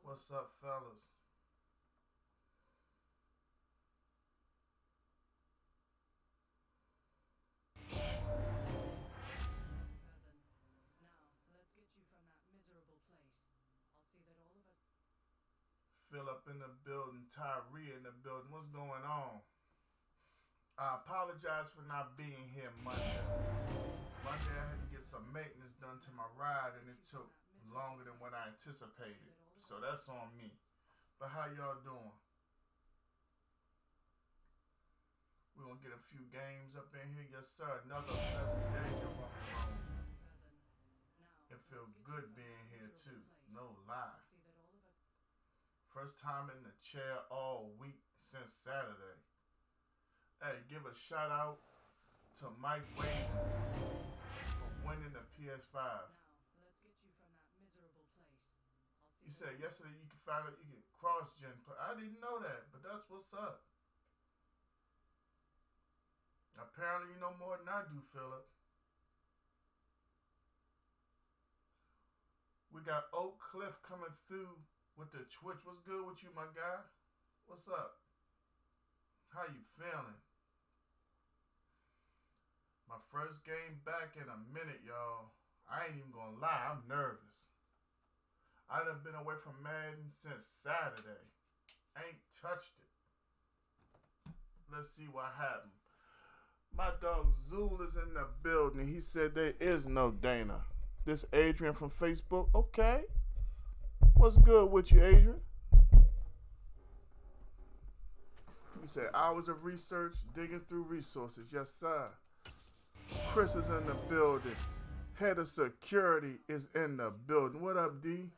What's up, fellas? Philip in the building, Tyree in the building. What's going on? I apologize for not being here Monday. Monday I had to get some maintenance done to my ride and it took longer than what I anticipated. So that's on me. But how y'all doing? We're going to get a few games up in here. Yes, sir. Another pleasant day to walk around. It feels good being here, too. No lie. First time in the chair all week since Saturday. Hey, give a shout out to Mike Wade for winning the PS5. You said yesterday you could find out you can cross-gen play. I didn't know that, but that's what's up. Apparently you know more than I do, Philip. We got Oak Cliff coming through with the Twitch. What's good with you, my guy? What's up? How you feeling? My first game back in a minute, y'all. I ain't even gonna lie, I'm nervous. I done been away from Madden since Saturday. Ain't touched it. Let's see what happened. My dog Zool is in the building. He said there is no Dana. This Adrian from Facebook. Okay. What's good with you, Adrian? He said hours of research, digging through resources. Yes, sir. Chris is in the building. Head of security is in the building. What up, D?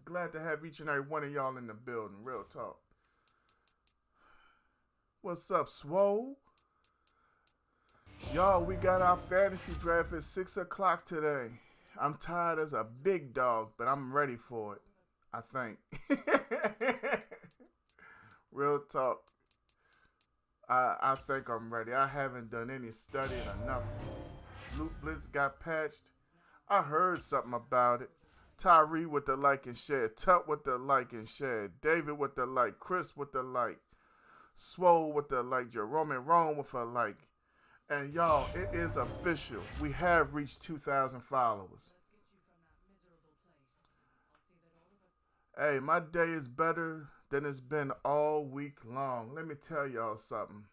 Glad to have each and every one of y'all in the building. Real talk. What's up, Swole? Y'all, we got our fantasy draft at 6 o'clock today. I'm tired as a big dog, but I'm ready for it, I think. Real talk. I think I'm ready. I haven't done any studying or nothing. Luke Blitz got patched. I heard something about it. Tyree with the like and share. Tut with the like and share. David with the like. Chris with the like. Swole with the like. Jerome and Rome with a like. And y'all, it is official. We have reached 2,000 followers. Hey, my day is better than it's been all week long. Let me tell y'all something.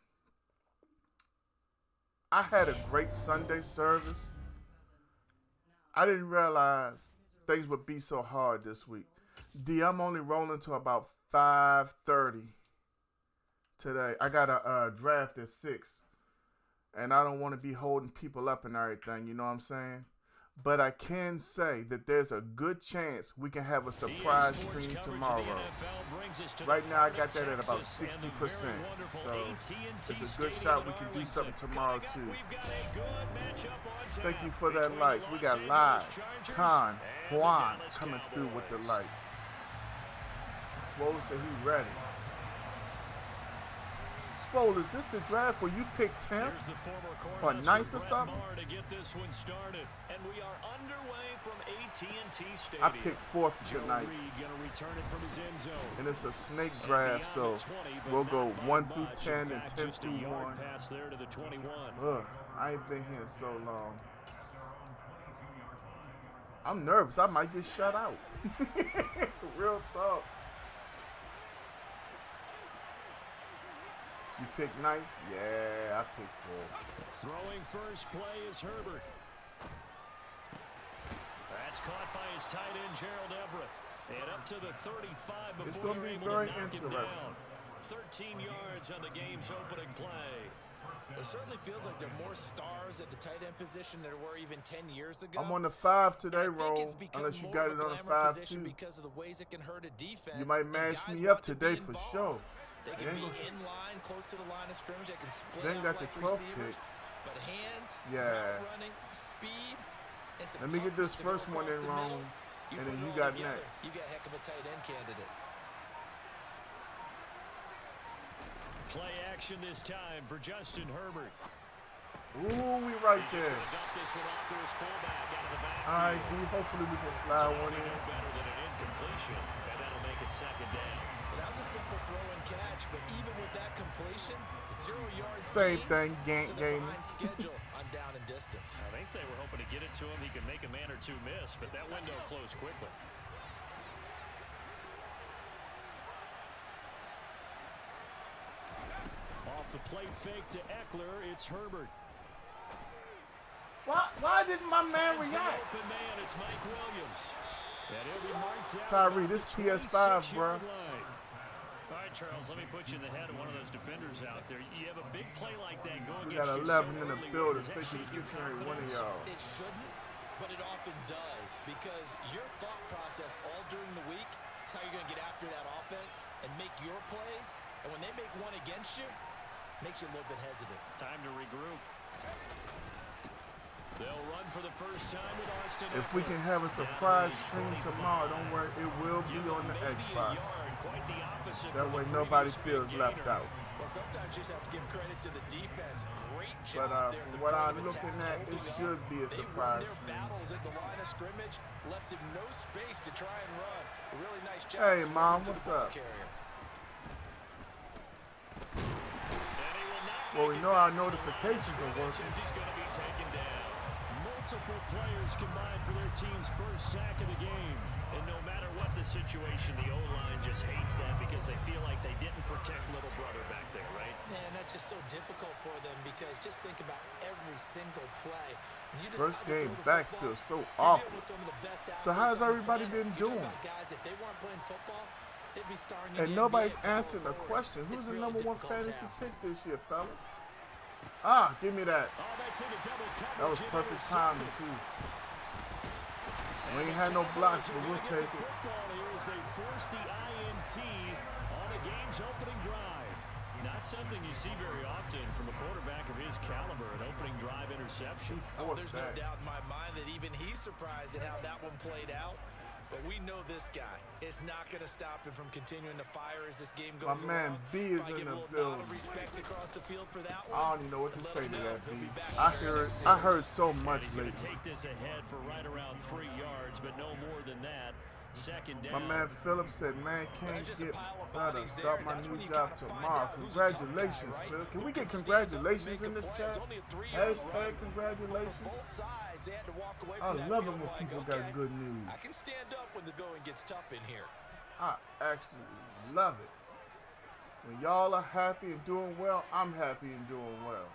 I had a great Sunday service. I didn't realize things would be so hard this week. D, I'm only rolling to about 5:30 today. I got a draft at 6. And I don't want to be holding people up and everything, you know what I'm saying? But I can say that there's a good chance we can have a surprise stream tomorrow. Right now I got that at about 60%. So it's a good shot we can do something tomorrow too. Thank you for that like. We got Live, Khan, Juan coming through with the like. Swole said he ready. Swole, is this the draft where you pick 10th or 9th or something? To get this one started, and we are underway from AT&T Stadium. I picked 4th tonight, and it's a snake draft, so we'll go 1 through 10 and 10 through 1. Ugh, I ain't been here so long. I'm nervous. I might get shut out. Real talk. You pick 9th? Yeah, I picked 4th. Throwing first play is Herbert. That's caught by his tight end, Gerald Everett. And up to the 35 before it's going to be very interesting. 13 yards on the game's opening play. It certainly feels like there are more stars at the tight end position than there were even 10 years ago. I'm on the 5 today, Roll, unless you got it on the 5 too. Because of the ways it can hurt a defense. You might mash me up today for sure. They can be in line, close to the line of scrimmage. They can split then out got like the 12th receivers. pick. But hands, yeah. running, speed, and some let me get this to first one in wrong, and then you got next. You got a heck of a tight end candidate. Play action this time for Justin Herbert. Ooh, we right there. Dump this one off to his fullback out of the backfield. All right, D. Hopefully we can slide one in. Better than an incompletion. catch, but even with that completion, 0 yards. Same thing, so they're game. behind schedule on down and distance. I think they were hoping to get it to him. He could make a man or two miss, but that window closed quickly. Off the play fake to Eckler, it's Herbert. Why didn't my man react? Open man, it's Mike Williams. And he'll be marked down. Tyree, this PS5, bro. All right, Charles, let me put you in the head of one of those defenders out there. You have a big play like that going We against got you 11 in the early. building. Does that Thinking shake your each and every one of confidence? y'all. It shouldn't, but it often does, because your thought process all during the week is how you're going to get after that offense and make your plays. And when they make one against you, it makes you a little bit hesitant. Time to regroup. They'll run for the first time with Austin. If we can have a surprise stream tomorrow, don't worry, it will be on the Xbox. That way nobody feels left out. Well, sometimes you just have to give credit to the defense. Great job But there. from what I'm looking at, it should be a surprise Their stream. battles at the line of scrimmage left him no space to try and run. A really nice job. Hey, swinging Mom, to the what's ball up? carrier. Well, we know our notifications are working. He's going to be taken down. Multiple players combined for their team's first sack of the game. And no matter what the situation, the O-line just hates that because they feel like they didn't protect little brother back there, right? Man, that's just so difficult for them because just think about every single play. When you First decide to game throw the back football, feels so you're dealing awkward. with some of the best So how's athletes on the everybody planet. been You're talking doing? about guys, if they weren't playing football, they'd be starring in And the nobody's NBA power answering the forward. question. Who's It's the really number one difficult fantasy task. pick this year, fellas? Ah, give me that. Oh, that's in a double coverage. That was perfect timing, too. We ain't had no blocks, but we'll take it. Football here as they force the INT on the game's opening drive. Not something you see very often from a quarterback of his caliber, an opening drive interception. Oh, there's no that. doubt in my mind that even he's surprised at how that one played out. But we know this guy is not going to stop him from continuing to fire as this game goes My man along. B is Probably in give a the little nod building. of respect across the field for that one. I don't even know what to Let say him to know that, B. he'll be back I in the heard, next I series. heard so much He's going to lately. take this ahead for right around 3 yards, but no more than that. Second down. My man Philip said, man, can't There's just a get pile of better. bodies there, Start and my that's new when you job kinda find tomorrow. out who's the tough guy, Congratulations, right? Phil. Can Who we get can stand up and congratulations make in a the play? chat? It's only a 3-yard Hashtag run. For congratulations. both sides, they had to walk away I from that love it feeling when like, people okay, got good news. I can stand up when the going gets tough in here. I actually love it. When y'all are happy and doing well, I'm happy and doing well.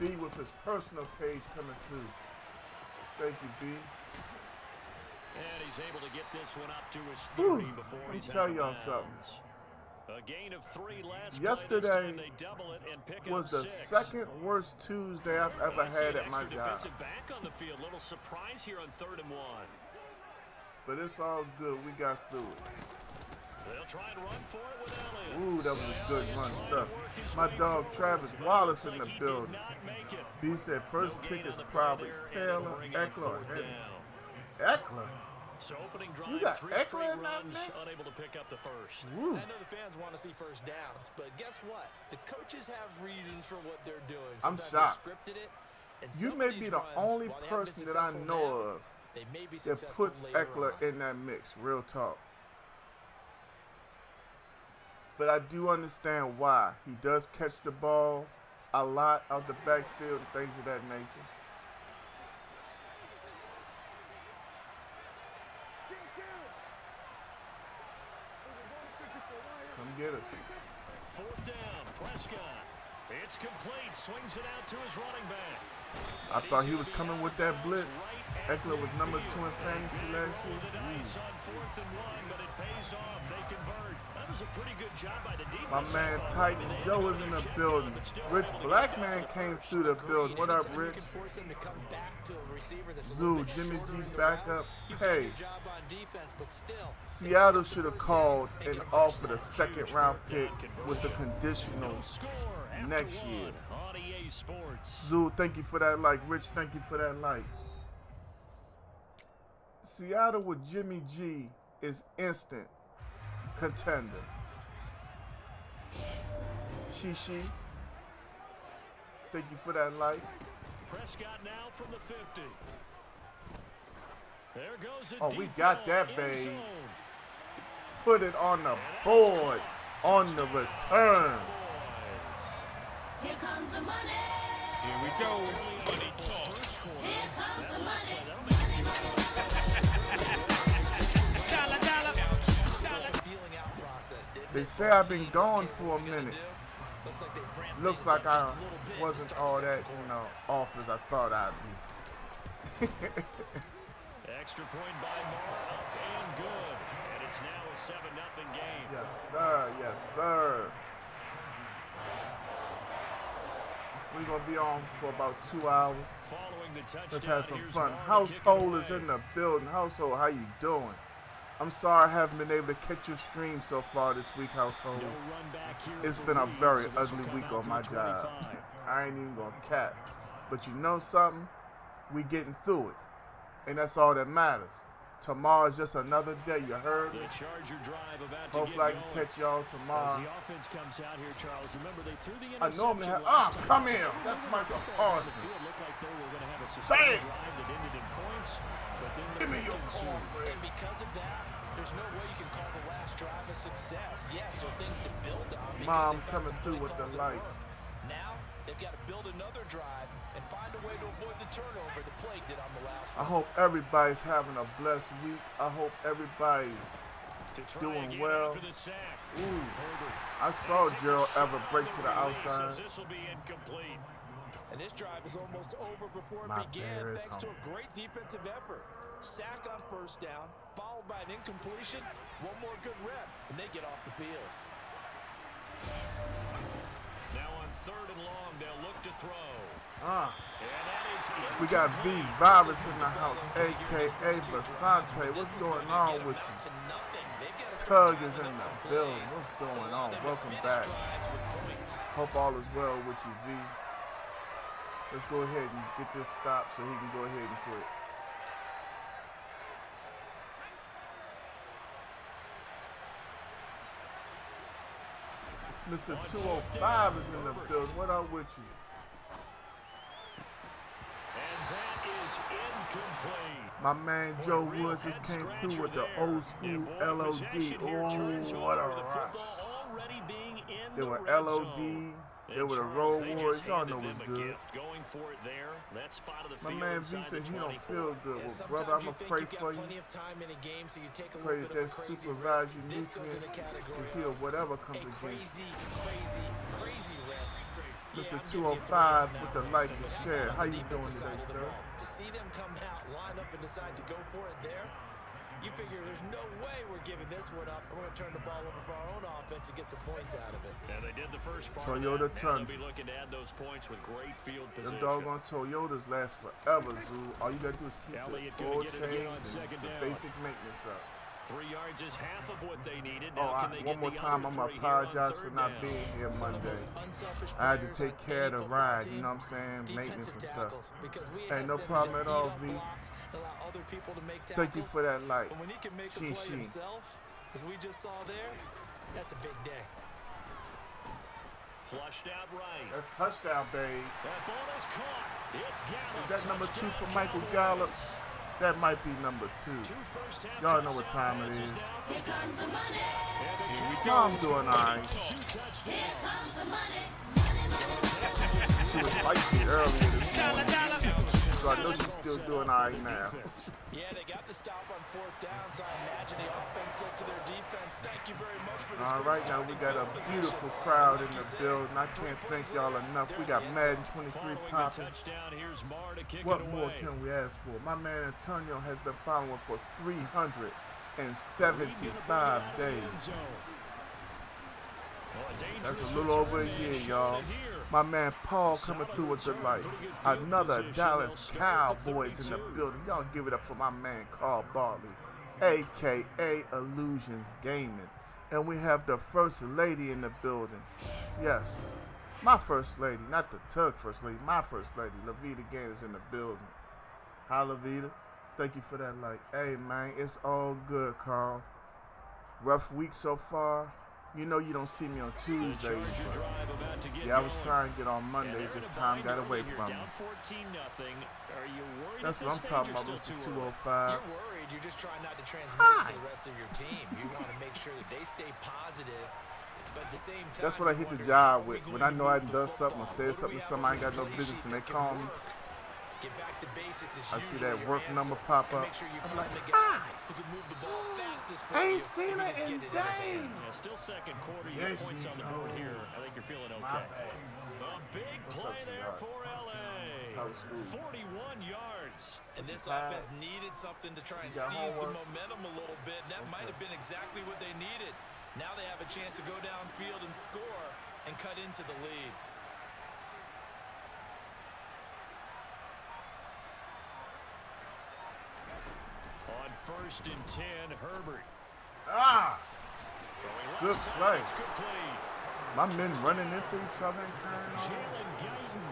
B with his personal page coming through. Thank you, B. And he's able to get this one up to his 30 Whew. before Let me he's tell out of y'all bounds. something. A gain of 3 last play. This Yesterday time they double it and pick was up the 6. second worst Tuesday I've ever I see had an at my extra job. defensive back on the field. Little surprise here on 3rd and 1. But it's all good. We got through it. They'll try and run for it with Elliott. Ooh, that was a good Elliott run trying to stuff. work his My way dog forward, Travis but it Wallace looks in the like he building. did not make it. B said first No pick gain is on the play probably there, and Taylor, it'll bring in Eckler, or 4th Henry. down. Eckler? So opening You drive, got 3 Eckler straight in that runs, mix? unable to pick up the first. Woo. I know the fans want to see first downs, but guess what? The coaches have reasons for what they're doing. I'm Sometimes shocked. they scripted it, and You some may of be these the runs, only while they haven't been person that I successful know now, of they may be that successful puts later Eckler on. in that mix. Real talk. But I do understand why. He does catch the ball a lot out the backfield and things of that nature. Come get us. 4th down, Prescott. It's complete. Swings it out to his running back. I thought he was coming with that blitz. Eckler was number 2 in fantasy last Roll the year. dice on 4th and 1, but it pays off. They convert. That was a pretty good job by the defense. My man Titan Joe is in the building. Rich Blackman came through the building. What up, Anytime Rich? You can force him to come back to a receiver that's a Zoo, little bit Jimmy shorter G in the back route, up. you've done Hey. your job on defense, but still, Seattle should have called and offered a second round pick with the conditional Score after next one year. on EA Sports. Zoo, thank you for that like. Rich, thank you for that like. Seattle with Jimmy G is instant contender. Shishi, thank you for that like. Prescott now from the 50. There goes a Oh, we deep got ball that, in babe. zone. Put it on the board on the return. Here comes the money. Here we go. Money talk. Here comes the money. They say I've been gone for a minute. Looks like I wasn't all that, off as I thought I'd be. Extra point by Moore, up and good. And it's now a 7-0 game. Yes, sir. Yes, sir. We're going to be on for about 2 hours. Following the touchdown, Let's have some here's fun. Moore to Household kick is it in the building. Household, how you doing? I'm sorry I haven't been able to catch your stream so far this week, Household. No run back here It's for been a Reed, very so this will ugly come week out on to my a job. 25. I ain't even going to cap. But you know something? We getting through it. And that's all that matters. Tomorrow's just another day, you heard me? The Charger drive about to Hopefully I get can going. catch y'all As tomorrow. the offense comes out here, Charles, remember they threw the I interception normally have. last time. Come here. That's Michael The Parsons. field looked like they were going to have a Say sustained it. drive that ended in points, but then the Give me your ensued. cornbread. And because of that, there's no way you can call the last drive a success. Yes, there are things to build on. because Mom they've got coming some through play with the calls that light. work. Now, they've got to build another drive and find a way to avoid the turnover the plague did on the last I one. hope everybody's having a blessed week. I hope everybody's To try doing again well. after the sack. Ooh, Herbert I saw takes a Gerald shot ever on break the to the release as outside. This will be incomplete. And this drive is almost over before My it began, bear is thanks to home. a great defensive effort. Sack on first down, followed by an incompletion, one more good rep, and they get off the field. Now on 3rd and long, they'll look to throw. Ah, And that is we got V Virus in the house, aka Basante. What's going on with you? Tug is in the building. What's going on? Welcome back. Hope all is well with you, V. Let's go ahead and get this stopped so he can go ahead and quit. Mr. 205 is in the building. What up with you? And that is incomplete. My man Joe Woods just came through with the old school LOD. Oh, what a rush. They were LOD. They were the Road Warriors. Y'all know what's good. Going for it there. That spot of the My field man inside V said the he don't 24. feel good. Well, brother, I'm going to pray for you. Pray that that supervise your nutrients to heal whatever comes against you. Crazy risk. Mr. 205 with the like and share. How you doing today, sir? To see them come out, line up, and decide to go for it there, you figure there's no way we're giving this one up. We're going to turn the ball over for our own offense and get some points out of it. And they did the first part Toyota of that. Now Tundra. they'll be looking to add those points with great field The position. doggone Toyotas last forever, Zoo. All you gotta do is keep Elliott the gonna oil get it again on change second and the down. basic maintenance up. 3 yards is half of what they needed. Oh, Now can they one get more the time, I'm other gonna 3 here on apologize for 3rd not down? being here Some of Monday. those unselfish I had to players take on care of any the football ride, team, you know what I'm saying? Maintenance defensive and stuff. tackles, because we Hey, ask no them to problem just at all, eat up V. blocks, allow other people to make tackles. Thank you for that light. But when he can make a Sheen, play sheen. himself, as we just saw there, that's a big day. Flushed out right. That's touchdown, babe. That ball is caught. It's Gallup. Is that number 2 Touchdown, for Michael Cowboys. Gallup? That might be number 2. 2 first-half Y'all know what touchdown time it passes is. now for Here comes the money. Here we No, I'm go. doing alright. 2 touchdowns. Here comes the money. She was feisty earlier this morning. So I know she's still doing alright now. Defense. Yeah, they got the stop on 4th down, so I imagine the offense said to their defense, thank you very much for this. All good right, now we got a starting beautiful position." crowd in Like the you said, building. I can't thank y'all enough. We got Madden 23 Following the popping. touchdown, here's Marr to kick What it more away. can we ask for? My man Antonio has been following for 375 days. That's a little over a year, y'all. My man Paul coming through with the light. Another Dallas Cowboys in the building. Y'all give it up for my man Carl Bartley, a.k.a. Illusions Gaming. And we have the First Lady in the building. Yes, my First Lady, not the Tug First Lady, my First Lady, Lavita Gaines in the building. Hi, Lavita. Thank you for that light. Hey, man, it's all good, Carl. Rough week so far. You know you don't see me on The Tuesdays, Charger but drive about to get yeah, I was going. trying to get on And Monday. they're in Just a time bind got early away here, from me. down 14-0. Are you worried That's at what this I'm talking stage, or about, still Mr. too early? 205. You're worried. You're just trying not to transmit it to the rest of your team. You want to make sure that they stay positive, but at the same time, That's what I hit the job with. When I know I done something or said something to somebody I ain't got no business and they call me, Get back to basics is I see usually that your work answer. number pop And up. make sure you I'm find like, the guy who can move the ball fastest for I you ain't seen if you it just in get it in his days. hands. Yeah, still second quarter. You There get points she on the board go. here. I think you're feeling My okay. bad. A big What's play up, there sweetheart? for How LA. was school? 41 yards. And this Hi. offense needed something to try and You got seize the homework? momentum a little bit. And that might have been exactly what they needed. Now they have a chance to go downfield and score and cut into the lead. On 1st and 10, Herbert. Ah! Throwing left Good side, play. it's complete. My men running into each other and carrying on. Jalen Guyton,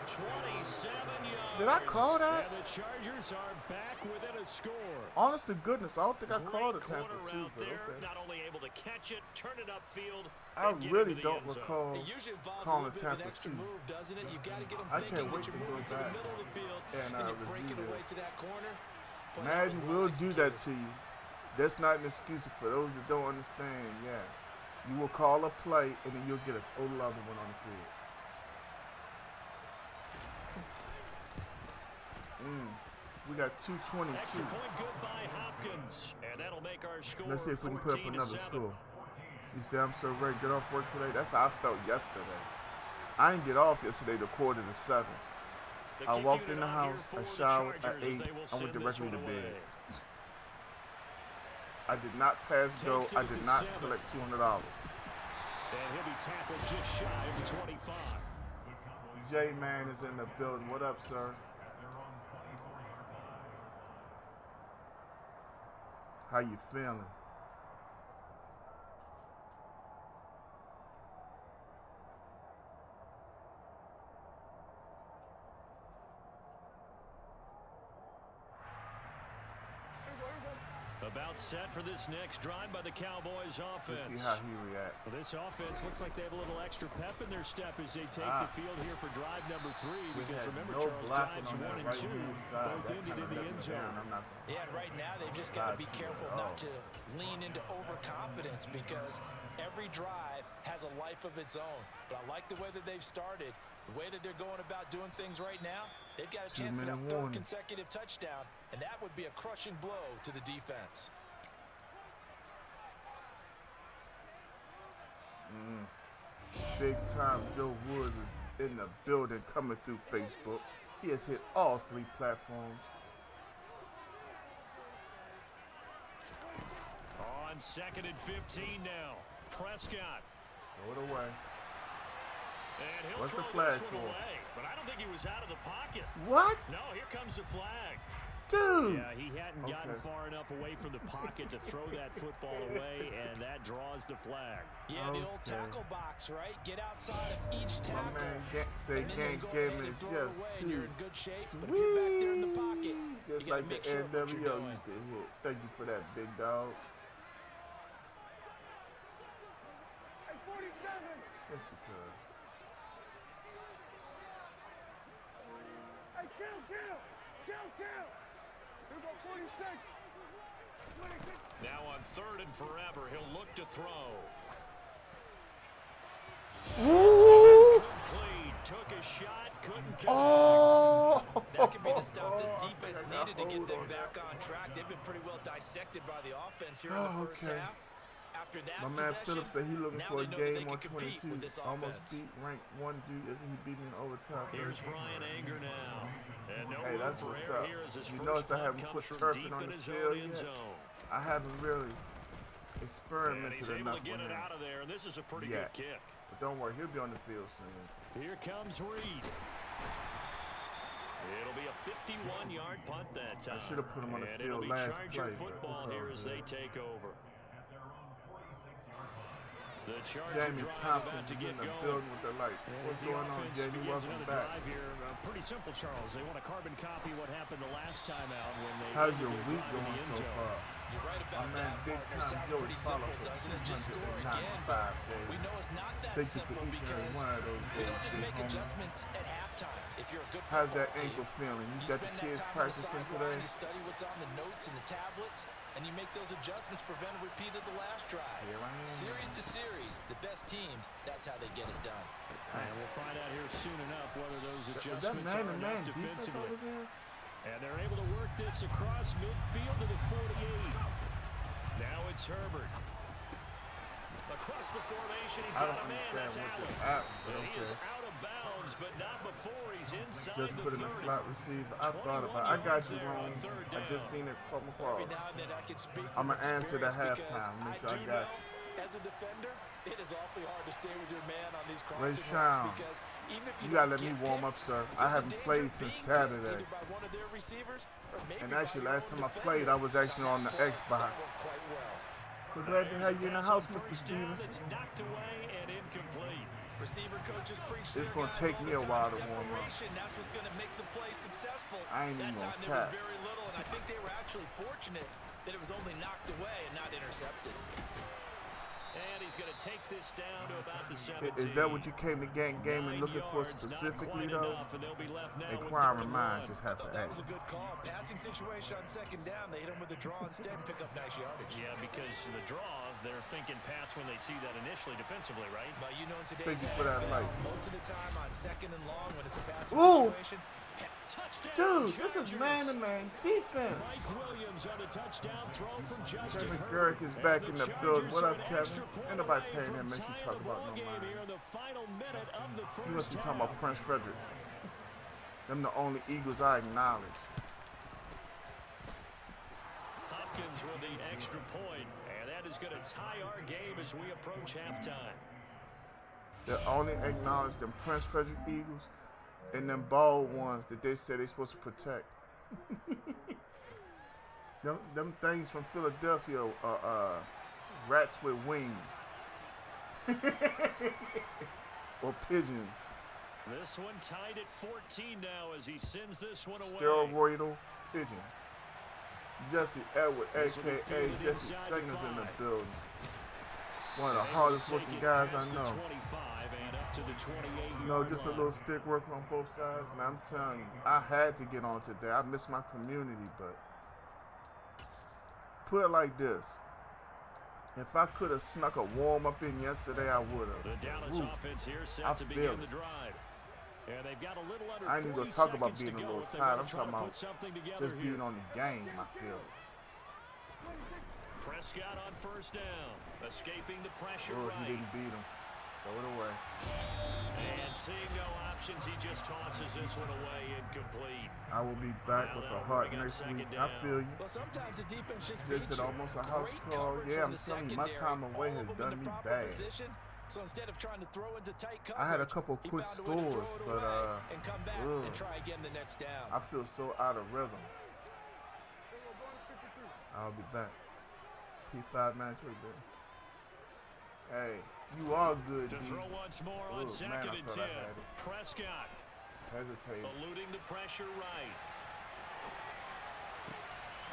27 yards. Did I call that? And the Chargers are back within a score. Honest to goodness, I don't think I Great called a corner tackle too, route but there, okay. not only able to catch it, turn it upfield, I and get really into the don't end zone. recall It usually involves a calling little a bit of an tackle extra too. move, doesn't it? You've got to get them I thinking can't that wait you're to go moving to the back middle of the field and and you're review breaking away this. to that corner. Boy, that Madden was will well do that executed. to you. That's not an excuse for those that don't understand. Yeah, you will call a play and then you'll get a total other one on the field. We got 2:22. Extra point good by Hopkins, and that'll make our score Let's see if we can put up 14-7. another score. You say I'm so ready to get off work today? That's how I felt yesterday. I didn't get off yesterday till 6:45. The I kick walked unit in the out here house, for I the showered, I Chargers as ate, they will I went send this directly to one bed. away. I did not pass go. Takes it I at did the not 7. collect $200. And he'll be tackled just shy of the 25. J-Man is in the building. What up, sir? How you feeling? About set for this next drive by the Cowboys offense. Let's see how he reacts. Well, this offense looks like they have a little extra pep in their step as they take the field here for drive number 3. Because had remember, no Charles, blocking drives on 1 that and right 2 hand side. both That ended kinda in the let end me zone. down. I'm not gonna Yeah, right now they've just got to be lie to you careful at not all. to lean into overconfidence because every drive has a life of its own. But I like the way that they've started, the way that they're going about doing things right now. They've got a chance for that 2-minute third warning. consecutive touchdown, and that would be a crushing blow to the defense. Big time Joe Woods is in the building coming through Facebook. He has hit all 3 platforms. On 2nd and 15 now. Prescott. Throw it away. And he'll What's the throw flag this one for? away. But I don't think he was out of the pocket. What? No, here comes the flag. Dude! Yeah, he hadn't gotten Okay. far enough away from the pocket to throw that football away, and that draws the flag. Yeah, the old Okay. tackle box, right? Get outside of each My tackle. man say and then gang you go gave ahead me and throw it just away, and too you're in good shape. But if you're back there in the pocket, sweet. you Just gotta like the make sure what you're NWO doing. used to hit. Thank you for that, big dog. Just because. Now on 3rd and forever, he'll look to throw. Ooh! Complete. Took a shot, couldn't connect. Oh! That could be the stop this defense I got needed to get hold them on back that. on track. They've been pretty well dissected by the offense here in the first Okay. half. After that My man possession, Phillips said he looking now for a they know that they game on can compete 22. with this Almost offense. beat ranked 1 dude as he beat me in overtime. Here's Brian Anger now. And no Hey, room that's for what's error up. here as his You first notice I punt haven't comes put from Turpin deep on in the his field own end yet. zone. I haven't really And experimented he's able enough to get with it him. out of there, and this is a pretty Yeah. good kick. But don't worry, he'll be on the field soon. Here comes Reed. It'll be a 51-yard punt that time. should have put him on the and field it'll be last Charger play, but football it's here all as good. they take over. The Charger Jamie drive Tompkins about to is get in the going. building with the light. And What's as the going on, offense Jamie? begins Welcome another back. drive here, pretty simple, Charles. They want to carbon copy what happened the last time out when they How's ended your their week drive in the going end so zone. far? You're right My about man, that, Big partner. Time Sounds Joe pretty follow simple, for doesn't it? Just score again. 295 We days. know it's not that Thank you for simple each and every because one of those you days, don't just big make homie. adjustments at halftime. If you're a good How's football that ankle team, feeling? You you got the spend that kids time on the practicing sideline, today? you study what's on the notes and the tablets, and you make those adjustments, prevent a repeat of the last drive. Here I am. Series to series, the best teams, that's how they get it done. And we'll find out here soon enough whether those Is that adjustments are man-to-man enough defense defensively. over there? And they're able to work this across midfield to the 48. Now it's Herbert. Across the formation, he's I got don't a man. understand That's what just Allen. happened, but And he is okay. out of bounds, but not before he's inside Just the put in a 30. slot receiver. I thought about it. I got you wrong. I just seen it come across. Every now and then I can speak I'm from going to answer at experience because halftime. Make I sure I do got know, you. as a defender, it is awfully hard to stay with your man on these Ray crossing Sean, routes because even if You you got to don't let me get warm picked, up, sir. there's I a haven't danger played of since being picked, Saturday. either by one of their receivers or maybe And by actually, your last own time I defender. played, I was actually on the That play Xbox. worked quite well. We're glad to have you in the house, Mr. First down, Stevens. it's knocked away and incomplete. Receiver coaches preach It's their gonna guys take all me the a while time. to warm up. Separation, that's what's going to make the play successful. I ain't that even time gonna there was cap. very little, and I think they were actually fortunate that it was only knocked away and not intercepted. And he's going to take this down to about the 17. Is that what you came to gaming looking for specifically, though? Inquiring minds just have to That was ask. a good call. Passing situation on second down. They hit him with a draw instead and pick up nice yardage. Yeah, because the draw, they're thinking pass when they see that initially defensively, right? But you know in today's Thank you for that NFL, light. most of the time on second and long when it's a passing Ooh! situation, Touchdown, Dude, this is Chargers. man-to-man defense. Mike Williams on a touchdown throw from Justin Kevin Herbert. Garrick is And back the in the Chargers building. What are up, an Kevin? extra point Ain't nobody away paying from him. Make sure tying you talk the about no ball game mind. here in the final minute of the You first must be talking half. about Prince Frederick. Them the only Eagles I acknowledge. Hopkins with the extra point, and that is going to tie our game as we approach halftime. They only acknowledge them Prince Frederick Eagles and them bald ones that they say they're supposed to protect. them things from Philadelphia are rats with wings. Or pigeons. This one tied at 14 now as he sends this one away. Steroidal pigeons. Jesse Edward, This will be a.k.a. fielded Jesse inside Singer's the in the 5. building. One of the Able to hardest take working it guys past I the know. 25 and up to the 28-yard You know, just a line. little stick work on both sides. Man, I'm telling you, I had to get on today. I miss my community, but put it like this. If I could have snuck a warm-up in yesterday, I would have. The Dallas offense here I set to feel begin it. the drive. And they've got a little under I ain't even 40 gonna talk about seconds being to a go little if they tired. wanna I'm try talking to about put something together just here. being on the game, I feel. Prescott on first down, escaping the pressure Oh, right. he didn't beat him. Throw it away. And seeing no options, he just tosses this one away incomplete. I will be back Now with a that'll heart bring up next week. second I down. feel you. Well, sometimes the defense just Just beats at you. almost a house Great call. coverage Yeah, from I'm the telling you, my secondary. time away All has of them done in me the proper bad. position. So instead of trying to throw into tight coverage, I had a couple he quick found a way to throw stores, it but away and come back ugh. and try again the next down. I feel so out of rhythm. I'll be back. P5 man, true, baby. Hey, you are good, To D. throw once more on Ooh, second man, I and thought 10. I had it. Prescott Hesitate. eluding the pressure right.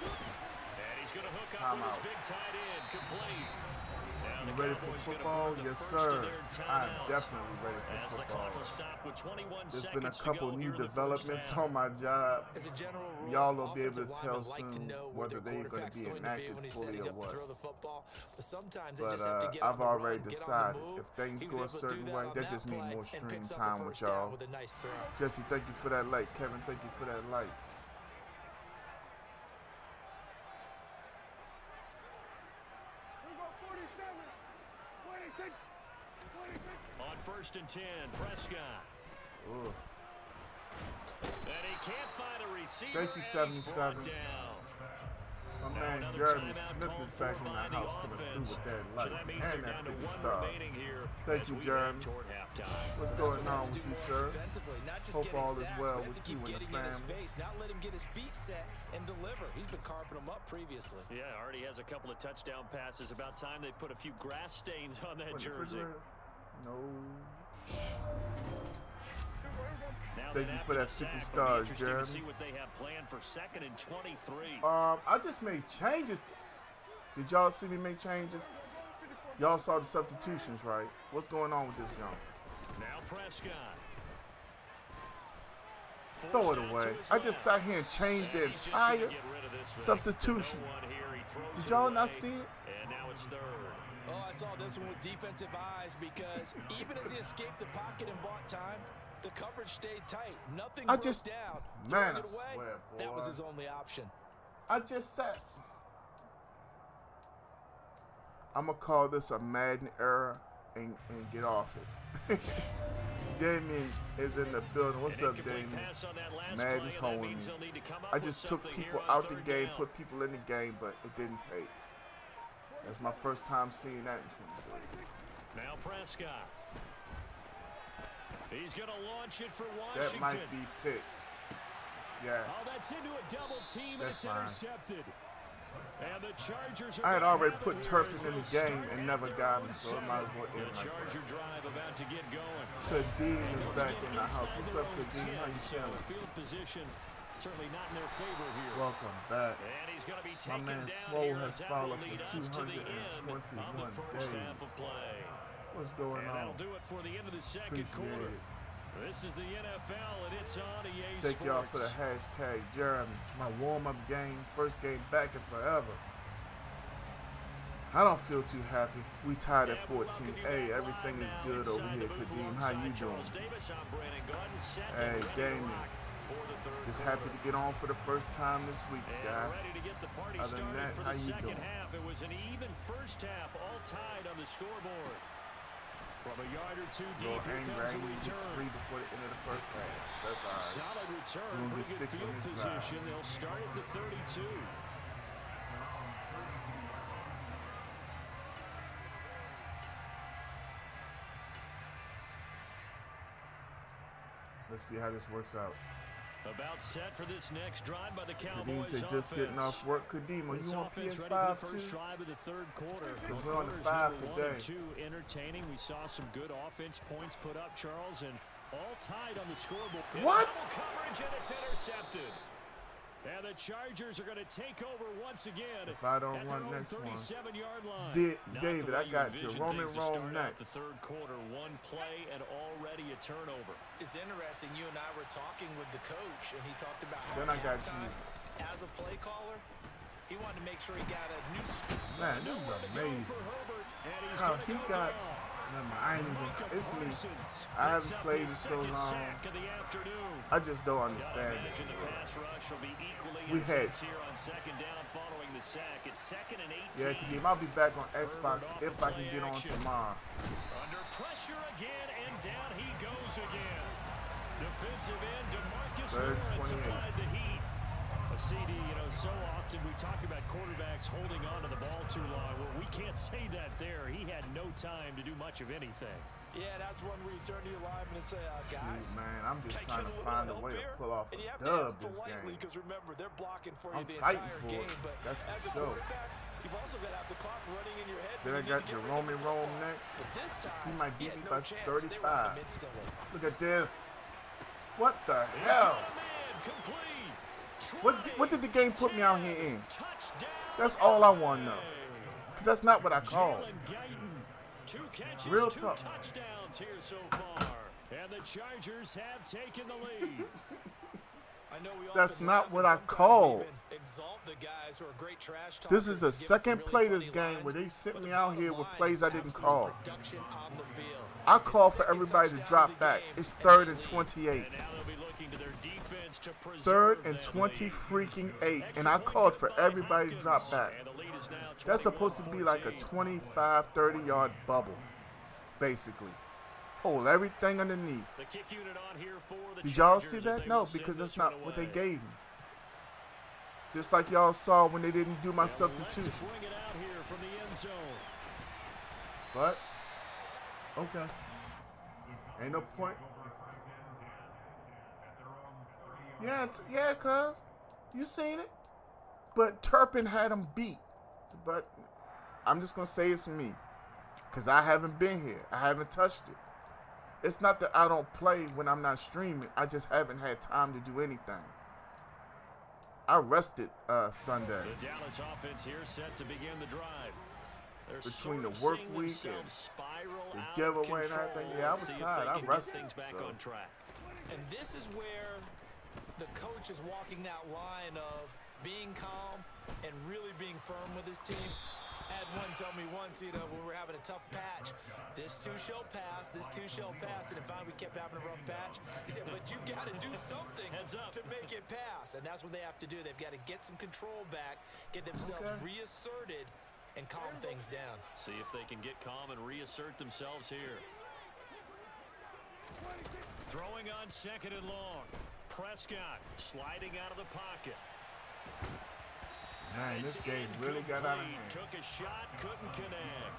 And he's going to hook up with his Timeout. big tight end, complete. Now You the ready for Cowboys gonna football? burn the Yes, first of sir. their I'm timeouts. definitely ready for As the football. clock will stop with 21 There's seconds been a to couple go new here in the first developments half. on my job. As a general rule, Y'all will be able to offensive tell linemen like to soon know where whether their they're going to quarterback's be going to be enacted when he's fully setting or up to what. throw the football. But sometimes they But just have to get on I've the already run, get on decided the move. if things He was go a able to do certain that way, on that that just means play more and stream picks up time the with first down y'all. with a nice throw. Jesse, thank you for that light. Kevin, thank you for that light. On first and 10, Prescott. Ooh. And he can't find a receiver. Thank you, and he's brought 77. down. My Now man another Jeremy timeout Smith called is back for in the by the house coming offense. through with that So light that means and they're that down to 50 one stars. remaining here Thank as you, we Jeremy. head toward halftime. What's That's going what on they have to with do you, more sir? defensively, not just Hope getting all is sacks, well but with to you keep and the getting in his family. face, not let him get his feet set and deliver. He's been carving them up previously. Yeah, already has a couple of touchdown passes. About time they put a few grass stains on that What, the jersey. refrigerator? No. Now Thank then, you after for that the 50 sack, it'll be stars, interesting Jeremy. to see what they have planned for second and 23. I just made changes. Did y'all see me make changes? Y'all saw the substitutions, right? What's going on with this jump? Now Prescott. Throw it away. I just sat here and changed the entire substitution. Did y'all not see it? And now it's third. Oh, I saw this one with defensive eyes because even as he escaped the pocket and bought time, the coverage stayed tight. Nothing broke down. Man, Throwing it I away, swear, boy. that was his only option. I just sat. I'm going to call this a Madden error and get off it. Damien is in the building. What's up, Damien? Madden's holding me. I just took people out the game, put people in the game, but it didn't take. That's my first time seeing that in 23. Now Prescott. He's going to launch it for Washington. That might be picked. Yeah. Oh, that's into a double team, and it's intercepted. And the Chargers I had already put Turpin in the game and never got him, so it might as well end like that. Charger drive about to get going. Kadeem is back in the house. What's up, Kadeem? How you feeling? Field position certainly not in their favor here. Welcome back. And he's going to be My taken man down Swole here has as that followed will lead for us to the end 221 on the first days. half of play. What's going And on? that'll do it for the end of the second Appreciate quarter. it. This is the NFL, and it's on EA Thank Sports. y'all for the hashtag Jeremy. My warm-up game, first game back in forever. I don't feel too happy. We tied at 14. Hey, everything is good over here, Kadeem. How you doing? Hey, Damien. Just happy to get on for the first time this week, guys. Other than that, how you doing? It was an even first half, all tied on the scoreboard. From a yard or two deep, here comes a return. Three before the end of the first half. That's all right. Solid return, We'll pretty get good 6 on field this drive. position. They'll start at the 32. Let's see how this works out. About set for this next drive by the Kadeem Cowboys said just getting off work. Kadeem, are This you on offense ready PS5 for the first too? drive of the third quarter. Because Well, we're on the quarters 5 number 1 and today. 2 entertaining. We saw some good offense points put up, Charles, and all tied on the scoreboard. What? Coverage, and it's intercepted. And the Chargers are going to take over once again. If I don't at run their own next one. 37-yard line. Not David, the I way you got envisioned Jerome things to Rome start out next. The third quarter, one play and already a turnover. It's interesting. You and I were talking with the coach, and he talked about how Then I got halftime, as a play caller, he wanted to make sure he got a new. Man, this is amazing. For Herbert, and he's How gonna he go got. down. Never, I ain't even. It's me. Parsons I picks haven't up played his it so second long. sack of the afternoon. I just don't Gotta understand imagine it. the pass rush will be equally We had- intense here on second down following the sack. It's 2nd and 18. Yeah, Kadeem, I'll be back on Xbox if I can get on tomorrow. Under pressure again, and down he goes again. Defensive end DeMarcus Third Lawrence 28. applied the heat. A CD, so often we talk about quarterbacks holding on to the ball too long. Well, we can't say that there. He had no time to do much of anything. Yeah, that's when we turn to your lineman and say, guys, Dude, man, I'm just can I trying get to a find a little way help to here? pull off And you a have to dub ask this politely game. because remember, they're blocking for you I'm the fighting entire for game. it. But That's as for a sure. quarterback, you've also got to have the clock running in your head. Then I when you got need to get rid Jerome of the Rome football. next. But this time, He might beat had me no by chance. They were in 35. the midst of it. Look at this. What the He's hell? got a man, complete. What did the game put me out here in? Touchdown. That's all I want to know. Because that's not what I called. Jalen Guyton, 2 catches, Real 2 tough. touchdowns here so far. And the Chargers have taken the lead. I know we That's often not laugh what and I sometimes we called. even exalt the guys who are great trash This is talkers the and give us second some play really this funny game lines, where they sent but me the out bottom here with line plays is I didn't absolute call. production on the field. I The called for second everybody to touchdown drop of the back. game, It's and 3rd they and lead. 28. And now they'll be looking to their defense to preserve 3rd and that 20 lead. freaking 8. And Extra I point called for kick by everybody to Hopkins. drop back. And the lead is now That's supposed to be like a 21-14. 25, 30-yard bubble, basically. Hold everything underneath. The kick unit on here for the Did y'all Chargers see as that? they No, will send because that's this one not what they away. gave me. Just like y'all saw when they didn't do my They'll elect to substitution. bring it out here from the end zone. But, okay. Ain't no point. Yeah, cuz. You seen it. But Turpin had him beat. But I'm just going to say it's me. Because I haven't been here. I haven't touched it. It's not that I don't play when I'm not streaming. I just haven't had time to do anything. I rested Sunday. The Dallas offense here set to begin the drive. They're Between sort the of work seeing week themselves and spiral the out giveaway of and control. everything, yeah, I was See if tired. they I can get rested, things back so. on track. And this is where the coach is walking that line of being calm and really being firm with his team. I had one tell me once, when we were having a tough patch, this too shall pass, this too shall pass. And finally we kept having a rough patch. He said, but you got to do something to make it pass. And that's what they have to do. They've got to get some control back, get themselves reasserted, and calm things down. See if they can get calm and reassert themselves here. Throwing on 2nd and long. Prescott sliding out of the pocket. Man, this It's game really got out of incomplete. hand. Took a shot, couldn't connect.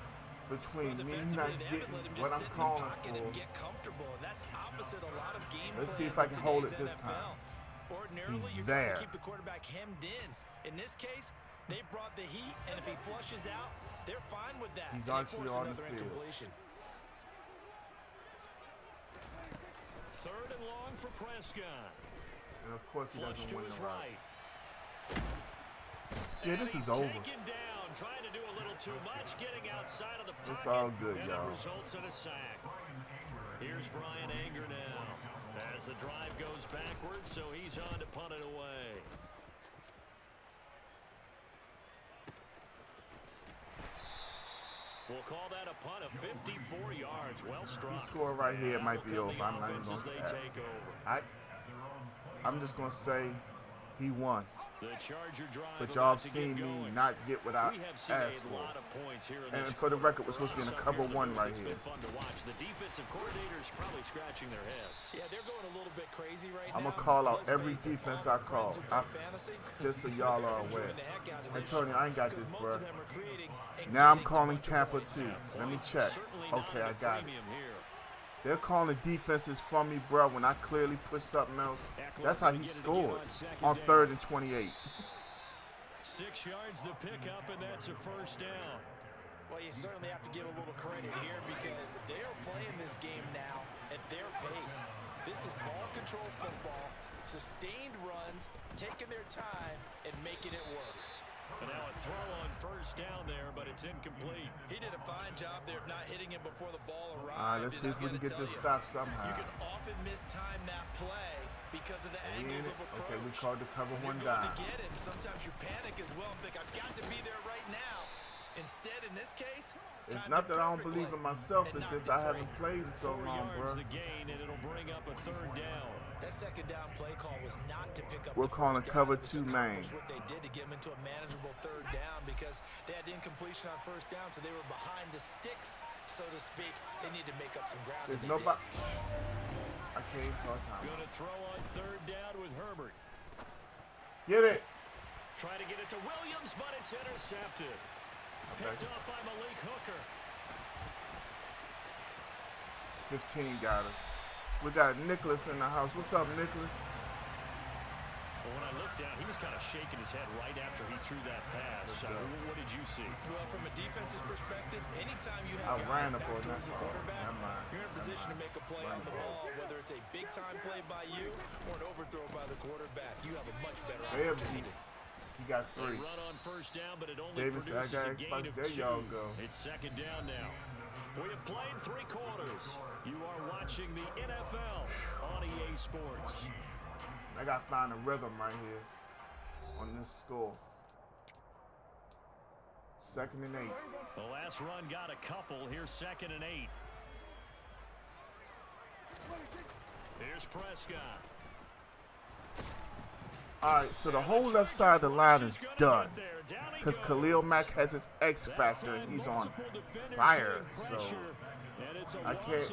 Between me Defensively, not they haven't getting let him what just I'm sit in the calling pocket and for, get comfortable, and that's opposite a lot of game let's see if plans I can in hold it today's this NFL. time. Ordinarily, He's you're trying there. to keep the quarterback hemmed in. In this case, they brought the heat, and if he flushes out, they're fine with that. He's And they actually force on the another field. incompletion. 3rd and long for Prescott. And of course he Flush doesn't to win his the route. right. Yeah, And this is he's over. taken down, trying to do a little too much, getting outside of the pocket. It's all good, and y'all. it results in a sack. Here's Brian Anger now. As the drive goes backwards, so he's on to punt it away. We'll call that a punt of 54 yards. Well struck. He scored right here, it might be That'll over. come I'm the not even offense as going they to take over. I'm just going to say he won. The Charger drive But y'all about have to get seen me going. not get what I We have seen asked a for. lot of points here in And this for the quarter. record, we're supposed to be in a us cover up here one for right It's here. been fun to watch. The defensive coordinators probably scratching their heads. Yeah, they're going a little bit crazy right I'm now. going to call out Let's every face it, defense all I my call. friends who play fantasy, Just so y'all are they're aware. enjoying the heck out of this Antonio, I ain't got because this, most bro. of them are creating and Now I'm getting a calling bunch of Tampa points. too. Let me Points check. certainly not Okay, at I a got it. premium here. They're calling defenses from me, bro, when I clearly put something else. That's how he scored on 3rd and 28. 6 yards the pickup, and that's a first down. Well, you certainly have to give a little credit here because they are playing this game now at their pace. This is ball control football, sustained runs, taking their time and making it work. And now a throw on first down there, but it's incomplete. He did a fine job there of not hitting him before the ball All arrived. right, let's see and if we I'm can gonna get this tell stop you, somehow. You can often mistime that play because of the angles of approach. Okay, we called the cover When one you're going down. to get him, sometimes you panic as well and think, I've got to be there right now. Instead, in this case, It's timed not it that I don't perfectly believe in myself. and It's knocked just it I haven't free. played in so 4 long, yards bro. the gain, and it'll bring up a 3rd down. That 2nd down play call was not to pick up We're the calling first cover down. It was two to man. accomplish what they did to get them into a manageable 3rd down because they had incompletion on 1st down, so they were behind the sticks, so to speak. They need to make up some ground. There's and they nobody. did. I can't call time. Going to throw on 3rd down with Herbert. Get it. Trying to get it to Williams, but it's intercepted. Picked off by Malik Hooker. 15 got us. We got Nicholas in the house. What's up, Nicholas? Well, when I looked down, he was kind of shaking his head right after he threw that pass. What did you see? Well, from a defense's perspective, anytime you I have your ran eyes up back on that towards the ball. quarterback, Never mind. you're in a position to make a play on the ball, whether it's a big-time play by you or an overthrow by the quarterback. You have a much better There opportunity. he got They 3. run on first down, but it only Davis, I produces got a gain Xbox. of There 2. y'all go. It's 2nd down now. We have played 3 quarters. You are watching the NFL on EA Sports. I got to find a rhythm right here on this score. 2nd and 8. The last run got a couple. Here's 2nd and 8. Here's Prescott. All right, so the whole left side of the line is done because Khalil Mack has his X factor and he's on fire. So I can't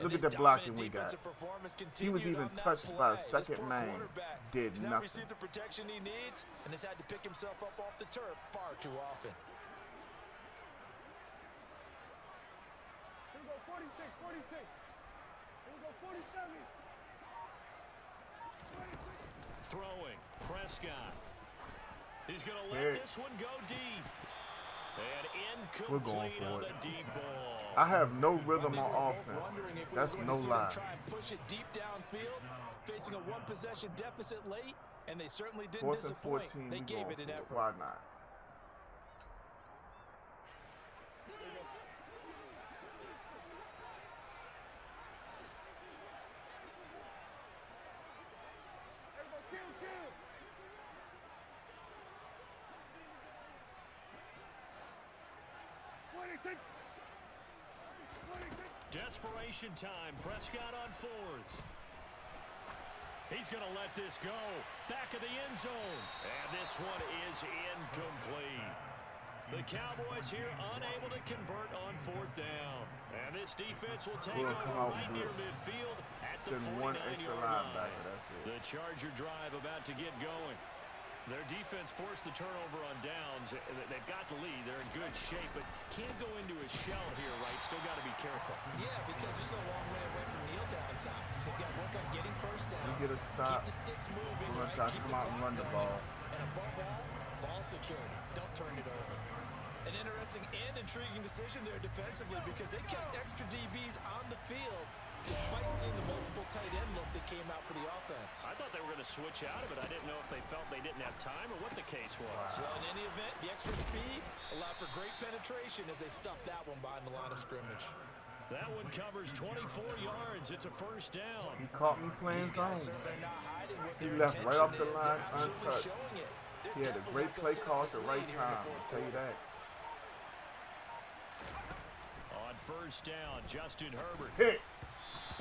look at the blocking we got. He was even touched by a second man. Did He's not nothing. received the protection he needs and has had to pick himself up off the turf far too often. Here we go, 46, 46. Here we go, 47. Throwing. Prescott. He's going to let Yeah. this one go deep. And We're going incomplete for on it. the deep ball. I have no rhythm We're on both offense. wondering if we That's were no going to see them lie. try and push it deep downfield, facing a one-possession deficit late, And they certainly didn't 4th and disappoint. 14, They we gave going it an for it. effort. Why not? Desperation time. Prescott on 4th. He's going to let this go. Back of the end zone. And this one is incomplete. The Cowboys here unable to convert on 4th down. And this defense will take over right near midfield at the 49-yard line. That's it. The Charger drive about to get going. Their defense forced the turnover on downs. They've got the lead. They're in good shape, but can't go into a shell here, right? Still got to be careful. Yeah, because they're still a long way away from kneel down times. They've got to work on getting first downs. You get a stop. Keep the sticks moving. We're going to right? try to Keep come out and run the going. ball. And above all, ball security. Don't turn it over. An interesting and intriguing decision there defensively because they kept extra DBs on the field despite seeing the multiple tight end look that came out for the offense. I thought they were going to switch out of it. I didn't know if they felt they didn't have time or what the case was. Well, in any event, the extra speed allowed for great penetration as they stuffed that one behind the line of scrimmage. That one covers 24 yards. It's a first down. He caught me playing These guys zone. certainly not hiding what He their left right off the intention is. line They're absolutely untouched. showing it. They're He had a definitely great not play gonna call at sit the in right this lead here in the time. I'll fourth tell you quarter. that. On first down, Justin Herbert. Pick.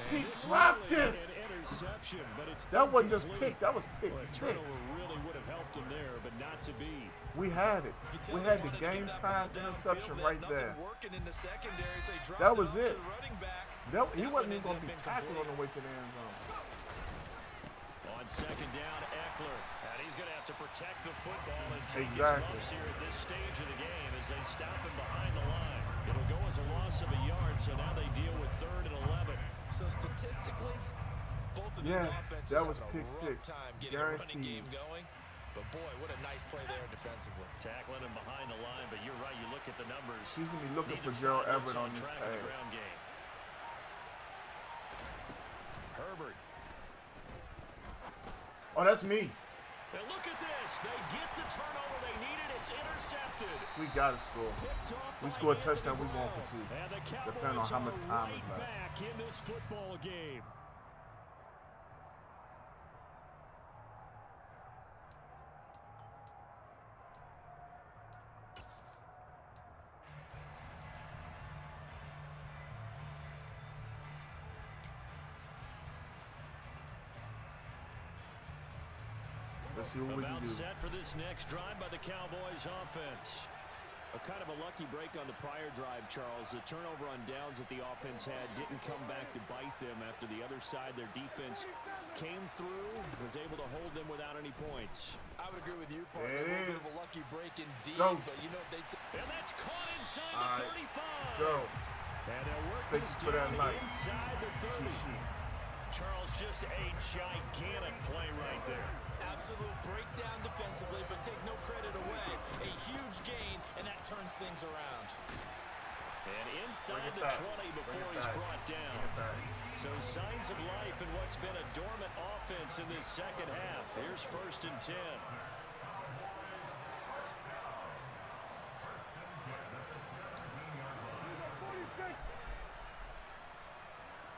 He dropped it. An interception, but it's That wasn't just incomplete. pick. That was pick Well, a 6. turnover really would have helped him there, but not to be. We had it. You can tell We they had the wanted to get game that time ball interception downfield, right but there. nothing working in the secondary, so he dropped That was off to it. the running back. He That wasn't one even going to ended be up tackled on the incomplete. way to the end zone. On second down, Eckler. And he's going to have to protect the football and take Exactly. his lumps here at this stage of the game as they stop him behind the line. It'll go as a loss of a yard, so now they deal with 3rd and 11. So statistically, both of these Yeah, offenses that was have pick a rough 6. time getting a running Guaranteed. game going. But boy, what a nice play there defensively. Tackling him behind the line, but you're right. You look at the numbers. He's going to be looking Neither for Gerald side looks Everett on this track of the pass. ground game. Herbert. Oh, that's me. And look at this. They get the turnover they needed. It's intercepted. We got to score. Picked off We by score a Anthony touchdown, we Brown. going for 2. And the Depending on Cowboys how much are time right is left. back in this football game. Let's see what we can About do. set for this next drive by the Cowboys offense. A kind of a lucky break on the prior drive, Charles. The turnover on downs that the offense had didn't come back to bite them after the other side. Their defense came through, was able to hold them without any points. I would agree with you, partner. There A it little bit is. of a lucky break indeed, Go. but you know they'd say And that's caught inside All the right. 35. Go. And they'll work Thank this you for that down light. inside the 30. Charles, just a gigantic play right there. absolute breakdown defensively, but take no credit away. A huge gain, and that turns things around. And inside the back. 20 before Bring it he's back. brought down. Bring it back. So signs of life in what's been a dormant offense in this second half. Here's 1st and 10.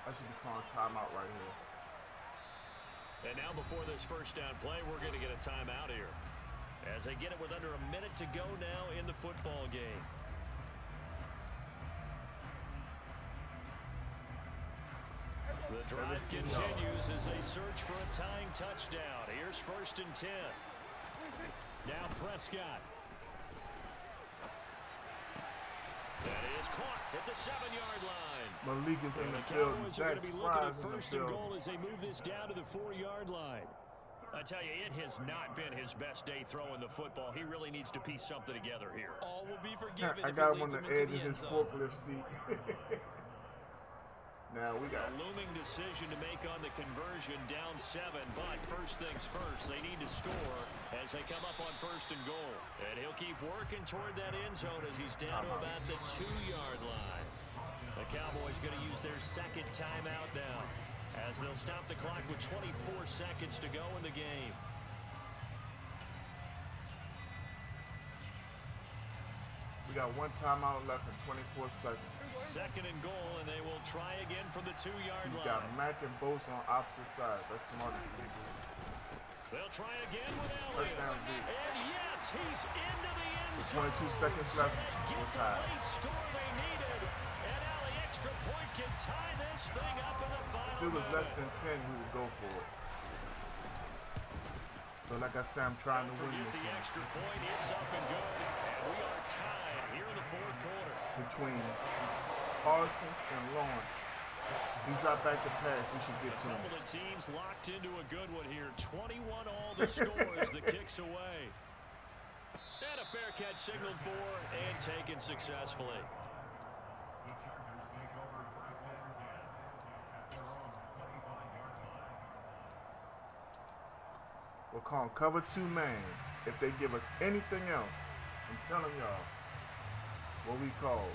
I should be calling timeout right here. And now before this first down play, we're going to get a timeout here. As they get it with under a minute to go now in the football game. The drive continues as they search for a tying touchdown. Here's 1st and 10. Now Prescott. That is caught at the 7-yard line. Malik is in And the the building. Cowboys are going Jack to be looking at Fry's in the 1st and building. goal as they move this down to the 4-yard line. I tell you, it has not been his best day throwing the football. He really needs to piece something together here. All will be forgiven I if got it him on leads the him into edge the of end his zone. forklift seat. Now we got A looming decision to make on the conversion, down 7, but first things first, they need to score as they come up on 1st and goal. And he'll keep working toward that end zone as he's down to about the 2-yard line. The Cowboys going to use their second timeout now as they'll stop the clock with 24 seconds to go in the game. We got one timeout left in 24 seconds. Second and goal, and they will try again from the 2-yard He's line. got Mack and Bose on opposite sides. That's smart. They'll try again with First Elliott. down, Z. And yes, he's into the end With zone. 22 seconds left, So they we're get the tied. late score they needed. And now the extra point can tie this thing up in the final If it was less minute. than 10, we would go for it. But like I said, I'm trying Don't to win forget this the one. extra point. It's up and good. And we are tied here in the fourth quarter. Between Parsons and Lawrence. He dropped back the pass. We should get to him. Couple of teams locked into a good one here. 21 all the scores. The kicks away. And a fair catch signaled for and taken successfully. We'll call cover 2 man. If they give us anything else, I'm telling y'all what we call.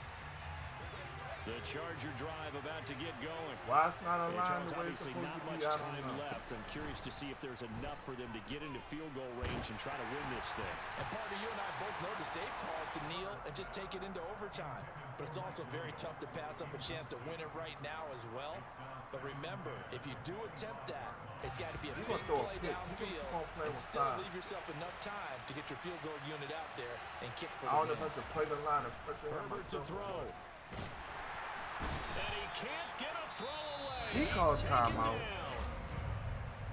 The Charger drive about to get going. Why it's not a Hey, line Charles, the way it's obviously supposed not to much be, I don't time know. left. I'm curious to see if there's enough for them to get into field goal range and try to win this thing. And partner, you and I both know the safe call is to kneel and just take it into overtime. But it's also very tough to pass up a chance to win it right now as well. But remember, if you do attempt that, it's got to be a He's big gonna throw a play pick. He's downfield gonna play and with still five. leave yourself enough time to get your field goal unit out there and kick for I don't the know if I win. should play the line or pressure him Herbert to myself. throw. And he can't get a throw away. He He's called taken timeout. down.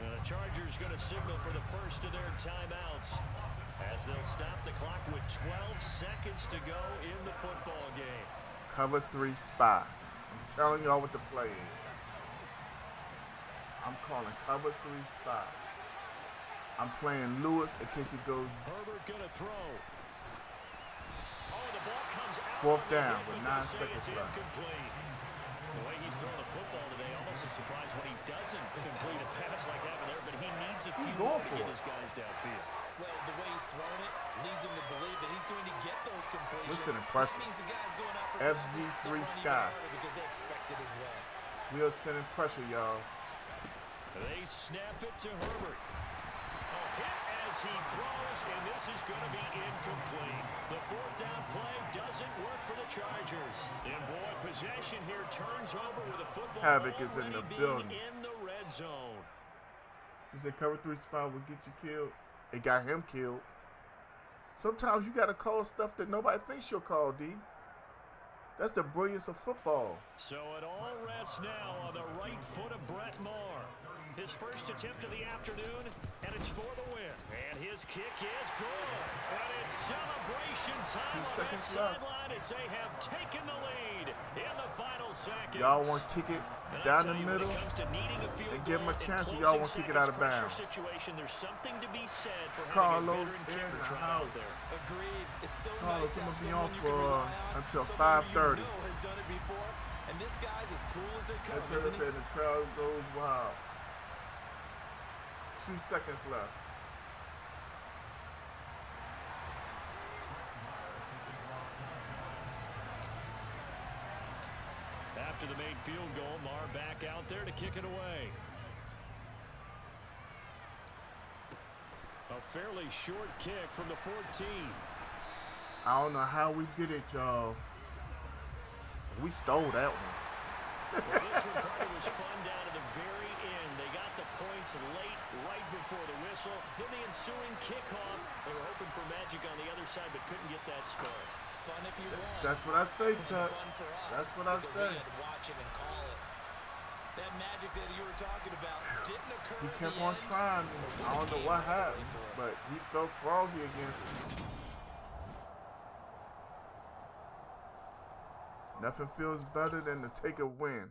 And the Chargers going to signal for the first of their timeouts as they'll stop the clock with 12 seconds to go in the football game. Cover 3 spy. I'm telling y'all what the play is. I'm calling cover 3 spy. I'm playing Lewis in case he goes Herbert going to throw. Oh, the ball comes out. Fourth on the down hit, with but 9 they say seconds it's left. incomplete. The way he's throwing the football today, almost a surprise when he doesn't complete a pass like that one there, but he needs a few going more to for get it. his guys downfield. Well, the way he's thrown it leads him to believe that he's going to get those completions. Listen to That pressure. means the guys going out for FZ3 passes, they'll run even Sky. harder because they expect it as well. We are sending pressure, y'all. They snap it to Herbert. A hit as he throws, and this is going to be incomplete. The fourth down play doesn't work for the Chargers. And boy, possession here turns over with a football Havoc is in already the being building. in the red zone. He said cover 3 spy will get you killed. It got him killed. Sometimes you got to call stuff that nobody thinks you'll call, D. That's the brilliance of football. So it all rests now on the right foot of Brett Maher. His first attempt of the afternoon, and it's for the win. And his kick is good. And it's celebration time 2 on that seconds left. sideline as they have taken the lead in the final seconds. Y'all want to kick it And I down tell the you, when middle it comes to needing a field and give him a goal in chance, or closing y'all want to kick it out of seconds pressure bounds? situation, there's something to be said for Carlos having a veteran in kicker the try house. out there. Agreed. It's so Carlos, nice to I'm have gonna be on someone you for, can rely on, until someone who 5:30. you know has done it before. And this guy's as cool as they come, Until isn't they he? say the crowd goes wild. 2 seconds left. After the made field goal, Maher back out there to kick it away. A fairly short kick from the 14. I don't know how we did it, y'all. We stole that one. Well, this one probably was fun down to the very end. They got the points late, right before the whistle. Then the ensuing kickoff. They were hoping for magic on the other side, but couldn't get that score. Fun if you want. That's what I say, Tuck. Fun for us. That's what I because say. we had to watch it and call it. That magic that you were talking about didn't occur He at kept the on end. trying. I don't know what happened, but he felt froggy against me. Nothing feels better than to take a win.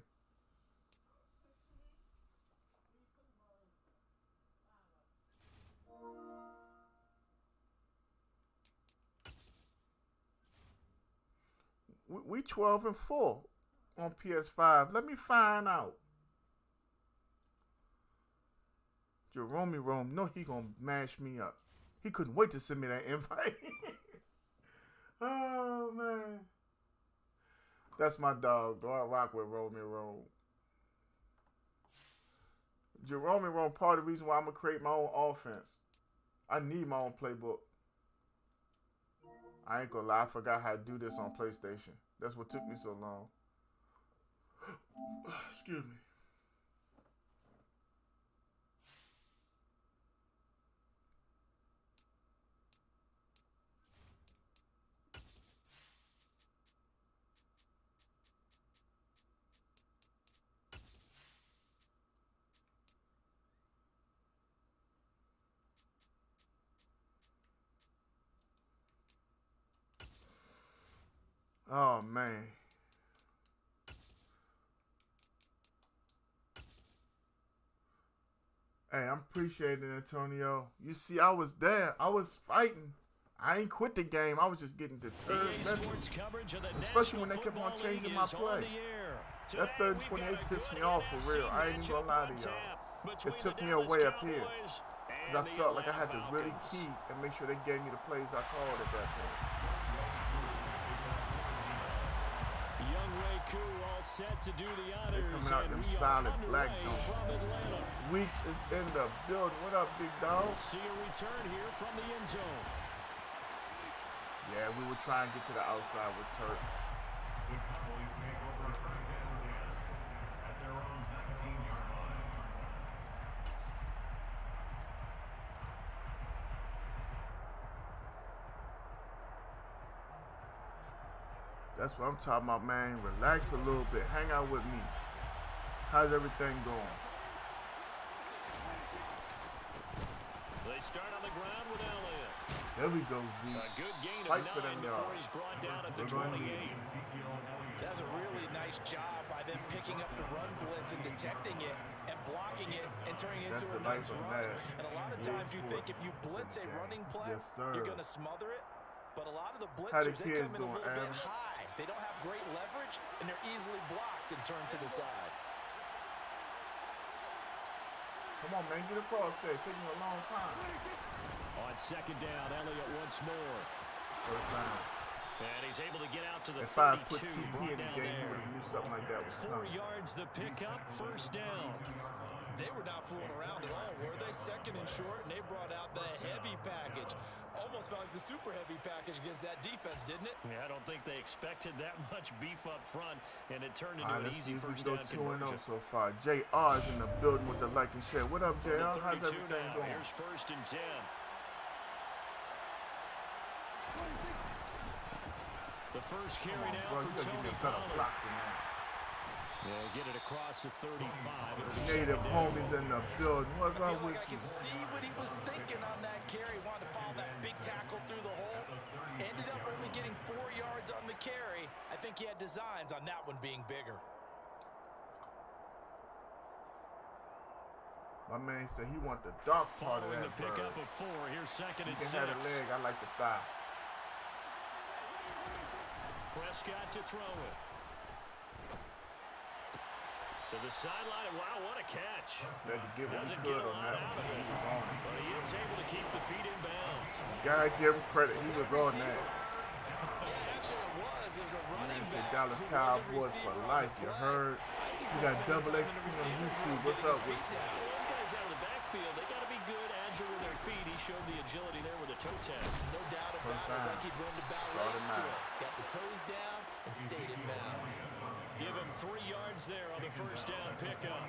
We 12-4 on PS5. Let me find out. Jerome, no, he gonna mash me up. He couldn't wait to send me that invite. Oh man, that's my dog. Though I rock with Rome. Jerome, part of the reason why I'm gonna create my own offense. I need my own playbook. I ain't gonna lie, I forgot how to do this on PlayStation. That's what took me so long. Excuse me. Oh, man. Hey, I'm appreciating it, Antonio. You see, I was there. I was fighting. I ain't quit the game. I was just getting deterred mentally. Especially when they kept on changing my play. That third and 28 pissed me off for real. I ain't even gonna lie to y'all. It took me away up here. Because I felt like I had to really key and make sure they gave me the plays I called at that point. All set to do the honors. They're coming out them solid black joints. Weeks is in the building. What up, big dog? We'll see a return here from the end zone. Yeah, we would try and get to the outside with Turk. The Cowboys take over first and 10 at their own 19-yard line. That's what I'm talking about, man. Relax a little bit. Hang out with me. How's everything going? They start on the ground with Elliott. There we go, Z. A good gain Fight of for them, 9 y'all. before he's brought down at the 28. That's a really nice job by them picking up the run blitz and detecting it and blocking it and turning it into a nice run. And a lot of times you think if you blitz a running play, you're going to smother it. But a lot of the blitzers, they come in a little bit high. They don't have great leverage, and they're easily blocked and turned to the side. Come on, man. Get across there. Taking a long time. On second down, Elliott once more. First down. And he's able to get out to the 32. If I put TP in the game, he would have knew something like that was 4 coming. yards the pickup, first down. They were not fooling around at all, were they? Second and short, and they brought out the heavy package. Almost felt like the super heavy package against that defense, didn't it? Yeah, I don't think they expected that much beef up front, and it turned into an easy first down conversion. So far. JR is in the building with the like and share. What up, JR? How's everything going? Here's first and 10. The first carry now for Tony Pollard. They'll get it across the 35. Native homies in the building. What's up with I you? can see what he was thinking on that carry. Wanted to follow that big tackle through the hole. Ended up only getting 4 yards on the carry. I think he had designs on that one being bigger. My man said he want the dark part of that the pickup of 4. Here's second and 6. He can have a leg. I like the thigh. Prescott to throw it. To the sideline. Wow, what a catch. Had to give him Doesn't good get a on lot that out one. of He it. was on it. But he is able to keep the feet in bounds. Gotta give him credit. He was on that. Yeah, actually it was. It was a running back. Dallas who was a Cowboys receiver for on life. the You play. heard? He's You been got spending double time X in the on receiver YouTube. who's What's getting up his with feet you? down. Those guys out of the backfield, they got to be good, agile with their feet. He showed the agility there with a toe tap. No doubt about it. It's like he'd run the ballet school. Got the toes down and stayed in bounds. Give him 3 yards there on the first down pickup.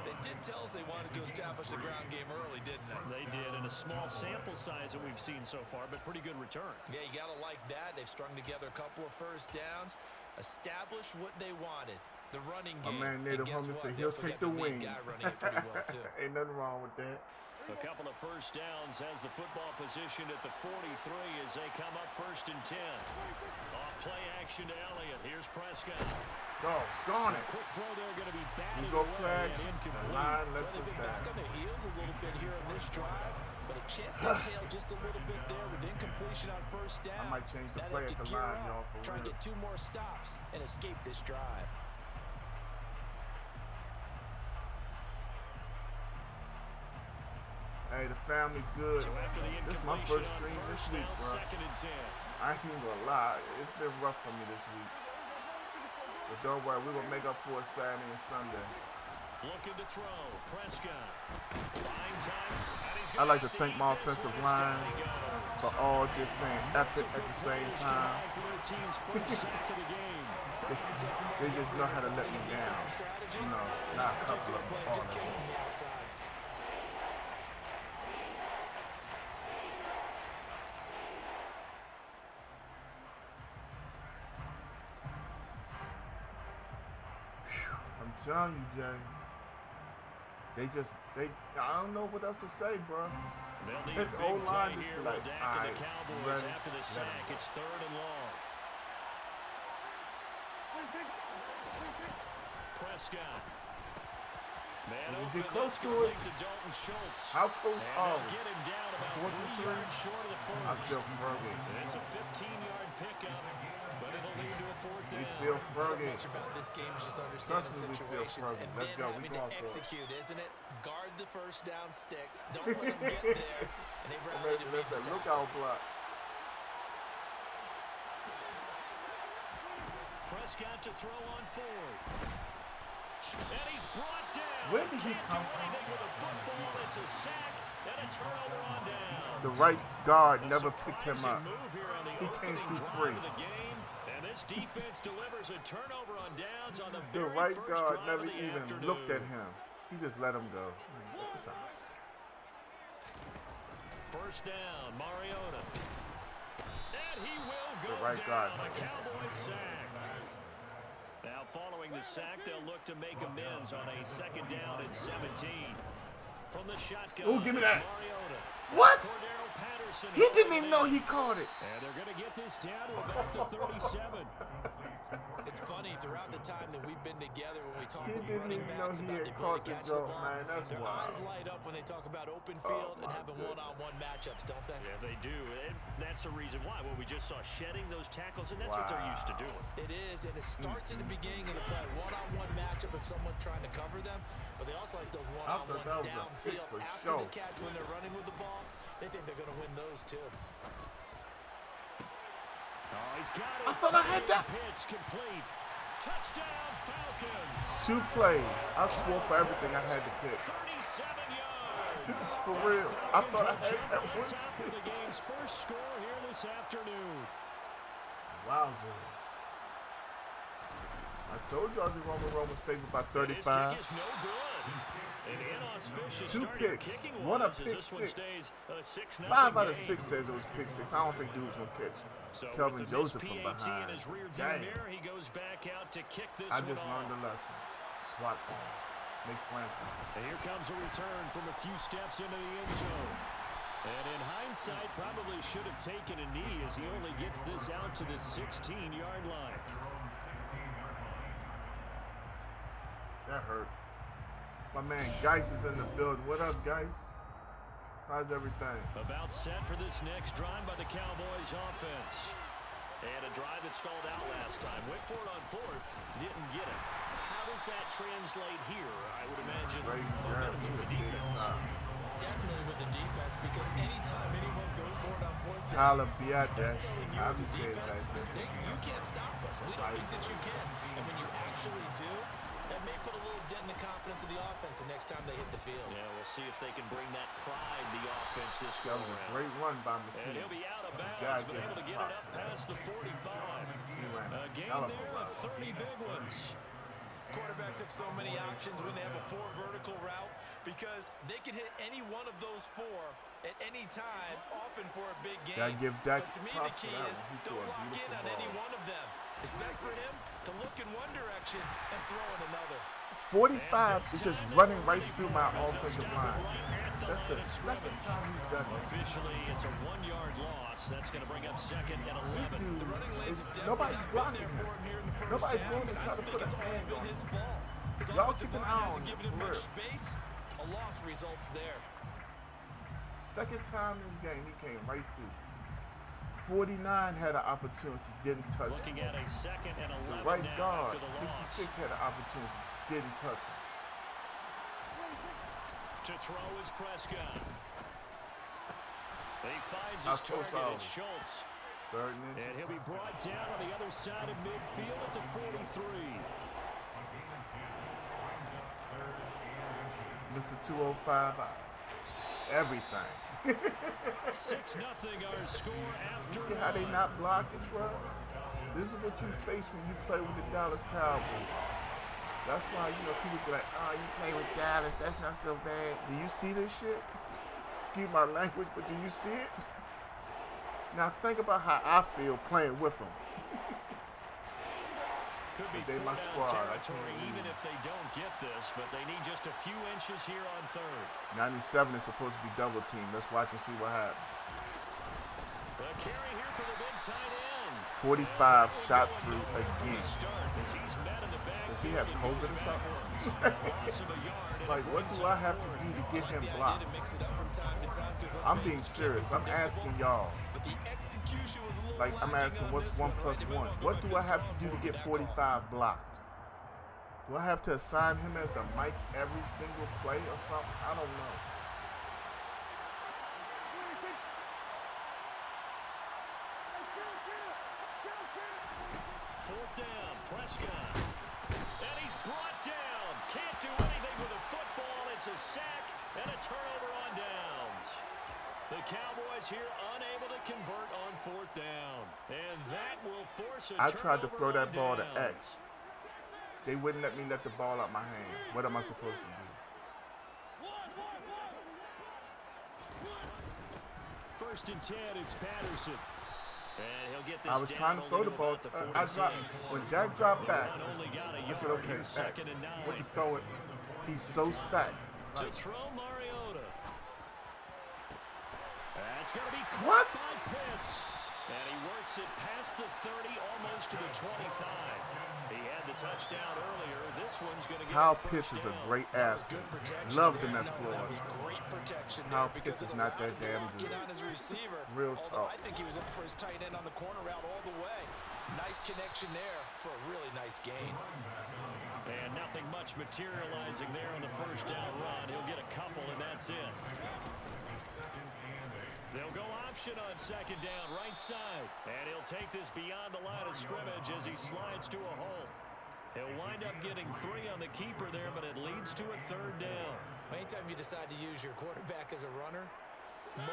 They did tell us they wanted to establish the ground game early, didn't they? They did, in a small sample size that we've seen so far, but pretty good return. Yeah, you got to like that. They've strung together a couple of first downs, established what they wanted, the running game. My man Native Homie said he'll take the wings. Ain't nothing wrong with that. A couple of first downs has the football position at the 43 as they come up first and 10. Off play action to Elliott. Here's Prescott. Doggone it. Quick throw there, going to be batted You go away Crags. and incomplete. Line lets us Back down. on the heels a little bit here on this drive, but a chance to exhale just a little bit there with incompletion on first down. I might change the Now play they at the have to gear line, up, y'all, for try and real. get 2 more stops and escape this drive. Hey, the family good. So after the This is my first incompletion stream on this first week, down, bro. second and 10. I ain't even gonna lie. It's been rough for me this week. But don't worry, we're gonna make up for it Saturday and Sunday. Looking to throw. Prescott. Line time. And he's I gonna like to have thank eat my this offensive one as line down he goes. for all just saying F it at the same time. For their team's first sack of the game. They just know how to let me down. You know, not a couple of them. All Just of came them. from the outside. I'm telling you, Jay. I don't know what else to say, bro. They'll need That a big O-line play just here be will like, Dak all and right, the Cowboys ready? after the Let 'em sack. go. It's 3rd and long. Prescott. Man You open, get close that's to complete it. to Dalton Schultz. How close And are they'll we? get him down about 43? 3 yards short of the first. I feel Fergie. It's a 15-yard pickup, but it'll lead to a 4th We down. feel So Fergie. much about this game is just Trust understanding me, we feel situations Fergie. and Let's then go. We having going to for it. execute, isn't it? Guard the first down sticks. Don't let them get there. And they rallied and made the That's that tackle. lookout block. Prescott to throw on 4th. And he's brought down. Where did he Can't come do from? anything with a football. It's a sack and a turnover on down. The right guard A never picked him surprising up. move here on the He came opening through drive free. of the game, and this defense delivers a turnover on downs on the The very right first guard drive never of the even afternoon. looked at him. He just let him go. It's all right. First down, Mariota. And he will go The right down. guard. A Cowboys sack. Now, following the sack, they'll look to make amends on a 2nd down and 17. From the shotgun, Ooh, give me that. Mariota. What? Cordero Patterson. He didn't even know he caught it. And they're going to get this down to about the 37. It's funny, throughout the time that we've been together when we talk He about didn't running even know backs, he about had the caught ability to the catch the joke, ball, man. That's their wild. eyes light up when they talk about open field and my having goodness. one-on-one matchups, don't they? Yeah, they do. And that's the reason why. Well, we just saw shedding those tackles, and that's what they're used to doing. It is, and it starts at the beginning of the play. One-on-one matchup if someone's trying to cover them, but they also like those one-on-ones that was a pick downfield for after sure. the catch when they're running with the ball. They think they're going to win those too. Oh, he's got it. I thought I had that. Pitch complete. Touchdown, Falcons. 2 plays. I swore for everything I had to pick. 37 yards. For real. I thought I had that Falcons one after too. the game's first score here this afternoon. Wowzers. I told you I was Roman's favored by His kick 35. is no good. An inauspicious 2 start your picks. kicking One a was as pick this one 6. stays a 6-0 5 out of game. 6 says it was pick 6. I don't think dude's gonna catch So Kelvin with the Joseph missed from PAT in behind. his rearview Dang. mirror, he goes back out to kick this I one just off. learned a lesson. Swat ball. Make friends with him. And here comes a return from a few steps into the end zone. And in hindsight, probably should have taken a knee as he only gets this out to the 16-yard line. That hurt. My man Geis is in the building. What up, Geis? How's everything? About set for this next drive by the Cowboys offense. And a drive that stalled out last time. Went for it on 4th. Didn't get it. How does that translate here? I would imagine Great momentum to the defense. Definitely with the defense, because anytime anyone goes for it on 4th down, Tyler Biadash. that's telling you How as do a you say his defense last that name? you can't stop us. We don't think that you can. And when you actually do, that may put a little dent in the confidence of the offense the next time they hit the field. Yeah, we'll see if they can bring that pride to the offense this go That was a around. great run by And McKee. he'll be out of God bounds, but damn able to get it up past the 45. He ran A gain hell of a there of route. 30 big ones. Quarterbacks have so many options when they have a 4 vertical route because they can hit any one of those 4 at any time, often for a big game. Gotta give Dak But to me, the props for key that is one. He don't threw a lock in beautiful on any ball. one of them. It's best for him to look in one direction and throw in another. 45 is just running right through my offensive line. That's the second time he's done it. Officially, it's a 1-yard loss. That's going to bring up 2nd and This 11. dude, The running lanes have definitely nobody's not been blocking there him. for him here in the first Nobody's half. going to I try to don't put think a it's all hand been on his him. fault. His Y'all offensive keep an line eye on hasn't him, given him for much real. space. A loss results there. Second time in this game, he came right through. 49 had an opportunity, didn't touch Looking him. at a 2nd and 11 The right now guard, after the loss. 66 had an opportunity, didn't touch him. To throw is Prescott. He finds How his close target, are it's Schultz. 3rd and And inches. he'll be brought down on the other side of midfield at the 43. A gain of 10 brings up 3rd Mr. 205, everything. 6-0 our score after. You see how they not blocking, bro? This is what you face when you play with the Dallas Cowboys. That's why, you know, people be like, oh, you play with Dallas, that's not so bad. Do you see this shit? Excuse my language, but do you see it? Now think about how I feel playing with them. Could be They my four-down squad. territory even if they don't get this, but they need just a few inches here on third. 97 is supposed to be double team. Let's watch and see what happens. The carry here for the big tight end. 45 shots through again. Does he have COVID or something? Like, what do I have to do to get him blocked? I'm being serious. I'm asking y'all. Like, I'm asking, what's 1 + 1? What do I have to do to get 45 blocked? Do I have to assign him as the mic every single play or something? I don't know. Fourth down, Prescott. And he's brought down. Can't do anything with a football. It's a sack and a turnover on downs. The Cowboys here unable to convert on fourth down. And that will force a I tried to throw that ball to downs. X. They wouldn't let me let the ball out my hand. What am I supposed to do? First and 10, it's Patterson. And he'll get this I was trying to throw the ball. I dropped, when Dak dropped back, I said, okay, X. Went to throw it. He's so sacked. To throw Mariota. That's going to be What? caught by Pitts. And he works it past the 30, almost to the 25. He had the touchdown earlier. This one's going to get Kyle the Pitts first is a down. great athlete. Loved him at Florida. Great protection Kyle there Pitts because is it not allowed that him damn to get good. on his receiver. Real Although talk. I think he was looking for his tight end on the corner route all the way. Nice connection there for a really nice gain. And nothing much materializing there on the first down run. He'll get a couple, and that's it. They'll go option on second down, right side. And he'll take this beyond the line of scrimmage as he slides to a hole. He'll wind up getting 3 on the keeper there, but it leads to a third down. Anytime you decide to use your quarterback as a runner,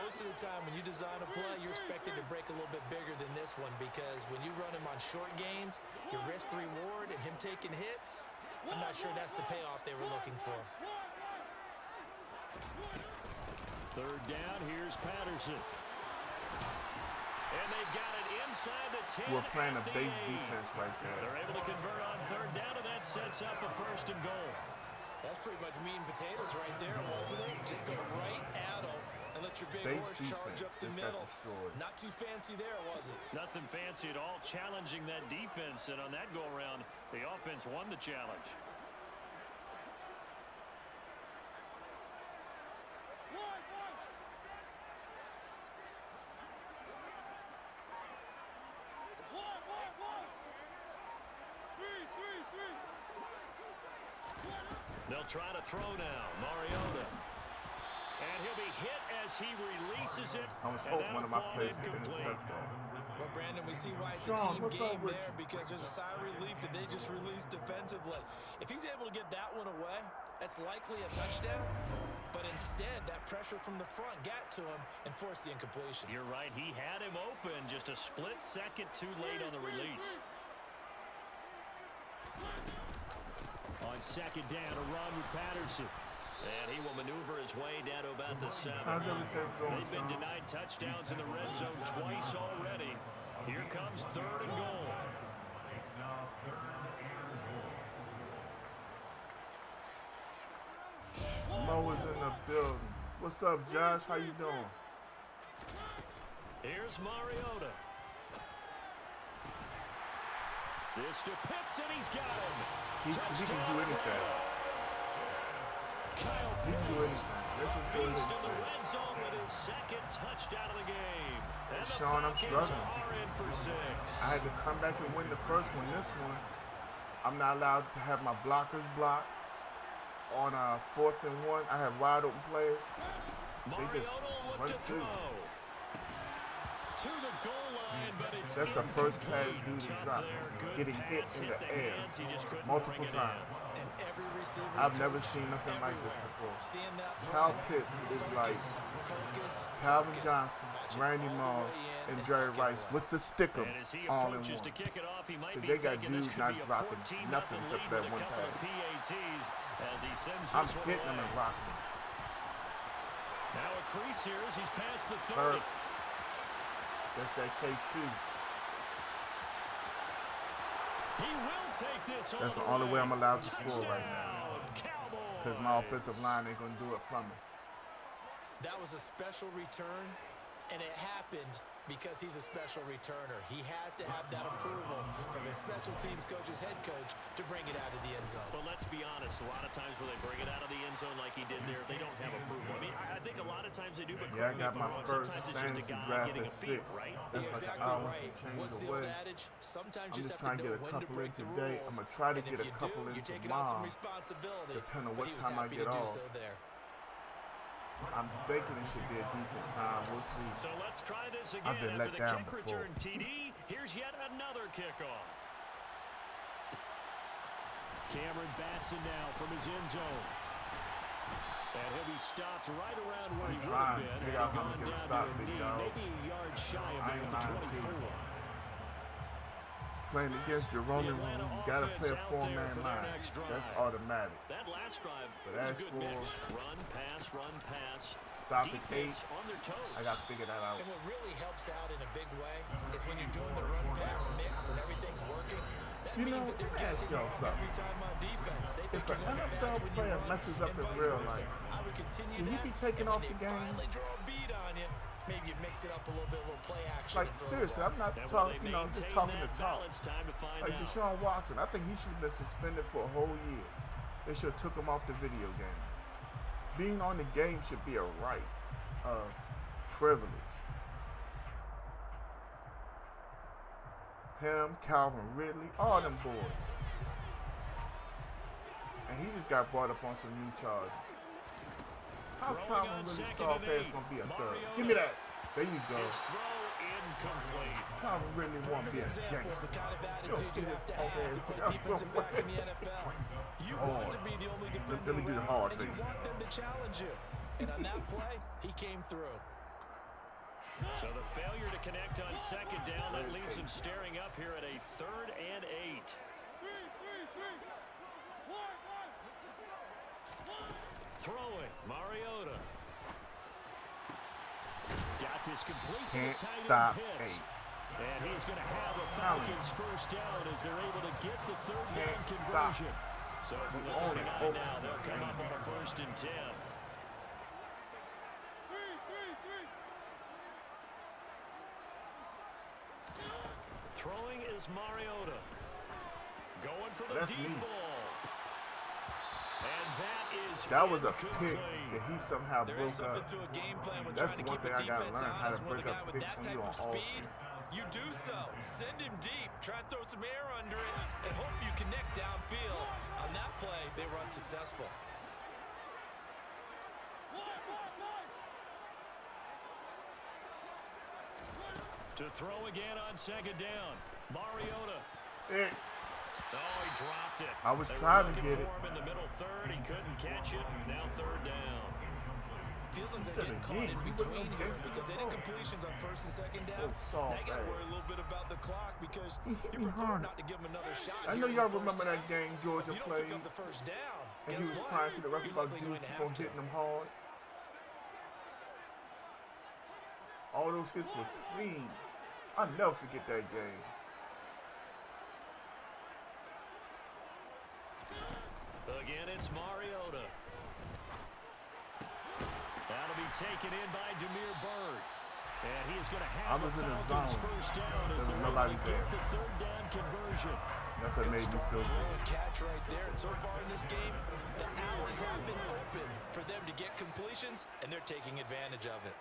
most of the time when you design a play, you're expected to break a little bit bigger than this one because when you run him on short gains, your risk reward and him taking hits, I'm not sure that's the payoff they were looking for. Third down, here's Patterson. And they've got it inside the 10. We're playing a at the base 8. defense right there. They're able to convert on third down, and that sets up a first and goal. That's pretty much meat and potatoes right there, wasn't it? Just go right at them and let your big Base horse charge defense up the just got middle. destroyed. Not too fancy there, was it? Nothing fancy at all, challenging that defense, and on that go-around, the offense won the challenge. They'll try to throw now, Mariota. And he'll be hit as he releases it. I was and hoping one of my that'll fall players could incomplete. intercept that. Well, Brandon, we see why it's Sean, a team what's up game with there you? because there's a sigh of relief that they just released defensively. If he's able to get that one away, that's likely a touchdown. But instead, that pressure from the front got to him and forced the incompletion. You're right. He had him open just a split second too late on the release. On second down, a run with Patterson. And he will maneuver his way down to about the 7. How's everything going, They've been Sean? denied touchdowns in the red zone twice already. Here comes third and goal. It's now 3rd and goal. Mo is in the building. What's up, Josh? How you doing? Here's Mariota. This to Pitts, and he's got him. He can do anything. Kyle He can do Pitts. anything. This is good. Beast in the red zone with his second touchdown of the game. And the Sean, I'm Falcons struggling. are in for 6. I had to come back and win the first one. This one, I'm not allowed to have my blockers blocked. On 4th and 1, I have wide open players. They just Mariota will run look to through. throw. to the goal line, but it's That's the first pass incomplete. dude Tough dropped, there. Good getting hit pass, in hit the air hands. He just couldn't multiple bring it times. in. And every receiver's I've never coach seen nothing like this everywhere, before. seeing that Kyle play, Pitts is focus, like focus, Calvin focus. Johnson, Match it Randy all the Moss, way in and and Jerry take it Rice away. with the sticker And as he all in approaches one. to kick it off, he might 'Cause be they got thinking this dudes could not be a dropping 14-0 nothing lead except with that a one couple of pass. PATs as he sends I'm this one hitting them away. and blocking them. Now a crease here as he's past the 30. Third. That's that K2. He will take this That's the all only way I'm way. allowed to score right now. Touchdown, Because my Cowboys. offensive line ain't going to do it for me. That was a special return, and it happened because he's a special returner. He has to have that approval from his special teams coach's head coach to bring it out of the end zone. But let's be honest, a lot of times when they bring it out of the end zone like he did there, they don't have approval. I mean, I think a lot of times they do, but Yeah, I correct me got if I'm my wrong. first Sometimes it's just a fantasy guy draft getting at a beat, 6. right? That's You're like exactly an hour right. and some What's change the old away. adage? Sometimes I'm you just just trying have to to get know a when to couple break in the today. rules. I'm going to try to And get if a you couple do, in you're taking on some tomorrow. responsibility. Depending on But what he was time I happy get to do off. so there. I'm thinking it should be a decent time. We'll see. So let's try this again. I've been After let the down kick before. return TD, here's yet another kickoff. Cameron Batson now from his end zone. And he'll be stopped right around where he would have trying to been. figure out how Gone we can down stop to a Big knee, Dog. maybe a yard shy of I it ain't at the lying to you. 24. Playing against Jerome, you got to play a four-man line. That's automatic. That last drive But was a as good for mix. Run, pass. Stop at 8, Defense on their toes. I got to figure that out. And what really helps out in a big way is when you're doing the run-pass mix and everything's working, that You means know, that they're let me ask guessing y'all wrong something. every time on defense. They think If you're an going to pass NFL when you player run, messes up and in vice real versa. life, I would continue should he that, be taken and when off they the game? finally draw a beat on you, maybe you mix it up a little bit, a little play action. Like, and throw the seriously, ball. I'm not Now, will talking, they just maintain talking that to talk. balance? Time to find Like out. Deshaun Watson, I think he should have been suspended for a whole year. They should have took him off the video game. Being on the game should be a right of privilege. Him, Calvin Ridley, all them boys. And he just got brought up on some new charges. How Throwing Calvin on Ridley second soft and ass 8. gonna be a thug? Mariota. Give me that. There you go. His throw incomplete. Calvin Ridley won't be a Example of gangster. the kind of You attitude don't see you that have to punk have ass to play nigga defensive back in the somewhere. NFL. You Hard. want to be the only defender Let me do the around, hard and you thing. want them to challenge you. And on that play, he came through. So the failure to connect on second down, that leaves him staring up here at a 3rd and 8. Throwing, Mariota. Got this complete to the Can't tight stop end Pitts. 8. And he's going to have a Talent. Falcons first down as they're able to get the 3rd down Can't stop. conversion. So from the Only 39 hope now, they'll come team. up on a 1st and 10. Throwing is Mariota. Going for the That's deep me. ball. And That was a incomplete. pick that he somehow There broke is something up. to a game plan when That's trying to the one keep a thing I gotta defense learn, how to honest. When break a guy up with picks that when type you of on speed, offense. you do so. Send him deep. Try and throw some air under it and hope you connect downfield. On that play, they were unsuccessful. To throw again on second down. Mariota. It, Oh, he dropped it. I was They were trying to looking get for it. him in the middle third. He couldn't catch it. Now 3rd down. Feels like He they're said getting caught again, in he between wasn't here gangster because they didn't before. completions on 1st and 2nd down. Oh, soft Now you got to ass. worry a little bit about the clock because He hit you me prefer hard. not to give him another shot. I here know in y'all the first remember that half. game If Georgia you don't played, pick up the first down, and he guess was what? crying to the ref You're about likely dudes going to keep have on to. hitting him hard. All those hits were clean. I'll never forget that game. Again, it's Mariota. That'll be taken in by Demir Bird. And he is going to I have was a in the Falcons zone. first down There as was they're nobody able to there. get the 3rd down conversion. That's what made me feel Throw good. and catch right there. And so far in this game, the alleys have been open for them to get completions, and they're taking advantage of it.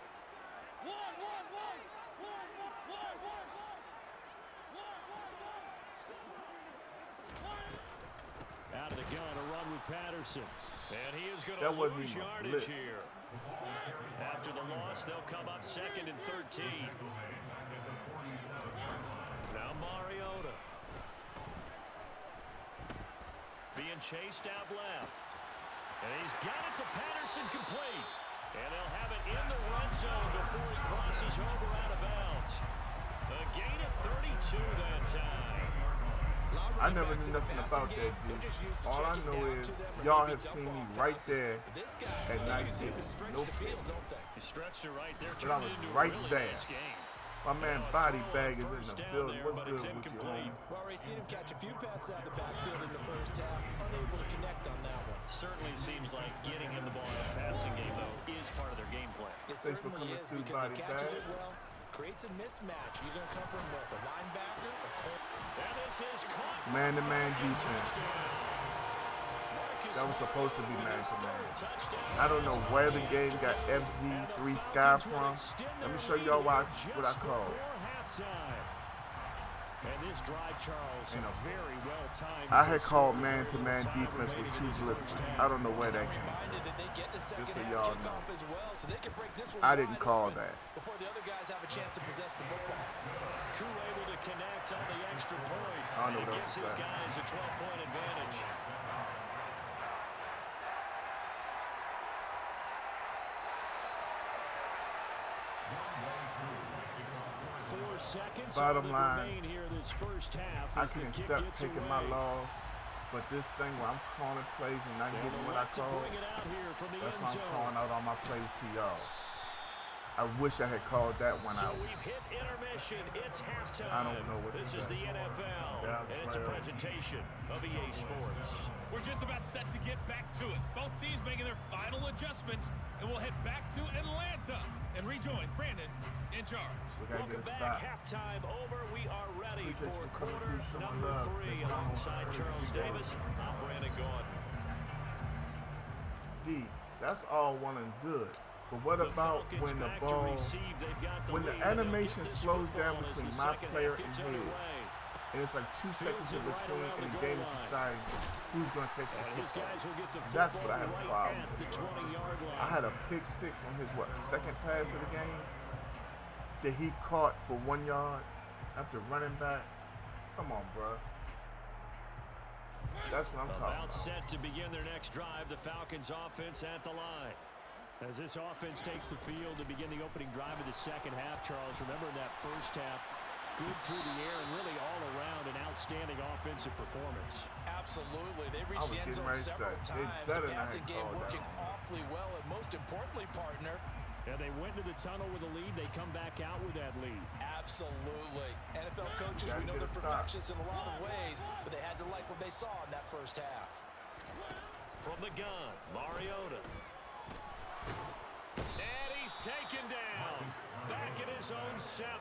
Out of the gun, a run with Patterson. And he is going to That wasn't lose even a yardage blitz. here. After the loss, they'll come up 2nd and 13. chased out left. And he's got it to Patterson complete. And they'll have it in the red zone before he crosses over out of bounds. A gain of 32 that time. I never knew nothing about that, dude. All I know is y'all have seen me right there at night. No field. He stretched it right there. But I was right there. My man Body Bag is in the building. What's good with you, homie? Well, already seen him catch a few passes out of the backfield in the first half. Unable to connect on that one. Certainly seems like getting him the ball in the passing game, though, is part of their game plan. It Thanks for certainly coming is through, because Body he catches Bag. it well, creates a mismatch. You're going to cover him with a linebacker, a corner. And this is caught. Man-to-man defense. That was supposed to be man-to-man. I don't know where the game got FZ3 Sky from. Let me show y'all what I call. And this drive, Charles, very well timed. I had called man-to-man defense with 2 blitzes. I don't know where that came from. Just so y'all know. I didn't call that. Before the other guys have a chance to possess the football. True able to connect on the extra point. I don't know and what gives else to his say. guys a 12-point advantage. Bottom line, Here this first half I as can the kick accept gets taking away. my loss, but this thing where I'm calling plays and not And getting they'll what I look to call, bring it out here from the that's end why I'm zone. calling out all my plays to y'all. I wish I had called that one So out. we've hit intermission. It's halftime. I don't know what This to is say. the NFL, Yeah, and it's a presentation of EA Sports. We're just about set to get back to it. Both teams making their final adjustments, and we'll head back to Atlanta and rejoin Brandon in charge. We gotta Welcome get a back. stop. Halftime over. We are ready Appreciate for you coming quarter through, showing number love. 3 Big time. alongside Charles Davis. I'm Brandon Gordon. D, that's all well and good. But what The about Falcons when the back to ball, receive. They've got when the lead, and they'll animation get this slows down football as between the my second player half and gets his, underway. and it's like 2 seconds Fields in it right between, around and the the goal game is line. deciding who's going to catch the And his football. guys will get the That's football what I have right problems at the with. 20-yard line. I had a pick 6 on his, second pass of the game that he caught for 1 yard after running back. Come on, bro. That's what I'm talking About about. set to begin their next drive, the Falcons offense at the line. As this offense takes the field to begin the opening drive of the second half, Charles, remember in that first half, good through the air and really all around an outstanding offensive performance. Absolutely. They I reached was the end getting zone ready to several say, they times. better The not passing have game called working that. awfully well, and most importantly, partner, And they went to the tunnel with a lead. They come back out with that lead. absolutely. NFL coaches, Gotta we know get they're a stop. perfectionists in a lot of ways, but they had to like what they saw in that first half. From the gun, Mariota. And he's taken down. Back in his own 7.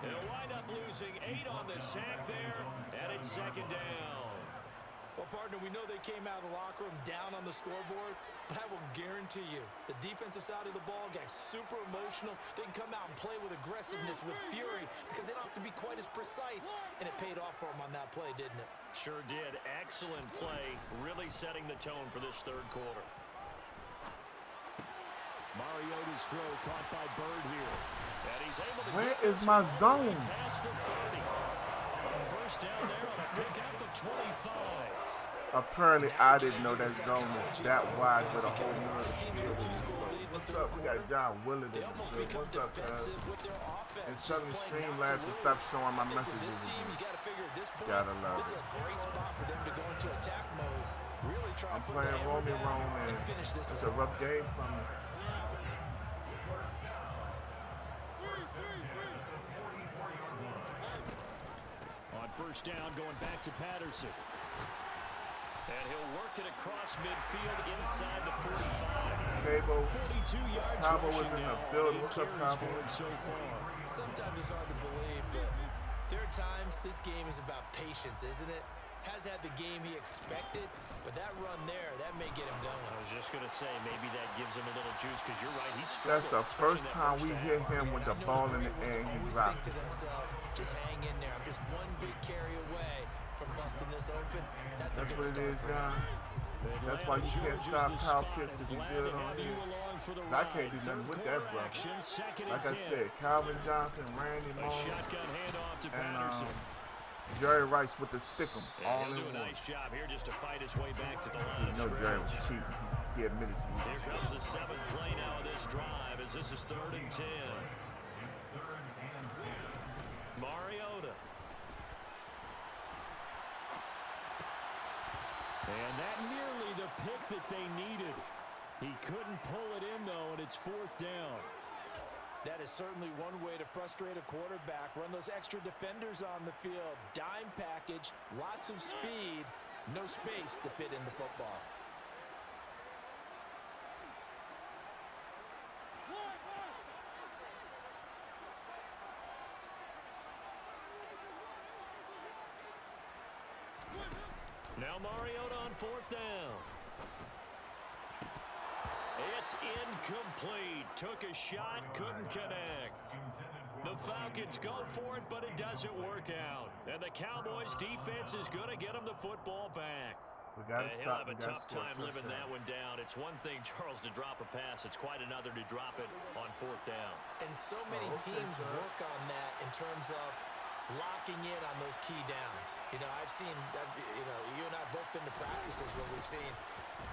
He'll wind up losing 8 on the sack there, and it's second down. Well, partner, we know they came out of the locker room down on the scoreboard, but I will guarantee you the defensive side of the ball got super emotional. They can come out and play with aggressiveness, with fury, because they don't have to be quite as precise, and it paid off for them on that play, didn't it? Sure did. Excellent play, really setting the tone for this third quarter. Mariota's throw caught by Bird here. And he's able to Where get is this my one zone? past the 30. First down there on a pick at the 25. Apparently, I didn't know that zone was that wide with a whole nother field. What's up? We got John Willard in the field. What's up, guys? And Southern Streamlabs will stop showing my messages This team, again. you got to figure at this point, Gotta love this is it. a great spot for them to go into attack mode. Really try I'm to put playing the hammer Romy down Rome, and finish this it's one a rough off. game for me. On first down, going back to Patterson. And he'll work it across midfield inside the 45. Cabo, 42 yards Cabo was rushing in the now. building. 8 What's up, carries Cabo? for him so far. Sometimes it's hard to believe, but there are times this game is about patience, isn't it? Has had the game he expected, but that run there, that may get him going. I was just going to say, maybe that gives him a little juice because you're right, he's struggled. That's the first time we hit him with the I know ball in great the ones air and he always dropped think it. to themselves, just hang in there. I'm just one big carry away from busting this open. That's a That's good what it start is for him. now. That's why you can't stop Kyle Pitts because he's good on here. I can't do nothing with that, brother. Like I said, Calvin Johnson, Randy A Moss, shotgun handoff to and Patterson. Jerry Rice with the stick'em, all He'll in do a one. nice job here just to fight his way back to the line of You know Jerry was scrimmage. cheating. He admitted to you. Here comes the 7th play now of this drive as this is 3rd and 10. It's 3rd and 10. Mariota. And that nearly the pick that they needed. He couldn't pull it in, though, and it's 4th down. That is certainly one way to frustrate a quarterback. Run those extra defenders on the field. Dime package, lots of speed, no space to fit in the football. Now Mariota on 4th down. It's incomplete. Took a shot, couldn't connect. The Falcons go for it, but it doesn't work out. And the Cowboys defense is going to get them the football back. We got to He'll stop. have a tough time living that one down. It's one thing, Charles, to drop a pass. It's quite another to drop it on 4th down. And so many teams work on that in terms of locking in on those key downs. You know, I've seen, you and I both been to practices where we've seen,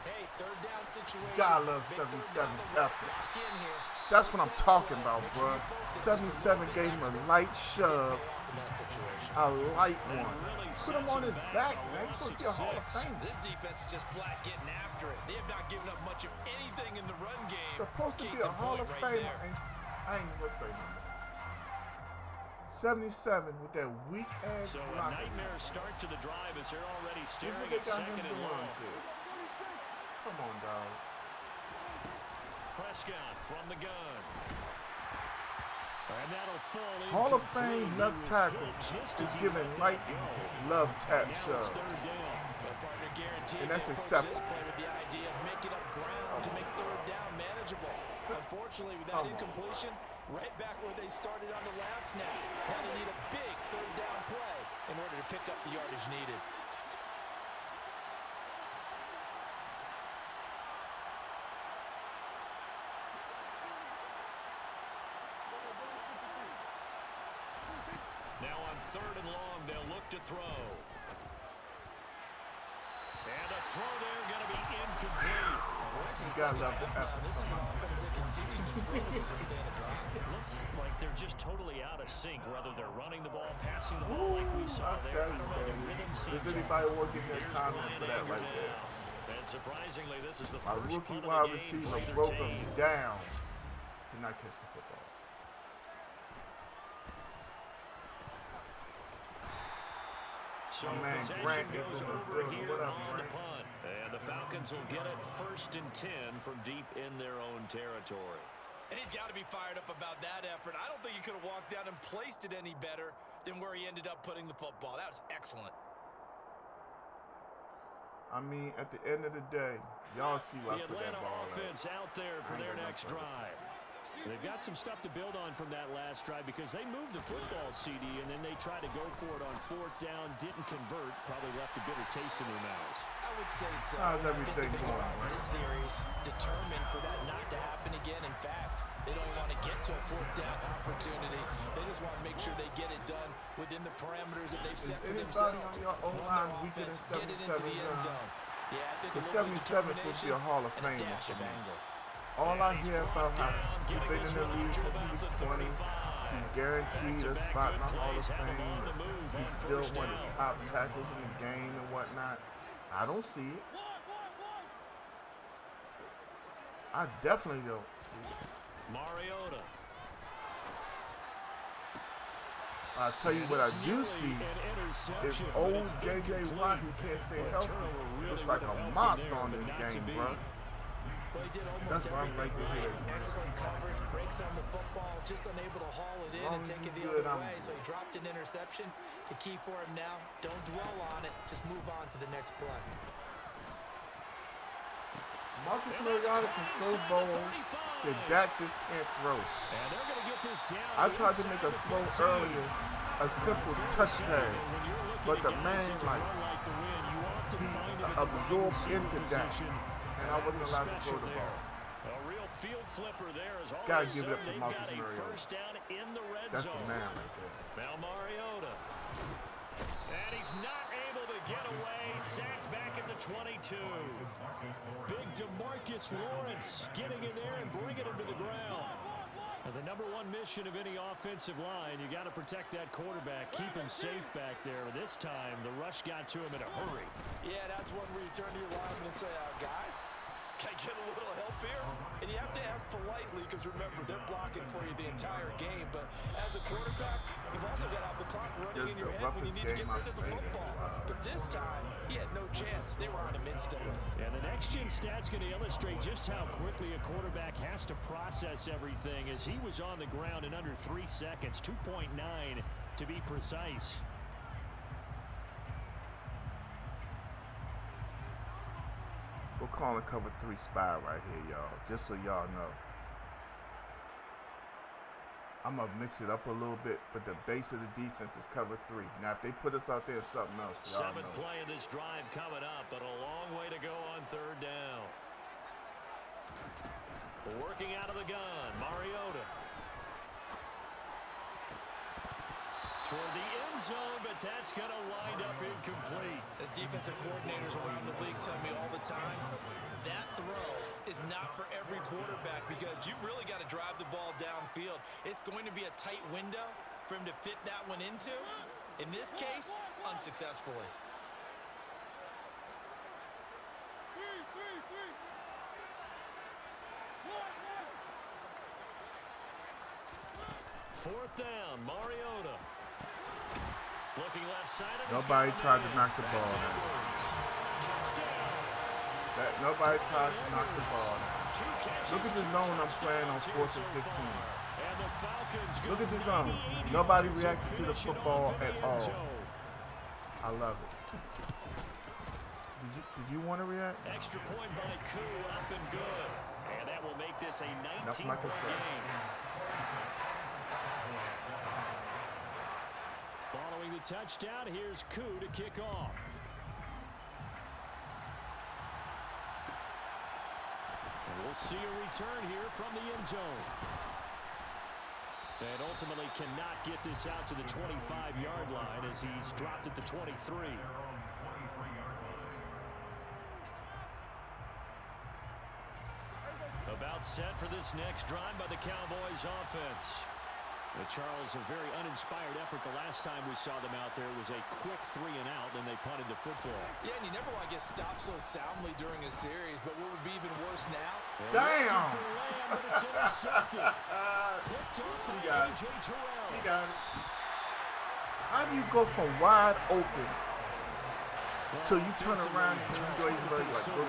hey, 3rd down situation. God love big 77's third down, effort. lock in here. That's what I'm talking about, bro. 77 gave him a light shove, In that situation. a light one. Put him on his back, man. He's supposed to be a Hall of Famer. This defense is just flat getting after it. They have not given up much of anything in the run game. Supposed to be Case a in Hall point of right Famer. there. I ain't gonna say nothing. 77 with that weak ass So a block. nightmare start to the drive as they're already This is staring what they at got him 2nd and doing long. for. Come on, dog. Prescott from the gun. And that'll fall in. Hall of Fame left tackle is giving light love tap shove. And that's acceptable. This play with the idea of making up ground to make 3rd down manageable. Unfortunately, with that Come on. incompletion, right back where they started on the last snap. Now they need a big 3rd down play in order to pick up the yardage needed. Now on 3rd and long, they'll look to throw. And a throw there going to be incomplete. You gotta love the effort. This is an offense that continues to struggle to sustain a drive. It looks like they're just totally out of sync, whether they're running the ball, passing the ball like we saw I'll there. tell I you, don't know, the baby. rhythm seems Does anybody want to get their Here's comment Brian for that Anger right there? now. And surprisingly, this is the My first rookie punt wide of the game receiver for either broke him team. down to not catch the football. So My man possession Grant is goes in the over building. here What up, on the Grant? punt. And the Falcons will get it 1st and 10 from deep in their own territory. And he's got to be fired up about that effort. I don't think he could have walked down and placed it any better than where he ended up putting the football. That was excellent. I mean, at the end of the day, y'all see where I The put that Atlanta ball at. offense out there for I ain't their got no next further. drive. They've got some stuff to build on from that last drive because they moved the football, CD, and then they tried to go for it on 4th down, didn't convert, probably left a bitter taste in their mouths. I would say so. How's I think everything the big going, problem Ray? this series, determined for that not to happen again. In fact, they don't want to get to a 4th down opportunity. They just want to make sure they get it done within the parameters that they've set for anybody themselves. on your Run O-line their weaker than offense, get it into the 77 end John? zone. Yeah, I think The a little bit of 77 is supposed to be a Hall of determination and a Famer dash for of me. anger. All I hear about how he's been in the league since he was 20. He's guaranteed a spot in the Hall of Fame. He's still one of the top tackles in the game and whatnot. I don't see it. I definitely don't see it. Mariota. I'll tell you what I do see is old J.J. Watt who can't stay healthy. Looks like a monster on this game, bro. Well, he did almost That's what I'd like to hear. Excellent coverage, breaks on the football, just unable to haul it in Long and as take you it the good, other I'm way. So good. he dropped an interception. The key for him now, don't dwell on it, just move on to the next play. Marcus Mariota can throw balls that Dak just can't throw. And they're going to get this down. I tried to make a throw earlier, a simple touch pass, but the man, like, he absorbed into that, and I wasn't allowed to throw the ball. A real field flipper there is all Gotta of a give it up sudden to they've Marcus got a Mariota. first down in the red That's zone. the man right there. Now Mariota. And he's not able to get away. Sacked back at the 22. Big DeMarcus Lawrence getting in there and bringing him to the ground. Now, the number one mission of any offensive line, you got to protect that quarterback, keep him safe back there. This time, the rush got to him in a hurry. Yeah, that's one where you turn to your lineman and say, guys, can I get a little help here? And you have to ask politely because, remember, they're blocking for you the entire game. But as a quarterback, you've also got to have the clock running in your head when you need to get rid of the football. But this time, he had no chance. They were on him instantly. And the next-gen stat's going to illustrate just how quickly a quarterback has to process everything as he was on the ground in under 3 seconds, 2.9 to be precise. We're calling cover 3 spy right here, y'all. Just so y'all know. I'm going to mix it up a little bit, but the base of the defense is cover 3. Now, if they put us out there, it's something else. Seventh play of this drive coming up, but a long way to go on third down. Working out of the gun, Mariota. Toward the end zone, but that's going to wind up incomplete. As defensive coordinators around the league tell me all the time, that throw is not for every quarterback because you've really got to drive the ball downfield. It's going to be a tight window for him to fit that one into. In this case, unsuccessfully. Fourth down, Mariota. Looking left side of nobody tried to knock the ball down. Nobody tried to knock the ball down. Look at the zone I'm playing on 4th and 15. Look at the zone. Nobody reacted to the football at all. I love it. Did you want to react? Extra point by Koo, up and good. And that will make this a 19-point game. Following the touchdown, here's Koo to kick off. And we'll see a return here from the end zone. And ultimately cannot get this out to the 25-yard line as he's dropped at the 23. About set for this next drive by the Cowboys offense. Charles, a very uninspired effort the last time we saw them out there. It was a quick 3 and out, and they punted the football. Yeah, and you never want to get stopped so soundly during a series, but what would be even worse now? Damn! It's intercepted. Picked off by A.J. Terrell. He got it. How do you go from wide open till you turn around and you go to the football?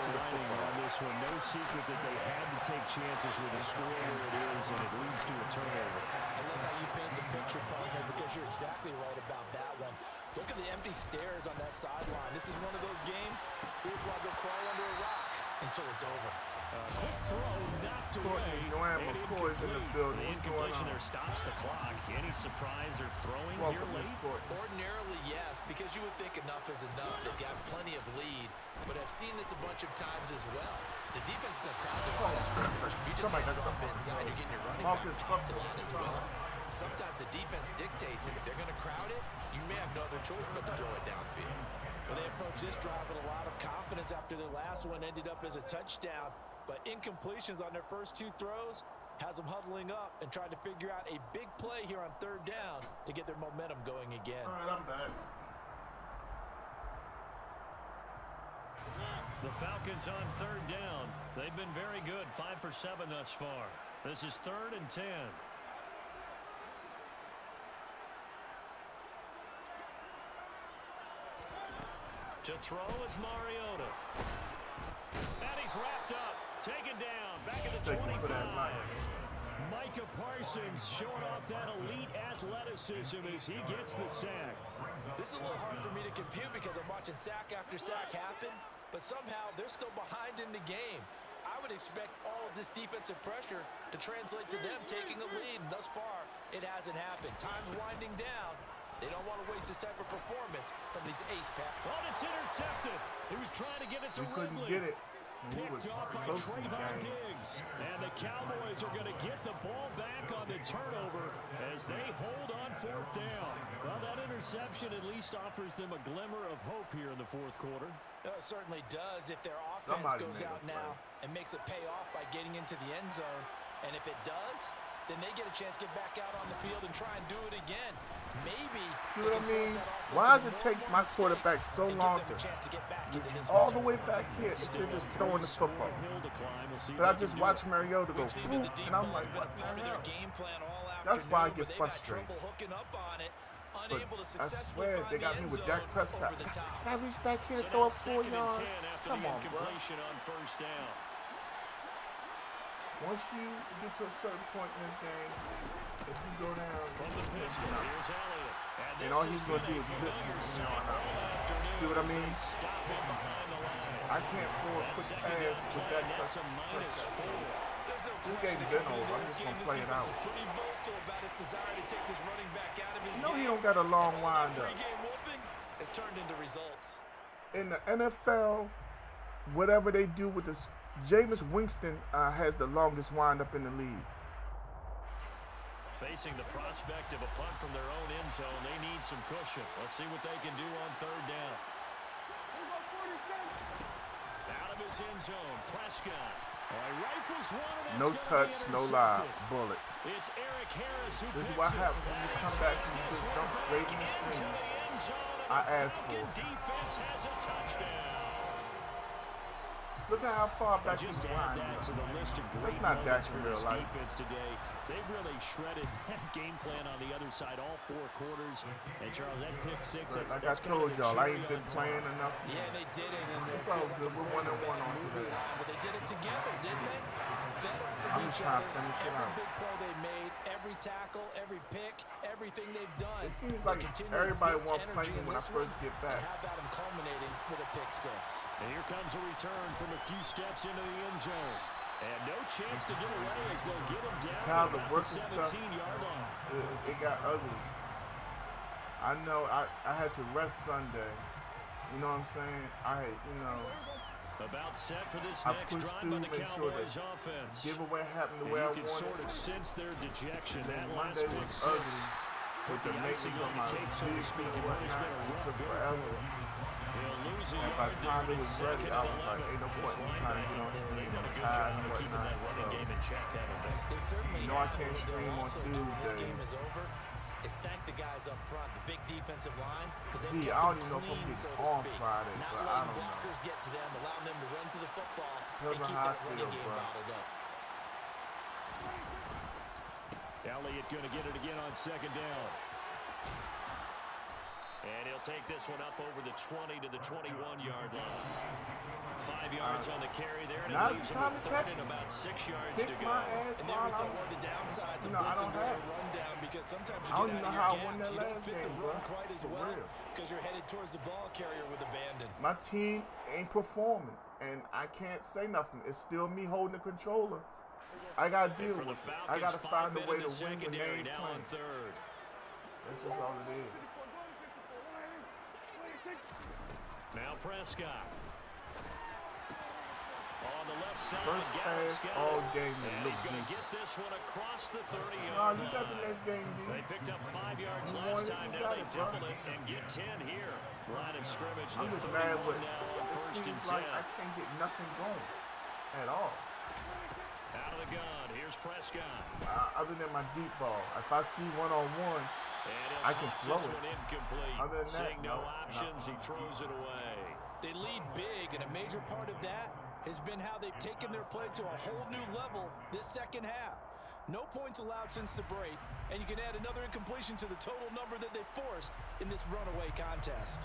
On this one, no secret that they had to take chances with a score where it is, and it leads to a turnover. I love how you paint the picture, partner, because you're exactly right about that one. Look at the empty stairs on that sideline. This is one of those games. Here's why they'll crawl under a rock until it's over. Quick throw, knocked away, and incomplete. The incompletion there stops the clock. Any surprise they're throwing here late? Ordinarily, yes, because you would think enough is enough. They've got plenty of lead, but I've seen this a bunch of times as well. The defense is going to crowd the line. If you just hand it off inside, you're getting your running back up to line as well. Sometimes the defense dictates it. If they're going to crowd it, you may have no other choice but to throw it downfield. Well, they approached this drive with a lot of confidence after their last one ended up as a touchdown. But incompletions on their first 2 throws has them huddling up and trying to figure out a big play here on third down to get their momentum going again. All right, I'm back. The Falcons on third down. They've been very good, 5 for 7 thus far. This is 3rd and 10. To throw is Mariota. And he's wrapped up. Taken down, back at the 25. Micah Parsons showing off that elite athleticism as he gets the sack. This is a little hard for me to compute because I'm watching sack after sack happen, but somehow they're still behind in the game. I would expect all of this defensive pressure to translate to them taking a lead, and thus far, it hasn't happened. Time's winding down. They don't want to waste this type of performance from these ace packs. Oh, it's intercepted. He was trying to get it to Ridley. Couldn't get it. Picked off by Trayvon Diggs. And the Cowboys are going to get the ball back on the turnover as they hold on 4th down. Well, that interception interception at least offers them a glimmer of hope here in the fourth quarter. It certainly does if their offense Somebody goes made out a now play. and makes it pay off by getting into the end zone. And if it does, then they get a chance to get back out on the field and try and do it again. Maybe. See what I mean? Why does it take my quarterback so long to all the way back here instead of just throwing the football? But I just watch Mariota go boom, and I'm like, what the hell? That's why I get frustrated. But I swear they got me with Dak Prescott. I reach back here and throw up 4 yards. Come on, bro. Once you get to a certain point in this game, if you go down, and all he's going to do is blitz me from here on out. See what I mean? I can't throw a quick pass with that Prescott. This game's been over. I'm just going to play it out. You know he don't got a long wind up. In the NFL, whatever they do with this, Jameis Winston has the longest windup in the league. Facing the prospect of a punt from their own end zone, they need some cushion. Let's see what they can do on third down. Out of his end zone, Prescott. Rifles one, and no touch, no lie, bullet. It's Eric Harris who this is what happens when you come back and you just jump straight in the screen. I asked for it. Defense has a touchdown. Look at how far back he's winding. That's not Dak in real life. Today. They've really shredded that game plan on the other side all 4 quarters. And Charles, that pick 6. Like I told y'all, I ain't been playing enough. Yeah, they did it. It's all good. We're 1-1 on today. But they did it together, didn't they? I'm just trying to finish it out. Every big play they made, every tackle, every pick, everything they've done. It seems like everybody wants to play me when I first get back. How about them culminating with a pick 6? And here comes a return from a few steps into the end zone. And no chance to get away as they'll get him down the at the working 17-yard line. It got ugly. I know I had to rest Sunday. You know what I'm saying? About set for this I next pushed drive through, by the make sure Cowboys that offense. giveaway happened the And way I you can wanted. sort of sense their dejection. And then That last Monday pick was 6 ugly with the maintenance on my vehicle and whatnot. It took forever. And by the time it was ready, I was like, ain't no point in trying to get on stream. I'm tired and whatnot. So, you know I can't stream on Tuesday. This game is over. Is thank the guys up front, the big defensive line, because they I don't even know if I'm getting on Friday, but I don't know. Blockers get to them, allowing them to run to the football Depends and on keep how I that running feel, game bro. bottled up. Elliott going to get it again on second down. And he'll take this one up over the 20 to the 21-yard line. 5 yards on the carry there, and it leaves him with third and about 6 yards to go. And there was one of the downsides of blitzing during a rundown, because sometimes you get out of your gaps, you don't fit the run quite as well because you're headed towards the ball carrier with abandon. My team ain't performing, and I can't say nothing. It's still me holding the controller. I gotta deal with it. I gotta find a way to win the game plan. That's just all it is. Now Prescott. On the left side, First pass all game that looks going to decent. get this one across the 30-yard Nah, you got the next game, D. They picked up 5 yards You last want it, time. you Now got they it, bro. double it and get 10 here. Line of scrimmage. I'm the just mad 31 with now on it. first and Seems 10. like I can't get nothing going at all. Out of the gun. Here's Prescott. Other than my deep ball. If I see one-on-one, I can throw it. Incomplete. Other than that, Seeing no no, options, he throws it away. They lead big, and a major part of that has been how they've taken their play to a whole new level this second half. No points allowed since the break, and you can add another incompletion to the total number that they forced in this runaway contest.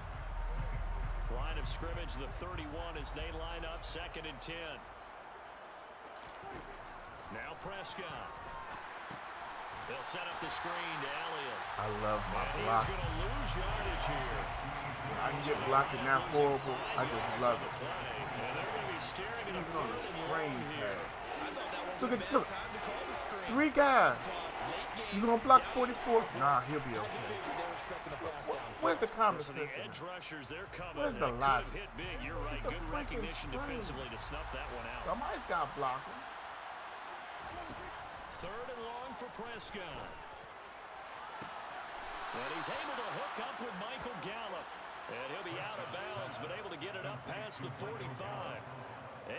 Line of scrimmage, the 31 as they line up, 2nd and 10. Now Prescott. They'll set up the screen to Elliott. I love my And block. he's going to lose yardage here. I can get blocking that horrible. I just love it. And they're going to be staring at a Even on the third and screen long here. pass. Look. 3 guys. You gonna block 44? Nah, he'll be okay. Where's the common So sense? the edge rushers, they're coming. Where's the That could logic? have hit big. You're right. It's a Good freaking recognition screen. defensively to snuff that one out. Somebody's got to block him. 3rd and long for Prescott. And he's able to hook up with Michael Gallup. And he'll be out of bounds, but able to get it up past the 45.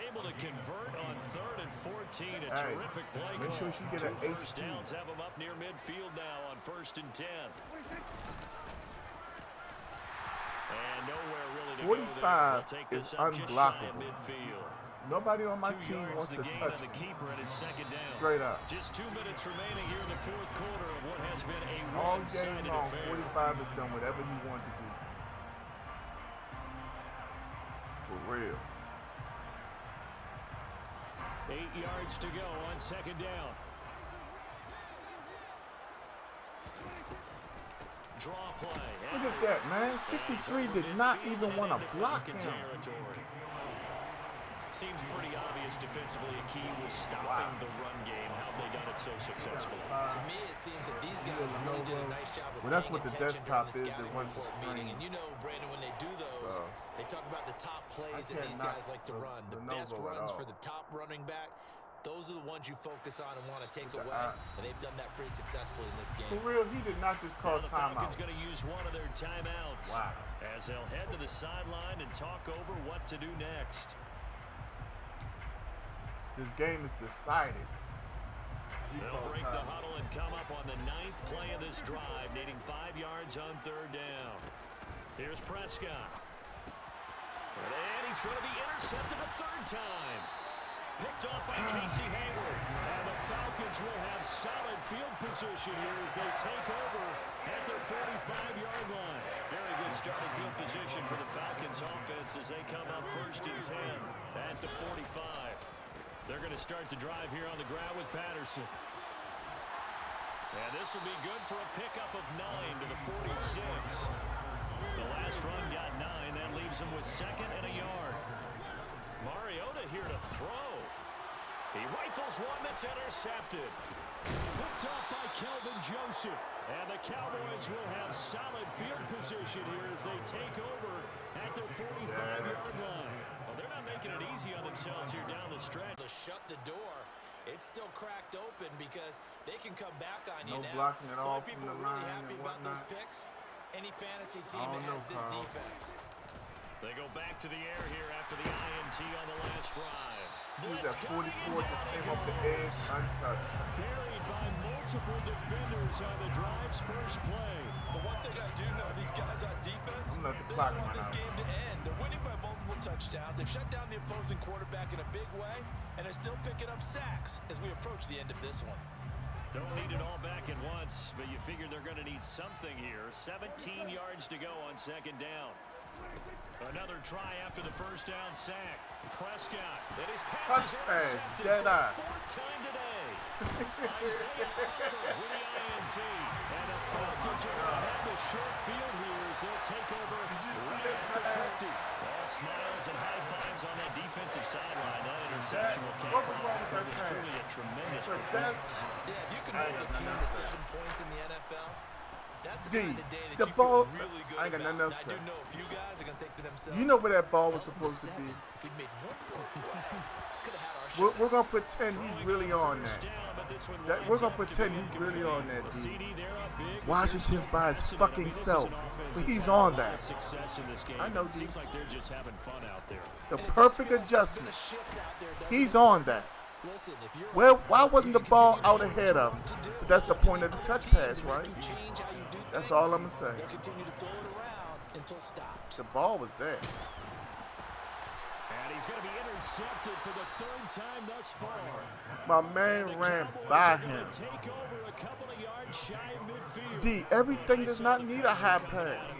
Able to convert on 3rd and 14. A terrific play make call. sure she get an 2 first HD. downs have him up near midfield now on 1st and 10. And nowhere really to 45 go there. is Just shy of unblockable. midfield. Nobody on my 2 team yards wants the to gain touch on the me. keeper, and it's 2nd down. Straight up. Just 2 minutes remaining here in the 4th quarter of what has been a All one-sided game long, affair. 45 has done whatever he wanted to do. For real. 8 yards to go on 2nd down. Draw play. Look at that, man. 63 did not even want to block him. Seems pretty obvious defensively. A key was stopping the run game. How have they done it so successfully? To me, it seems that these guys really did a nice job of Well, that's paying what the attention desktop during is, the the scouting one to report meeting. screen. And you know, Brandon, when they do those, So, they talk about the top plays that can't these knock guys like to the- run. The the best Novo at runs all. for the top running back, those are the ones you focus on and want to take the away. eye. And they've done that pretty successfully in this For game. real, he did not just call Now the Falcons timeout. going to use one of their timeouts. Wow. As they'll head to the sideline and talk over what to do next. This game is decided. He They'll called break the timeout. huddle and come up on the 9th play of this drive, needing 5 yards on 3rd down. Here's Prescott. And he's going to be intercepted a 3rd time. Picked off by Casey Hayward. And the Falcons will have solid field position here as they take over at their 45-yard line. Very good starting field position for the Falcons offense as they come up 1st and 10 at the 45. They're going to start the drive here on the ground with Patterson. And this will be good for a pickup of 9 to the 46. The last run got 9. That leaves him with 2nd and a yard. Mariota here to throw. He rifles one that's intercepted. Picked off by Kelvin Joseph. And the Cowboys will have solid field position here as they take over at their 45-yard line. Well, they're not making it easy on themselves here down the stretch. To shut the door, it's still cracked open because they can come back on you No now. blocking at all Boy, from people the are really line happy and about those whatnot. picks. Any fantasy team I that don't has know, this Carl. defense. They go back to the air here after the INT on the last drive. Who's Blitz at coming 44 just down came he off the goes. edge untouched. Buried by multiple defenders on the drive's first play. But one thing I do know, these guys on defense, I'm gonna let the they clock don't want run this out. game to end. They're winning by multiple touchdowns. They've shut down the opposing quarterback in a big way, and they're still picking up sacks as we approach the end of this one. Don't need it all back at once, but you figure they're going to need something here. 17 yards to go on 2nd down. Another try after the first down sack. Prescott, and his pass is Touch pass, intercepted dead for eye. the 4th time today. Isaiah Oliver with the INT. And the Falcons are going to have the short field here as they'll take over right at the 50. All smiles and high fives on that defensive sideline. That interception will count. What was wrong with that It was pass? truly a tremendous But performance. Yeah, if you can I ain't hold a got team nothing to else to 7 points in the NFL, that's the D, kind of day that the you ball- feel really good I ain't got about. nothing else Now, I to do say. know a few guys are going to think to themselves, You know where that ball was "Hell, supposed to 7, be. if we'd made one more play, could have had our We're shot." going to pretend he's really on First that. down, but this one We're winds going to up to pretend be he's really on that, Well, dude. CD, they're up big, but Washington's they're by his still fucking passionate. I mean, this is self. an offense But that's he's had on a lot that. of success in this game. I know, It D. seems like they're just having fun out there. The And it perfect feels like there's been adjustment. a shift out there, doesn't He's it? on that. Listen, if you're Well, on why that, wasn't you the can ball continue to out do what ahead you of want him? to do. But that's the It's a point of the team touch to pass, make right? you change how you do That's things. all I'm going to say. They'll continue to throw it around until stopped. The ball was there. And he's going to be intercepted for the 3rd time thus far. My And man the ran Cowboys by are gonna him. take over a couple of yards shy of midfield. D, everything does not need a high pass.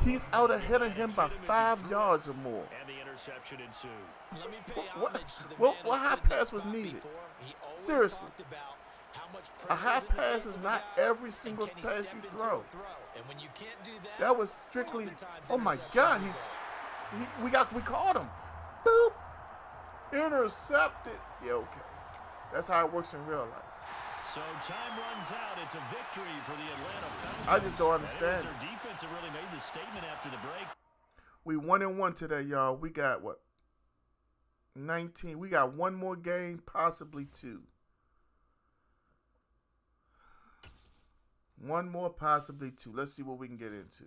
He's out ahead of him by 5 yards or more. And the interception ensued. Let me pay What- homage to the what- man who what high stood in this pass was spot needed? before. He always Seriously. talked about how much A pressure high is in the pass face is of a not guy, every and single can he pass step you into throw. a throw? And when you can't do that, That was strictly, oftentimes oh my interceptions God, result. we caught him. Boop. Intercepted. Yeah, okay. That's how it works in real life. So time runs out. It's a victory for the Atlanta Falcons. I just don't And it was understand. their defense that really made the statement after the break. We 1-1 today, y'all. We got what? 19. We got one more game, possibly 2. One more, possibly two. Let's see what we can get into.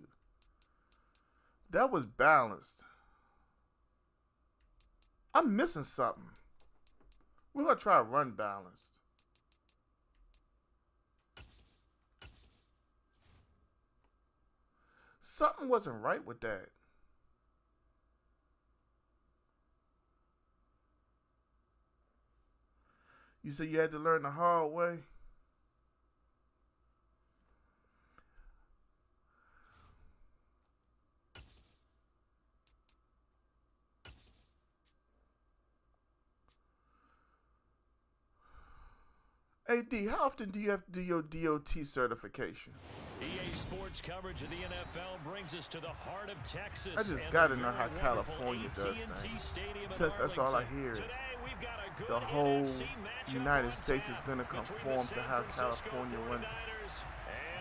That was balanced. I'm missing something. We're going to try run balanced. Something wasn't right with that. You said you had to learn the hard way? Hey, D, how often do you have to do your DOT certification? EA Sports coverage of the NFL brings us to the heart of Texas. I just got to know how California does things. Since that's all I hear is the whole United States is going to conform to how California runs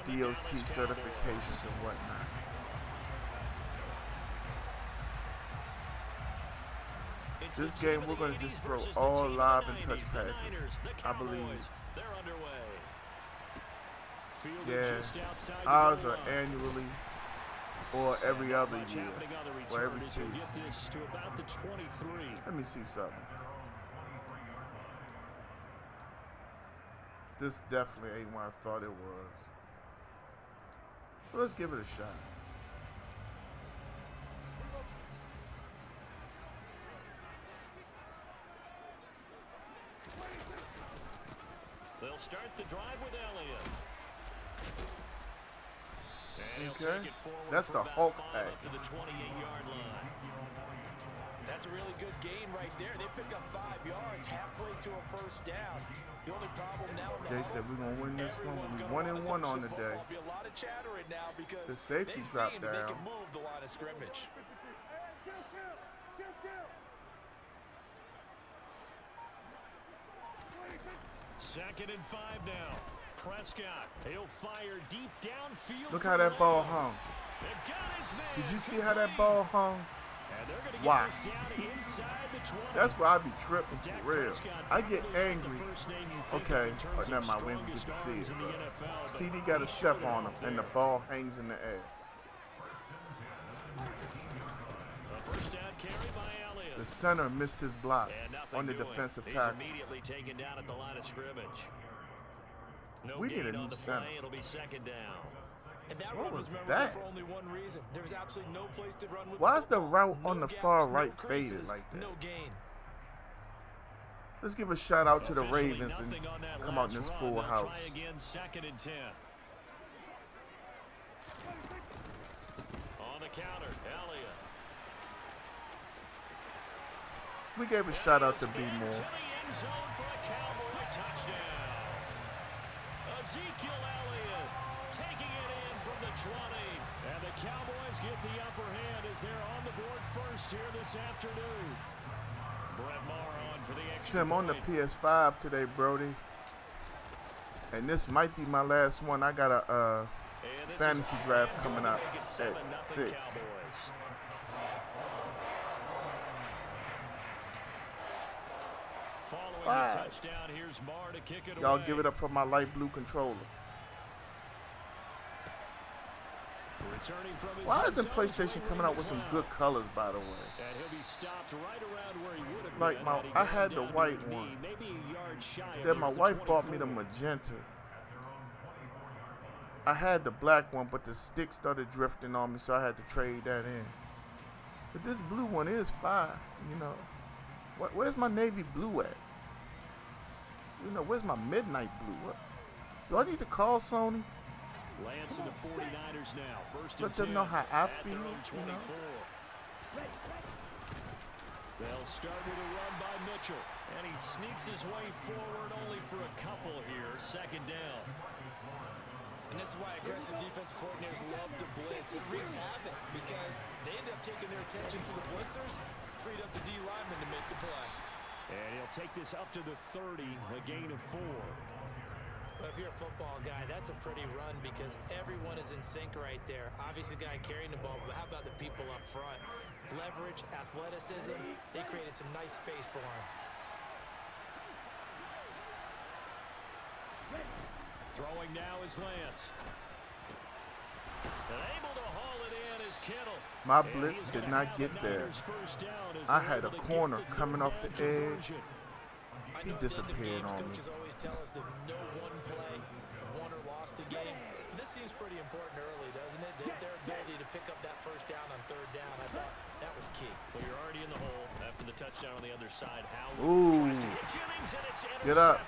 DOT certifications and whatnot. This game, we're going to just throw all live and touch passes, I believe. Yeah, ours are annually or every other year, or every two. Let me see something. This definitely ain't what I thought it was. But let's give it a shot. They'll start the drive with Elliott. Okay, that's the Hulk pack. Up to the 28-yard line. That's a really good gain right there. They pick up 5 yards halfway to a first down. The only problem now in They said we're gonna win this one. We're 1-1 on the day. Be a lot of chattering now because the safety dropped down. They can move the line of scrimmage. Second and 5 now. Prescott, he'll fire deep downfield. Look how that ball hung. They've got his man. Did you see how that ball hung? And they're gonna get Wow. this down inside the 20. That's where I be tripping Dak for real. Prescott, I get probably not angry. the first name you think Okay, of in terms of never mind. We didn't get strongest to see arms it. in the NFL, but CD got a he step showed on him, off and the there. ball hangs in the air. A first down carry by Elliott. The center missed his block And nothing on the doing. defensive He's tackle. immediately taken down at the line of scrimmage. No We gain need a on new the center. play. It'll be second down. And that What run was was memorable that? for only one reason. There's absolutely no place to run with Why is the football. route No on the gaps, far no right creases, faded like that? No gain. Let's give a shout out to the Officially Ravens and nothing on that come out in last this run. full They'll house. Try again, second and 10. On the counter, Elliott. We gave a shout out to B Back Moore. to the end zone for a Cowboy touchdown. Ezekiel Elliott taking it in from the 20. And the Cowboys get the upper hand as they're on the board first here this afternoon. Brett Maher on for the extra Sim on the point. PS5 today, Brody. And this might be my last one. I got a And this fantasy is draft Allen coming to up make it at 7-0 6. Cowboys. Following the 5. touchdown, here's Maher to kick it Y'all away. give it up for my light blue controller. Returning from his Why end isn't zone, PlayStation coming out with some good colors, by the way? And he'll be stopped right around where he would have Like been my, had he I gone had the down to white his knee, one. maybe a yard shy of Then my the wife bought me the 24. magenta. I had the black one, but the stick started drifting on me, so I had to trade that in. But this blue one is fire, you know. Where's my navy blue at? You know, where's my midnight blue? What? Do I need to call Sony? Lance and the 49ers now. First Let and them 10 know how I at their feel, own you know? 24. They'll start with a run by Mitchell. And he sneaks his way forward only for a couple here. Second down. And this is why aggressive defensive coordinators love to blitz. It wreaks havoc because they end up taking their attention to the blitzers, freed up the D lineman to make the play. And he'll take this up to the 30, a gain of 4. Well, if you're a football guy, that's a pretty run because everyone is in sync right there. Obviously, the guy carrying the ball, but how about the people up front? Leverage, athleticism, they created some nice space for him. Throwing now is Lance. And able to haul it in is Kittle. My blitz did not get there. I had a corner coming off the edge. He disappeared on me. Coaches always tell us that no one play won or lost a game. This seems pretty important early, doesn't it? Their ability to pick up that first down on third down, I thought that was key. Well, you're already in the hole after the touchdown on the other side. Ooh. Tries to hit Jennings, and it's Get up.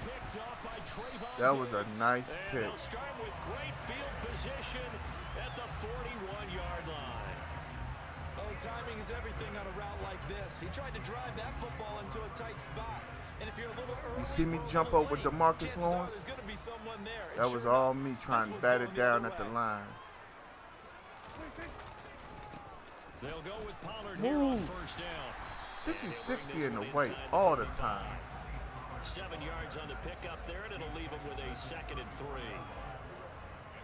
Picked off by Trayvon That was a Diggs. nice And pick. they'll start with great field position at the 41-yard line. Oh, timing is everything on a route like this. He tried to drive that football into a tight spot. And if you're a little early, You see me or a jump little over late, DeMarcus chances are Lawrence? there's gonna be someone there. And That was sure all enough, me trying to this bat one's it going down the at the other way. line. They'll go with Pollard here on Move. first down. 66 be in the way all the time. 7 yards on the pickup there, and it'll leave them with a 2nd and 3.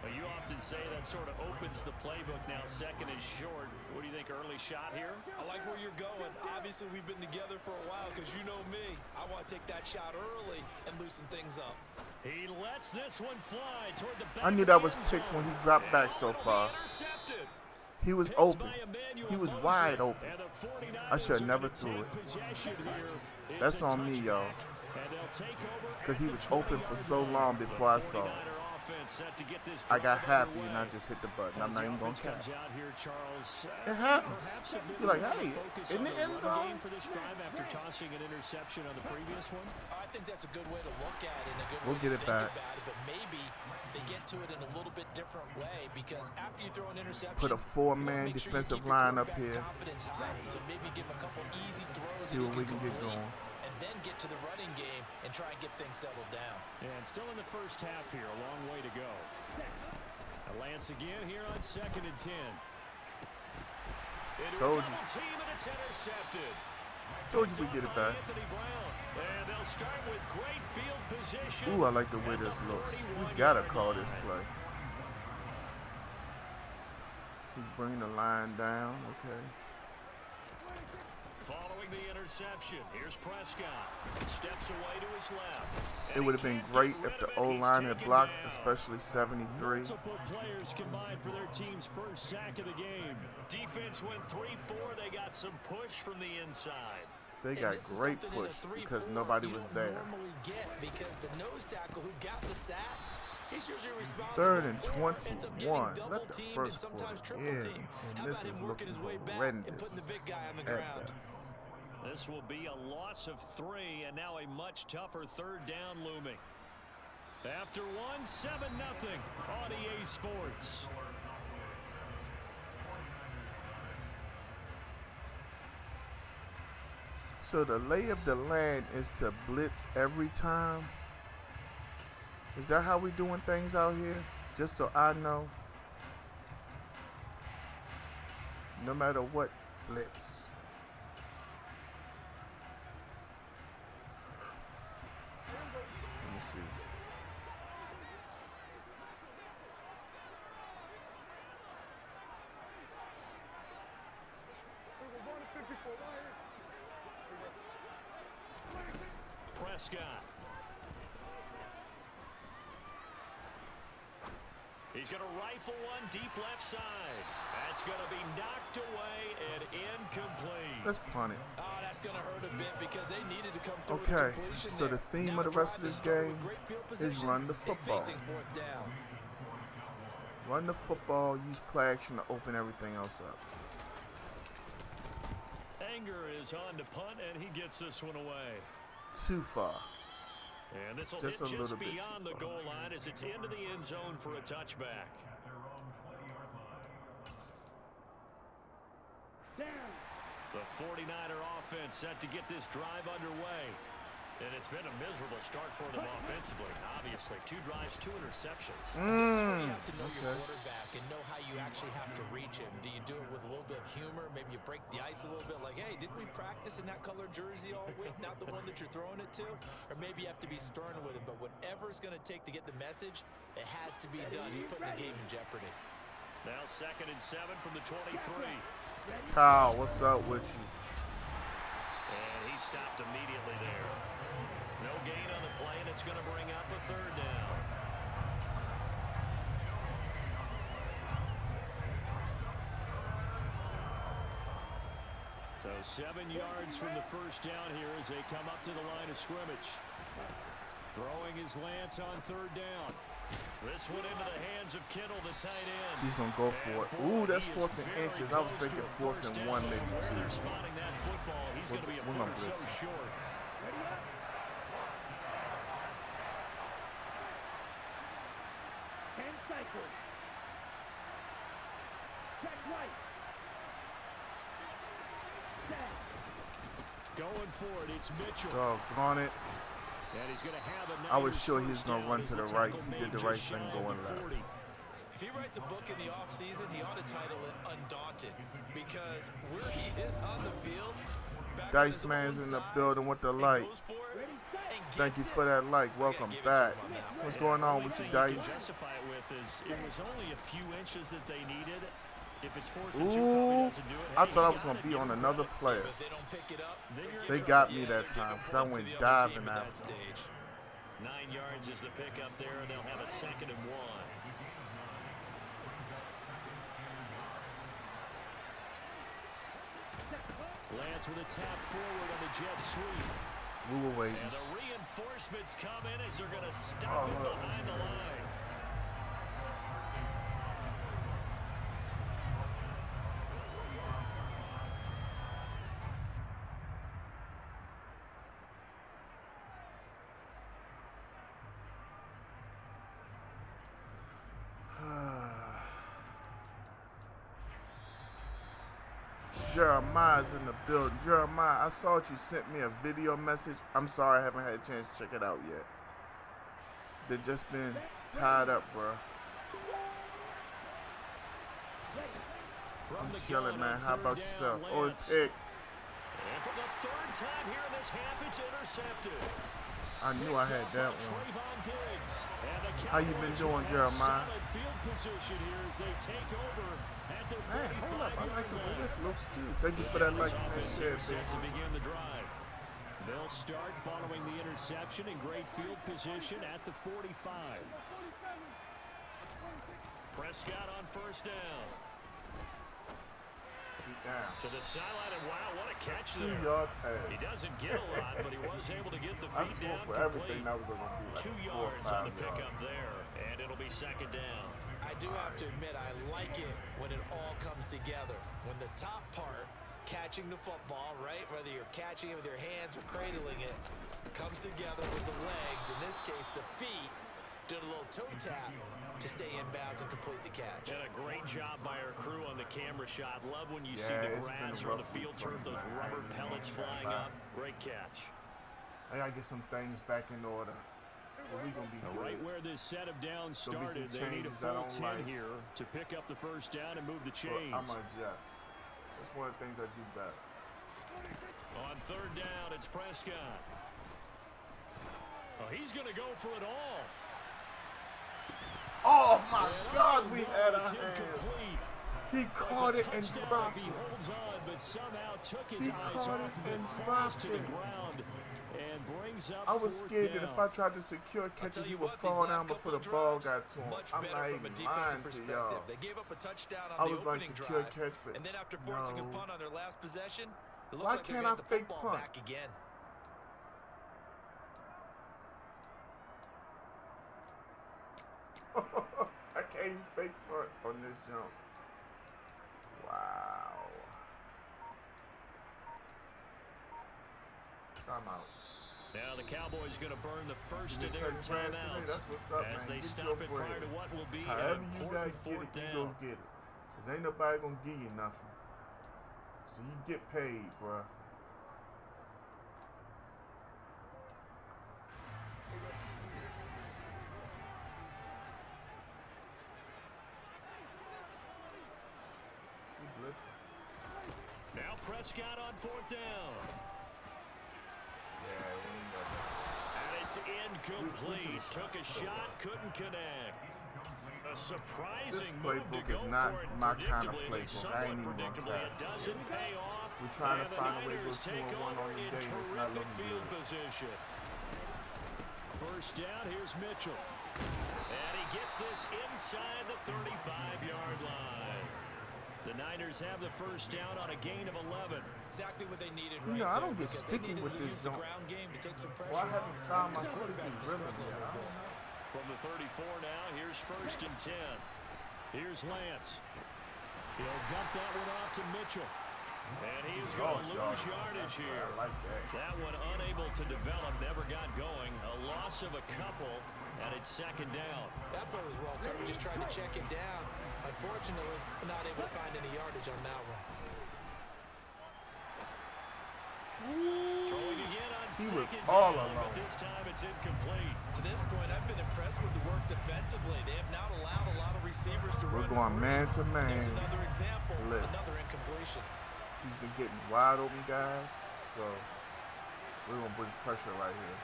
Well, you often say that sort of opens the playbook now, 2nd and short. What do you think, early shot here? I like where you're going. Obviously, we've been together for a while because you know me. I want to take that shot early and loosen things up. He lets this one fly toward the back. I knew that was picked when he dropped back so far. Intercepted. He was open. He was wide open. I should have never threw it. That's on me, y'all. Because he was open for so long before I saw it. I got happy and I just hit the button. I'm not even going to catch it. It happened. You're like, hey, in the end zone? For this drive after tossing an interception on the previous one. I think that's a good way to look at it and a good We'll way get to it think back. about it, but maybe they get to it in a little bit different way because after you throw an interception, Put a four-man make sure you defensive keep your line up quarterback's here. confidence high. So maybe give him a couple easy throws See that what he we can can get complete, going. and then get to the running game and try and get things settled down. And still in the first half here, a long way to go. Lance again here on 2nd and 10. Into Told a you. double team, and it's intercepted. Told you we get it back. Anthony Brown. And they'll start with great field position. Ooh, I like the way this looks. We gotta call this play. He's bringing the line down. Okay. Following the interception, here's Prescott. Steps away to his left. It would have been great if the O-line had blocked, especially 73. Multiple players combined for their team's first sack of the game. Defense went 3-4. They got some push from the inside. They got great push because nobody was there. Because the nose tackle who got the sack, he's usually responsible. 3rd and or ends up getting 21. double Let the teamed first and sometimes quarter triple in. teamed. And How this about is him working looking his way back horrendous. and putting the big guy on the at ground? best. This will be a loss of 3, and now a much tougher 3rd down looming. After 1, 7-0 on EA Sports. So the lay of the land is to blitz every time? Is that how we doing things out here? Just so I know. No matter what, blitz. Let me see. Prescott. He's going to rifle one deep left side. That's going to be knocked away and incomplete. Let's punt it. Oh, that's going to hurt a bit because they needed to come through Okay, the completion so the there. theme Now of the rest of drive this to start game with great field is position run the is football. facing 4th down. Run the football, use play action to open everything else up. Anger is on to punt, and he gets this one away. Too far. And this will Just hit a little just bit too beyond the far. goal line as it's into the end zone for a touchback. The 49er offense set to get this drive underway. And it's been a miserable start for them offensively. Obviously, 2 drives, 2 interceptions. This is where you have to know your quarterback and know how you actually have to reach him. Do you do it with a little bit of humor? Maybe you break the ice a little bit like, hey, didn't we practice in that color jersey all week, not the one that you're throwing it to? Or maybe you have to be stern with him. But whatever it's going to take to get the message, it has to be done. He's putting the game in jeopardy. Now 2nd and 7 from the 23. Kyle, what's up with you? And he stopped immediately there. No gain on the play, and it's going to bring up a 3rd down. So 7 yards from the first down here as they come up to the line of scrimmage. Throwing his Lance on third down. This one into the hands of Kittle, the tight end. He's going to go for it. Ooh, that's 4th and inches. I was thinking 4th and 1, maybe 2. They're spotting that football. He's going to be a foot or so short. Going for it, it's Mitchell. Doggone it. And he's going to have I was sure he was going to run to the right. He did the right thing going left. If he writes a book in the offseason, he ought to title it Undaunted, because where he is on the field, Dice Man's in the building with the light. Thank you for that like. Welcome back. What's going on with you, Dice? Justify it with is it was only a few inches that they needed. If it's 4th and 2, probably doesn't do it. I thought I was going to be on another player. They got me that time because I went diving after him. 9 yards is the pickup there, and they'll have a 2nd and 1. Lance with a tap forward on the jet sweep. We were waiting. And the reinforcements come in as they're going to stop him behind the line. Jeremiah's in the building. Jeremiah, I saw that you sent me a video message. I'm sorry I haven't had a chance to check it out yet. They've just been tied up, bro. I'm chilling, man. How about yourself? Oh, it's pick. And for the 3rd time here in this half, it's intercepted. I knew I had that one. How you been doing, Jeremiah? Hey, hold up. I like the way this looks, too. Thank you for that like and share, to begin the drive. They'll start following the interception in great field position at the 45. Prescott on first down. To the sideline, and wow, what a catch there. 2-yard pass. He doesn't get a lot, but he was able to get the I feet swore down for everything that was going to be like 2 4 or yards 5 on the pickup yards. there, and it'll be 2nd down. I do have to admit, I like it when it all comes together. When the top part, catching the football, right, whether you're catching it with your hands or cradling it, comes together with the legs, in this case the feet, doing a little toe tap to stay in bounds and complete the catch. And a great job by our crew on the camera shot. Love when you see the grass or the field turf, those rubber pellets flying up. Great catch. I got to get some things back in order. We gonna be good. Right where this set of downs started, they need a full 10 here to pick up the first down and move the chains. I'm gonna adjust. That's one of the things I do best. On 3rd down, it's Prescott. Oh, he's going to go for it all. Oh my God, we had a hand. Incomplete. He caught it and dropped He it. holds on, but somehow took his He eyes caught off it of it, and falls to dropped the it. ground, and brings up I was 4th scared that down. if I tried to secure catch it, he would fall down before the ball got to him. I'm not even lying to y'all. They gave up a touchdown I on the was like opening secure drive, catch, but and then after forcing a no. punt on their last possession, it looks Why like they're can't gonna I get the fake football punt? back again. I can't even fake punt on this jump. Wow. Timeout. Now the Cowboys going to burn the first of You their get paid, timeouts that's what's up, as man. they Get stop your it bread. prior to what will be However an you important guys get 4th it, you down. go get it. Cause ain't nobody gonna give you nothing. So you get paid, bruh. Now Prescott on 4th down. Yeah, we ain't got that. And it's incomplete. Took a shot, couldn't connect. A surprising move to playbook go is not for it. my kind of Predictably, playbook. I ain't even gonna predictably, try. it doesn't pay off. We're trying to and find the a way to go Niners take 2-1 on over the in day. It's not terrific looking field good. position. First down, here's Mitchell. And he gets this inside the 35-yard line. The 49ers have the first down on a gain of 11. Exactly what they needed You right know, I there, don't get because sticky they needed with to this use the jump. ground game to take some pressure Well, I haven't off, found my because the quarterback's sticky been rhythm struggling a yet. I little don't bit. know. From the 34 now, here's first and 10. Here's Lance. He'll dump that one off to Mitchell. And he is going to lose yardage here. I like that. That one unable to develop, never got going. A loss of a couple, and it's second down. That play was well covered, just tried to check him down. Unfortunately, not able to find any yardage on that one. Throwing again on He was second all down, alone. but this time it's incomplete. To this point, I've been impressed with the work defensively. They have not allowed a lot of receivers to We're run going free. man to man. There's another example, blitz. another incompletion. He's been getting wide open guys, so we're gonna bring pressure right here.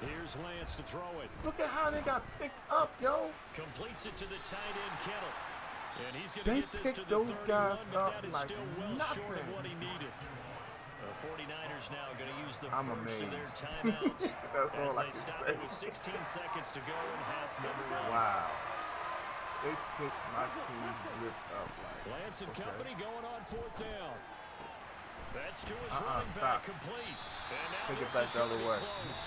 Here's Lance to throw it. Look at how they got picked up, yo. Completes it to the tight end, Kittle. And he's going They to get this picked to the those 31, guys but up that is like still well short of nothing. what he needed. The 49ers now going to use the I'm first of amazed. their timeouts That's all as I they can stop say. it with 16 seconds to go in half number one. Wow. They picked my team blitz up like. Lance and company going on fourth down. That's to his Uh-uh, running stop. back complete. And now Take it this back is the other gonna be way. close.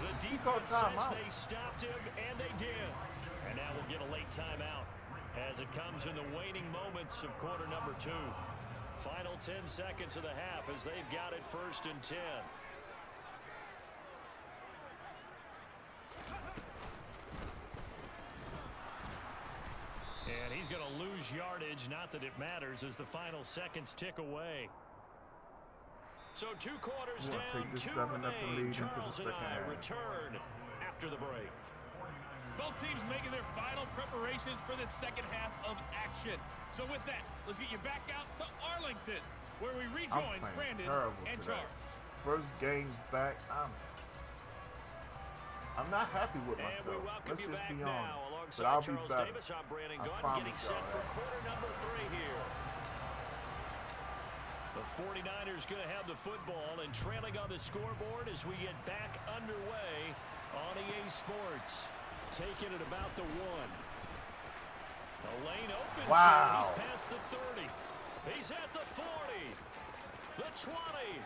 The He called defense says timeout. they stopped him, and they did. And now we'll get a late timeout as it comes in the waning moments of quarter number 2. Final 10 seconds of the half as they've got it first and 10. And he's going to lose yardage, not that it matters, as the final seconds tick away. So 2 quarters You down, wanna take this 2 7-0 remain. lead into the Charles and second I half. return after the break. Both teams making their final preparations for the second half of action. So with that, let's get you back out to Arlington, where we I'm rejoin playing Brandon terrible and today. Charles. First game's back. I'm not happy with And we myself. welcome Let's you just back be now honest. But alongside I'll be Charles better. Davis. I'm Brandon I Gunn, promise getting set y'all for that. quarter number 3 here. The 49ers going to have the football and trailing on the scoreboard as we get back underway on EA Sports. Taking it about the 1. The lane opens Wow. here. He's past the 30. He's at the 40. The 20.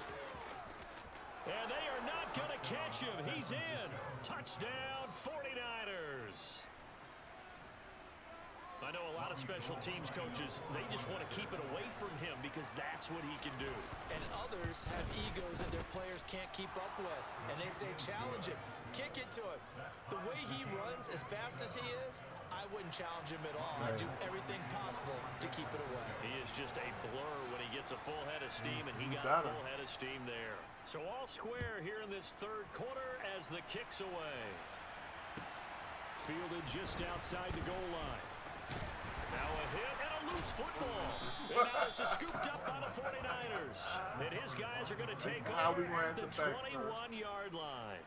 And they are not going to catch him. He's in. Touchdown, 49ers. I know a lot of special teams coaches, they just want to keep it away from him because that's what he can do. And others have egos that their players can't keep up with. And they say, challenge him. Kick it to him. The way he runs, as fast as he is, I wouldn't challenge him at all. I'd do everything possible to keep it away. He is just a blur when he gets a full head of steam, and he got a full head of steam there. So all square here in this third quarter as the kick's away. Fielded just outside the goal line. Now a hit and a loose football. And now this is scooped up by the 49ers. And his guys are going to take over at the 21-yard line.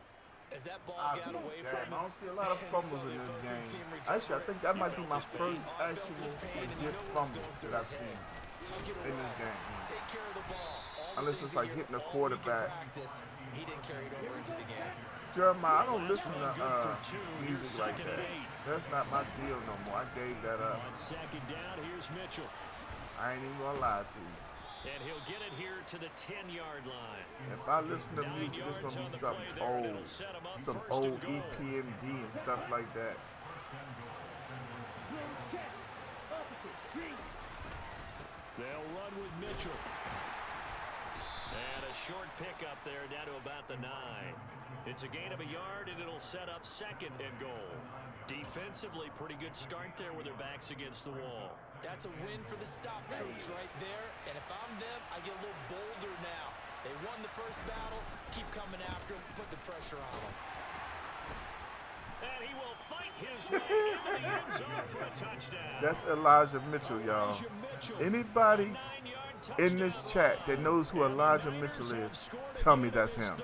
As that ball got away from him, I don't see a lot of fumbles in this game. Actually, I think that might be my first actual legit fumble that I've seen in this game. take care of the ball. Unless it's like hitting a quarterback. He didn't carry it over into the game. Jeremiah, I don't listen to music like that. That's not my deal no more. I gave that up. On second down, here's Mitchell. I ain't even gonna lie to you. And he'll get it here to the 10-yard line. If I listen to music, it's gonna be something old, some old EPMD and stuff like that. They'll run with Mitchell. And a short pickup there down to about the 9. It's a gain of a yard, and it'll set up second and goal. Defensively, pretty good start there with their backs against the wall. That's a win for the stop troops right there. And if I'm them, I get a little bolder now. They won the first battle. Keep coming after them. Put the pressure on them. And he will fight his way into the end zone for a touchdown. That's Elijah Mitchell, y'all. Anybody in this chat that knows who Elijah Mitchell is, tell me that's him.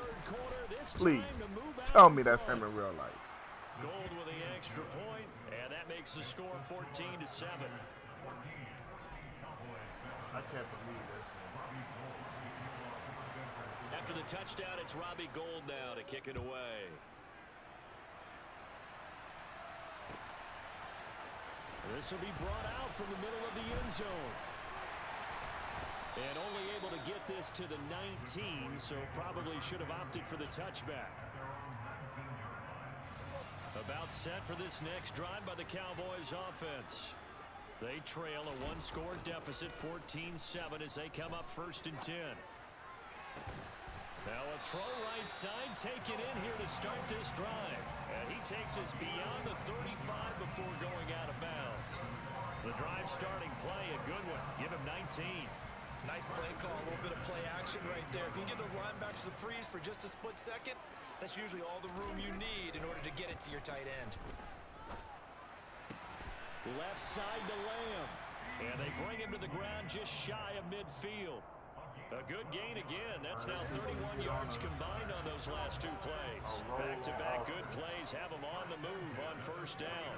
Please, tell me that's him in real life. Gold with the extra point, and that makes the score 14-7. I can't believe this. After the touchdown, it's Robbie Gould now to kick it away. This will be brought out from the middle of the end zone. And only able to get this to the 19, so probably should have opted for the touchback. About set for this next drive by the Cowboys offense. They trail a one-score deficit, 14-7, as they come up 1st and 10. Now a throw right side taken in here to start this drive. And he takes us beyond the 35 before going out of bounds. The drive starting play, a good one. Give him 19. Nice play call, a little bit of play action right there. If you get those linebackers to freeze for just a split second, that's usually all the room you need in order to get it to your tight end. Left side to Lamb. And they bring him to the ground just shy of midfield. A good gain again. That's now 31 yards combined on those last 2 plays. Back-to-back good plays have them on the move on 1st down.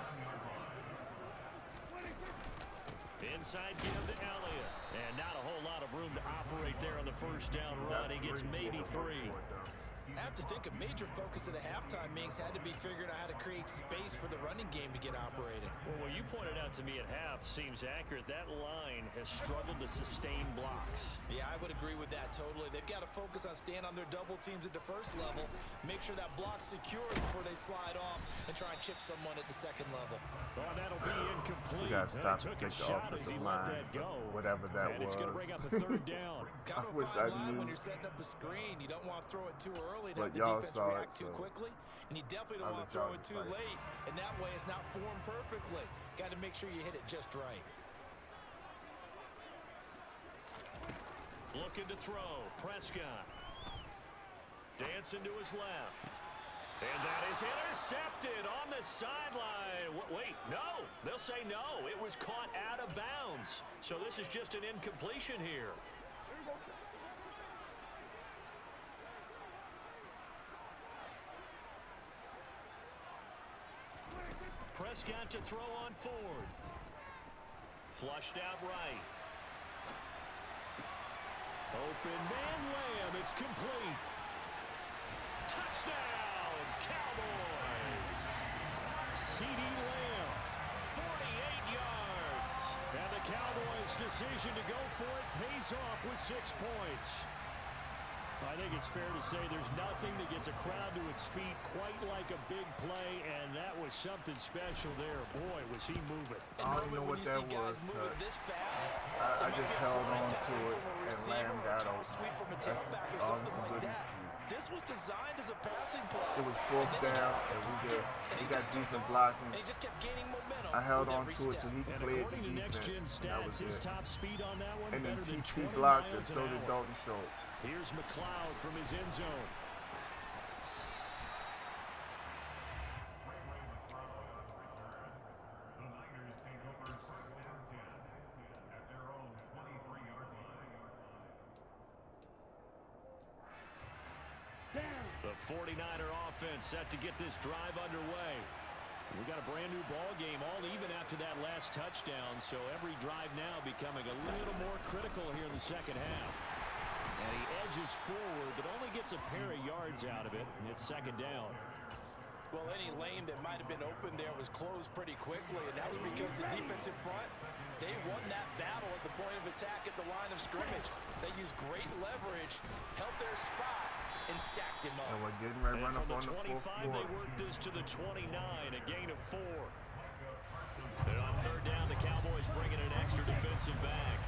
Inside give to Elliott. And not a whole lot of room to operate there on the 1st down run. He gets maybe 3. I have to think a major focus of the halftime meetings had to be figuring out how to create space for the running game to get operating. Well, what you pointed out to me at half seems accurate. That line has struggled to sustain blocks. Yeah, I would agree with that totally. They've got to focus on staying on their double teams at the 1st level, make sure that block's secure before they slide off and try and chip someone at the 2nd level. Oh, that'll be incomplete. We got to stop took to a take the shot as he offensive let line, that go. whatever that and was. It's going to bring up a 3rd down. Kind of a wish I fine line knew. when you're setting up a screen. You don't want to throw it too early to But have the y'all defense saw it, react too so quickly. And you definitely don't I'll want to let throw y'all it too decide. late. And that way it's not formed perfectly. Got to make sure you hit it just right. Looking to throw. Prescott. Dancing to his left. And that is intercepted on the sideline. Wait, no. They'll say no. It was caught out of bounds. So this is just an incompletion here. Prescott to throw on 4th. Flushed out right. Open man Lamb. It's complete. Touchdown, Cowboys. C.D. Lamb, 48 yards. And the Cowboys' decision to go for it pays off with 6 points. I think it's fair to say there's nothing that gets a crowd to its feet quite like a big play, and that was something special there. Boy, was he moving. I don't even know what that was. I just held on to it and lammed out on it. That's all some good shoot. This was designed as a passing play. It was 4th down, and we got decent blocking. And he just kept gaining momentum. I held on to it till he And cleared the according to defense. next-gen That was stats, his it. top speed on that one And then better than TT 20 blocked, and miles so an did hour. Dalton Schultz. Here's McLeod from his end zone. The Niners take over 1st and 10 at their own 23-yard line. The 49er offense set to get this drive underway. We got a brand new ball game, all even after that last touchdown, so every drive now becoming a little more critical here in the 2nd half. And he edges forward, but only gets a pair of yards out of it, and it's 2nd down. Well, any lane that might have been open there was closed pretty quickly, and that was because the defensive front, they won that battle at the point of attack at the line of scrimmage. They used great leverage, held their spot, and stacked him up. And we're getting ready to run up from on the the 4th 25, they quarter. work this to the 29, a gain of 4. And on 3rd down, the Cowboys bringing an extra defensive back.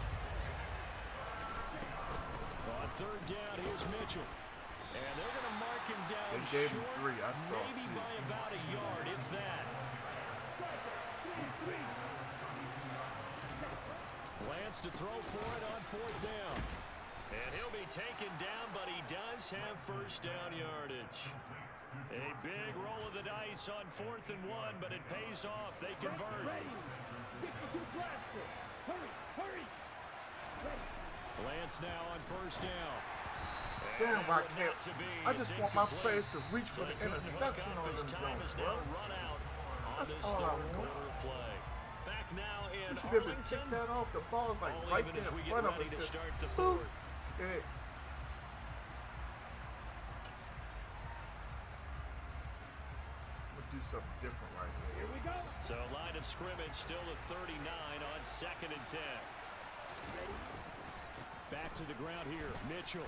On 3rd down, here's Mitchell. And they're going to mark him down They gave him short, 3. I saw maybe 2. by about a yard, if that. Lance to throw for it on 4th down. And he'll be taken down, but he does have 1st down yardage. A big roll of the dice on 4th and 1, but it pays off. They convert. Hurry! Lance now on 1st down. Damn, I can't. Not to be. I just It's want my incomplete. players to reach for So the they couldn't hook interception up. on His them time jumps, is bro. now run out on That's this all I 3rd want. quarter of play. Back now in You should be able to Arlington. kick that off. The ball's like All right even there as we in get front of ready us. to Just start the boop. 4th. Yeah. I'm gonna do something different right here. So line of scrimmage still at 39 on 2nd and 10. Back to the ground here, Mitchell.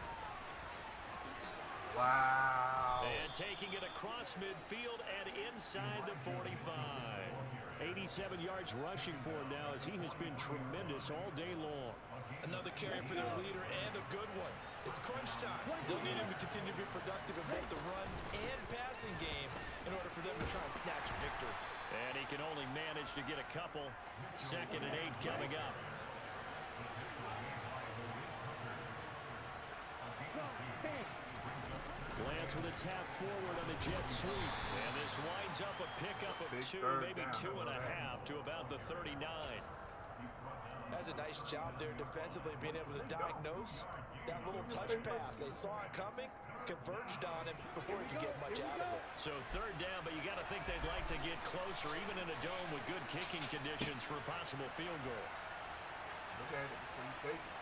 Wow. And taking it across midfield and inside the 45. 87 yards rushing for him now as he has been tremendous all day long. Another carry for their leader and a good one. It's crunch time. They'll need him to continue to be productive in both the run and passing game in order for them to try and snatch a victory. And he can only manage to get a couple. 2nd and 8 coming up. Lance with a tap forward on the jet sweep. And this winds up a pickup of 2, maybe 2.5 to about the 39. That's a nice job there defensively, being able to diagnose that little touch pass. They saw it coming, converged on him before he could get much out of it. So 3rd down, but you got to think they'd like to get closer, even in a dome with good kicking conditions for a possible field goal. Look at it before you take it.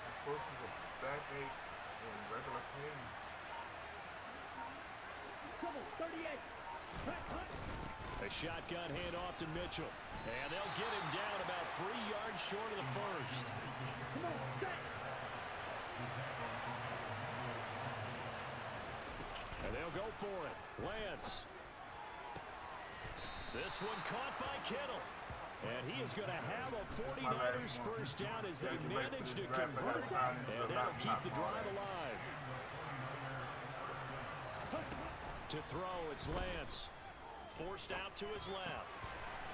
It's supposed to be backaches and regular pain. Trouble, 38. A shotgun handoff to Mitchell. And they'll get him down about 3 yards short of the first. Come on, set. And they'll go for it. Lance. This one caught by Kittle. And he is going to have a 49ers first down as they manage to convert. And that'll keep the drive alive. To throw, it's Lance. Forced out to his left.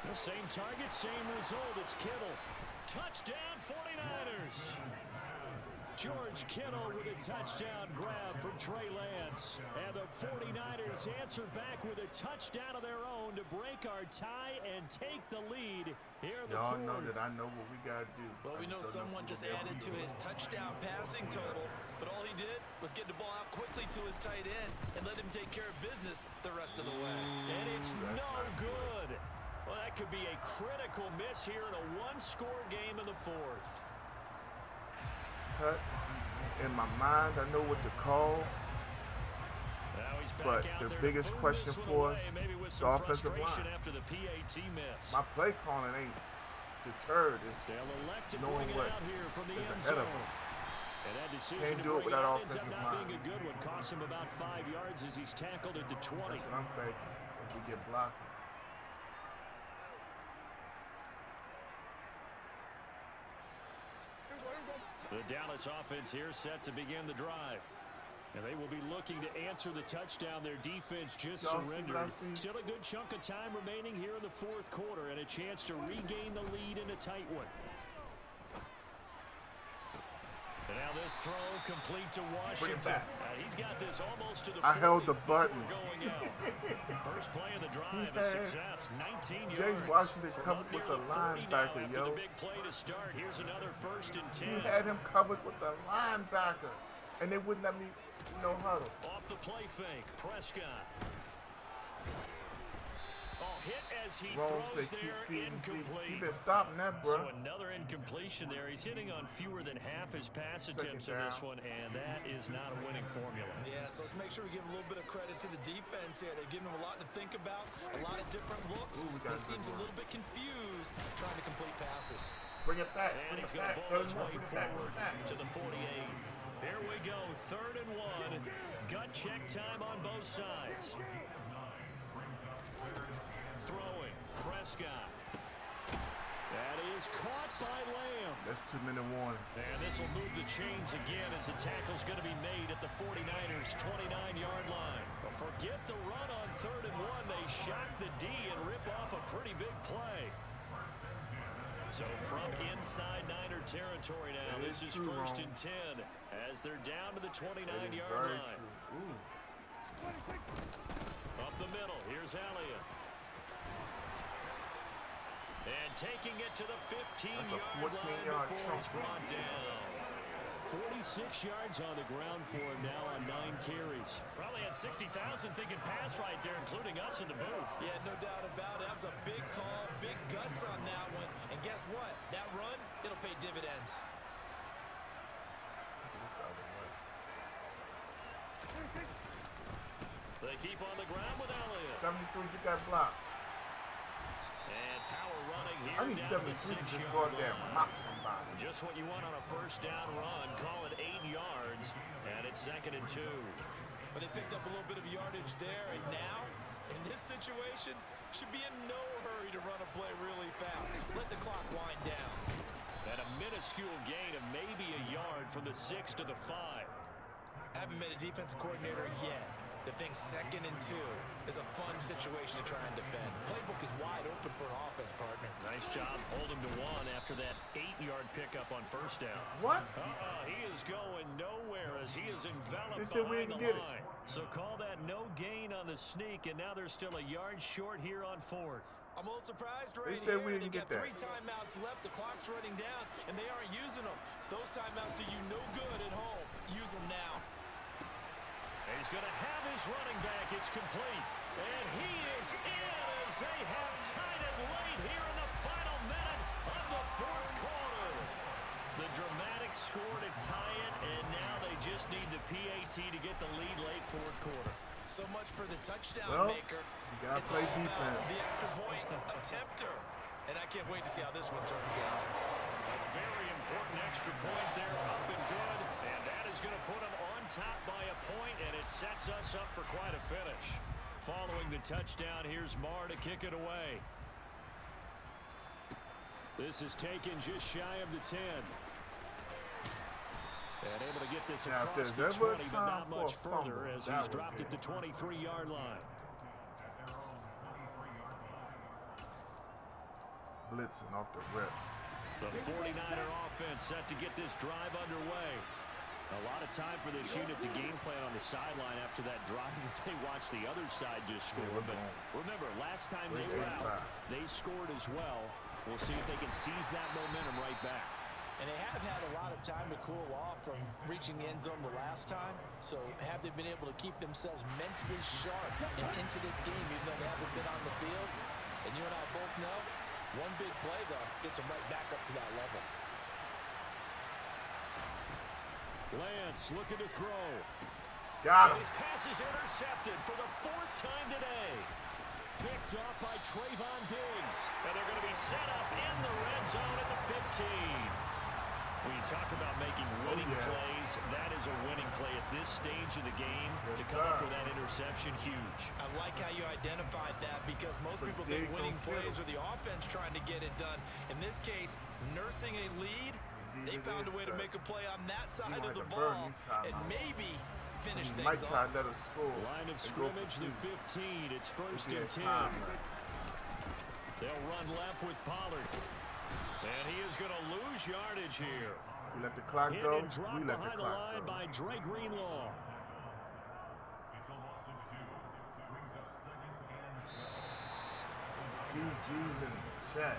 The same target, same result. It's Kittle. Touchdown, 49ers. George Kittle with a touchdown grab from Trey Lance. And the 49ers answer back with a touchdown of their own to break our tie and take the lead here in the Y'all fourth. know that I know what we got to do. Well, we know someone just added to his touchdown passing total, but all he did was get the ball out quickly to his tight end and let him take care of business the rest of the way. And it's no good. Well, that could be a critical miss here in a one-score game in the fourth. Cut. In my mind, I know what to call. Now he's back But out the there biggest to boom question this one for away, us, maybe with the some offensive frustration line. after the PAT miss. My play calling ain't deterred. They'll elect to knowing bring it what out here from the is end ahead zone. of us. And that decision Can't to do it bring without out ends up offensive not line. being a good one. Cost him about 5 yards as he's tackled at the 20. That's what I'm thinking. If we get blocked. The Dallas offense here set to begin the drive. And they will be looking to answer the touchdown their defense just Y'all see what surrendered. I see? Still a good chunk of time remaining here in the fourth quarter and a chance to regain the lead in a tight one. And now this throw complete to Washington. He's got this almost to the 40 I held the button. going out. First play of the drive, a success, 19 yards. James Washington From covered up with near a the 40 now linebacker, after yo. the big play to start. Here's another 1st and 10. He had him covered with a linebacker. And they wouldn't let me no huddle. Off the play fake, Prescott. Oh, hit as he Rome throws said keep there, feeding. incomplete. He been stopping that, bro. So another incompletion there. He's hitting on fewer than half his pass attempts in this one, and that is not a winning formula. Yeah, so let's make sure we give a little bit of credit to the defense here. They're giving them a lot to think about, a lot of different looks. He seems a little bit confused trying to complete passes. Bring it back. And Bring he's it going back. to ball his way Bring it back. forward Bring it back. to the 48. Here we go, 3rd and 1. Gut check time on both sides. Throwing, Prescott. That is caught by Lamb. That's 2-minute warning. And this will move the chains again as the tackle's going to be made at the 49ers' 29-yard line. But forget the run on 3rd and 1. They shock the D and rip off a pretty big play. So from inside Niner territory now, this is 1st and 10 as they're down to the 29-yard line. Up the middle, here's Elliott. And taking it to the 15-yard line before it's brought down. 46 yards on the ground for him now on 9 carries. Probably had 60,000 thinking pass right there, including us in the booth. Yeah, no doubt about it. That was a big call, big guts on that one. And guess what? That run, it'll pay dividends. They keep on the ground with Elliott. 73, get that block. And power running here. I need down 73 the to just 6-yard go out there and line. mop somebody. Just what you want on a first down run. Call it 8 yards, and it's 2nd and 2. But they picked up a little bit of yardage there, and now, in this situation, should be in no hurry to run a play really fast. Let the clock wind down. And a minuscule gain of maybe a yard from the 6 to the 5. Haven't been a defensive coordinator yet. The thing's 2nd and 2 is a fun situation to try and defend. Playbook is wide open for an offense, partner. Nice job holding to 1 after that 8-yard pickup on first down. What? He is going nowhere as he is enveloped They said we behind the didn't get line. So call that no gain on the sneak, and now they're still a yard short here on 4th. I'm a little surprised right said here. we They didn't got get that. 3 timeouts left. The clock's running down, and they aren't using them. Those timeouts do you no good at home. Use them now. He's going to have his running back. It's complete. And he is in as they have tied it late here in the final minute of the 4th quarter. The dramatic score to tie it, and now they just need the PAT to get the lead late 4th quarter. So much for the touchdown maker. You gotta It's play all about defense. the extra point attempter. And I can't wait to see how this one turns out. A very important extra point there, up and good. And that is going to put them on top by a point, and it sets us up for quite a finish. Following the touchdown, here's Marr to kick it away. This is taken just shy of the 10. And able to get this Now, if across the there's ever a 20, but time not for much a fumble, further as that he's was dropped it. at the 23-yard line. Blitzing off the rip. The 49er offense set to get this drive underway. A lot of time for this unit to game plan on the sideline after that drive that they watched the other side just score. we're But going. remember, last time they We're were out, 85. they scored as well. We'll see if they can seize that momentum right back. And they have had a lot of time to cool off from reaching the end zone the last time. So have they been able to keep themselves mentally sharp and into this game, even though they haven't been on the field? And you and I both know, one big play, though, gets them right back up to that level. Lance looking to throw. Got And him. his pass is intercepted for the 4th time today. Picked off by Trayvon Diggs. And they're going to be set up in the red zone at the 15. When you talk about making winning plays, that is a winning play at this stage of the game. Yes, To come up sir. with that interception, huge. I like how you identified that because most But people think Diggs winning don't plays kill. are the offense trying to get it done. In this case, nursing a lead, they Indeed it found a is, way to sir. make a play on that side gonna of the have to burn ball these timeouts. and maybe finish He things might try off. to let us score. Line of and go for scrimmage, the 2. 15. It's 1st Yeah, and 10. time left. They'll run left with Pollard. And he is going to lose yardage here. We let the clock Hit go. and drop We let the behind the clock line go. by Dre Greenlaw. It's a loss of 2. Brings up 2nd and 12. GG's and Shaq.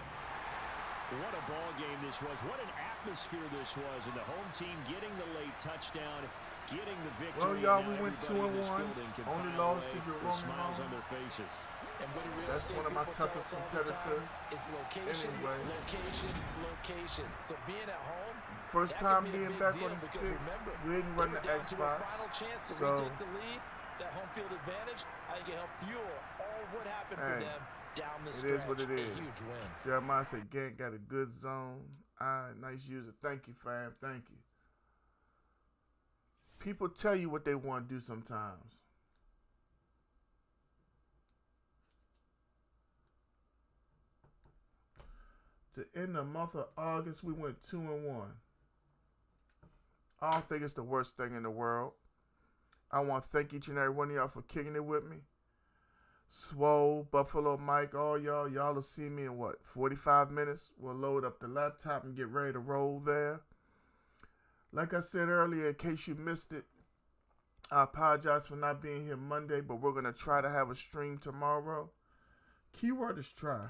What a ball game this was. What an atmosphere this was. And the home team getting the late touchdown, getting the victory. Well, y'all, and now we went everybody in this 2-1. building can Only file lost away to with Jerome smiles Long. on their faces. And what do real That's estate one of my people tell toughest us all the time? competitors. It's location, Anyway. location, location. So being at home, First that time could be a being big back deal on the because sticks. remember, We didn't they run were the down to a Xbox. final chance to So, retake the lead. That home field advantage, I think it helped fuel all of what happened for Hey, them down the it stretch. is what it is. A huge win. Jeremiah said, Gant got a good zone. Nice user. Thank you, fam. Thank you. People tell you what they want to do sometimes. To end the month of August, we went 2-1. I don't think it's the worst thing in the world. I want to thank each and every one of y'all for kicking it with me. Swole, Buffalo Mike, all y'all. Y'all will see me in what, 45 minutes? We'll load up the laptop and get ready to roll there. Like I said earlier, in case you missed it, I apologize for not being here Monday, but we're going to try to have a stream tomorrow. Keyword is try.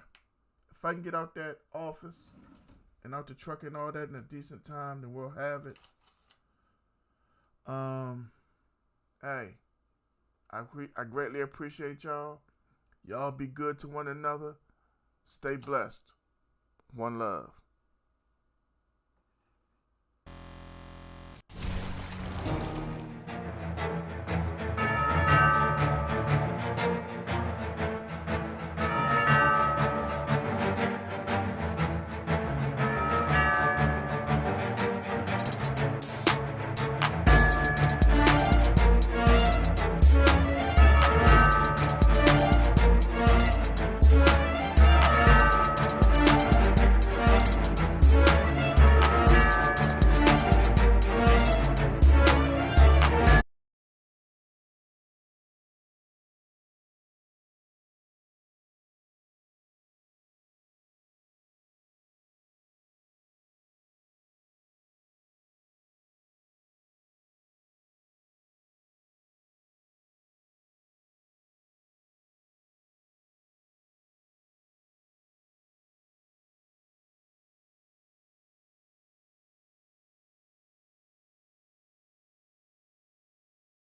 If I can get out that office and out the truck and all that in a decent time, then we'll have it. Hey, I greatly appreciate y'all. Y'all be good to one another. Stay blessed. One love.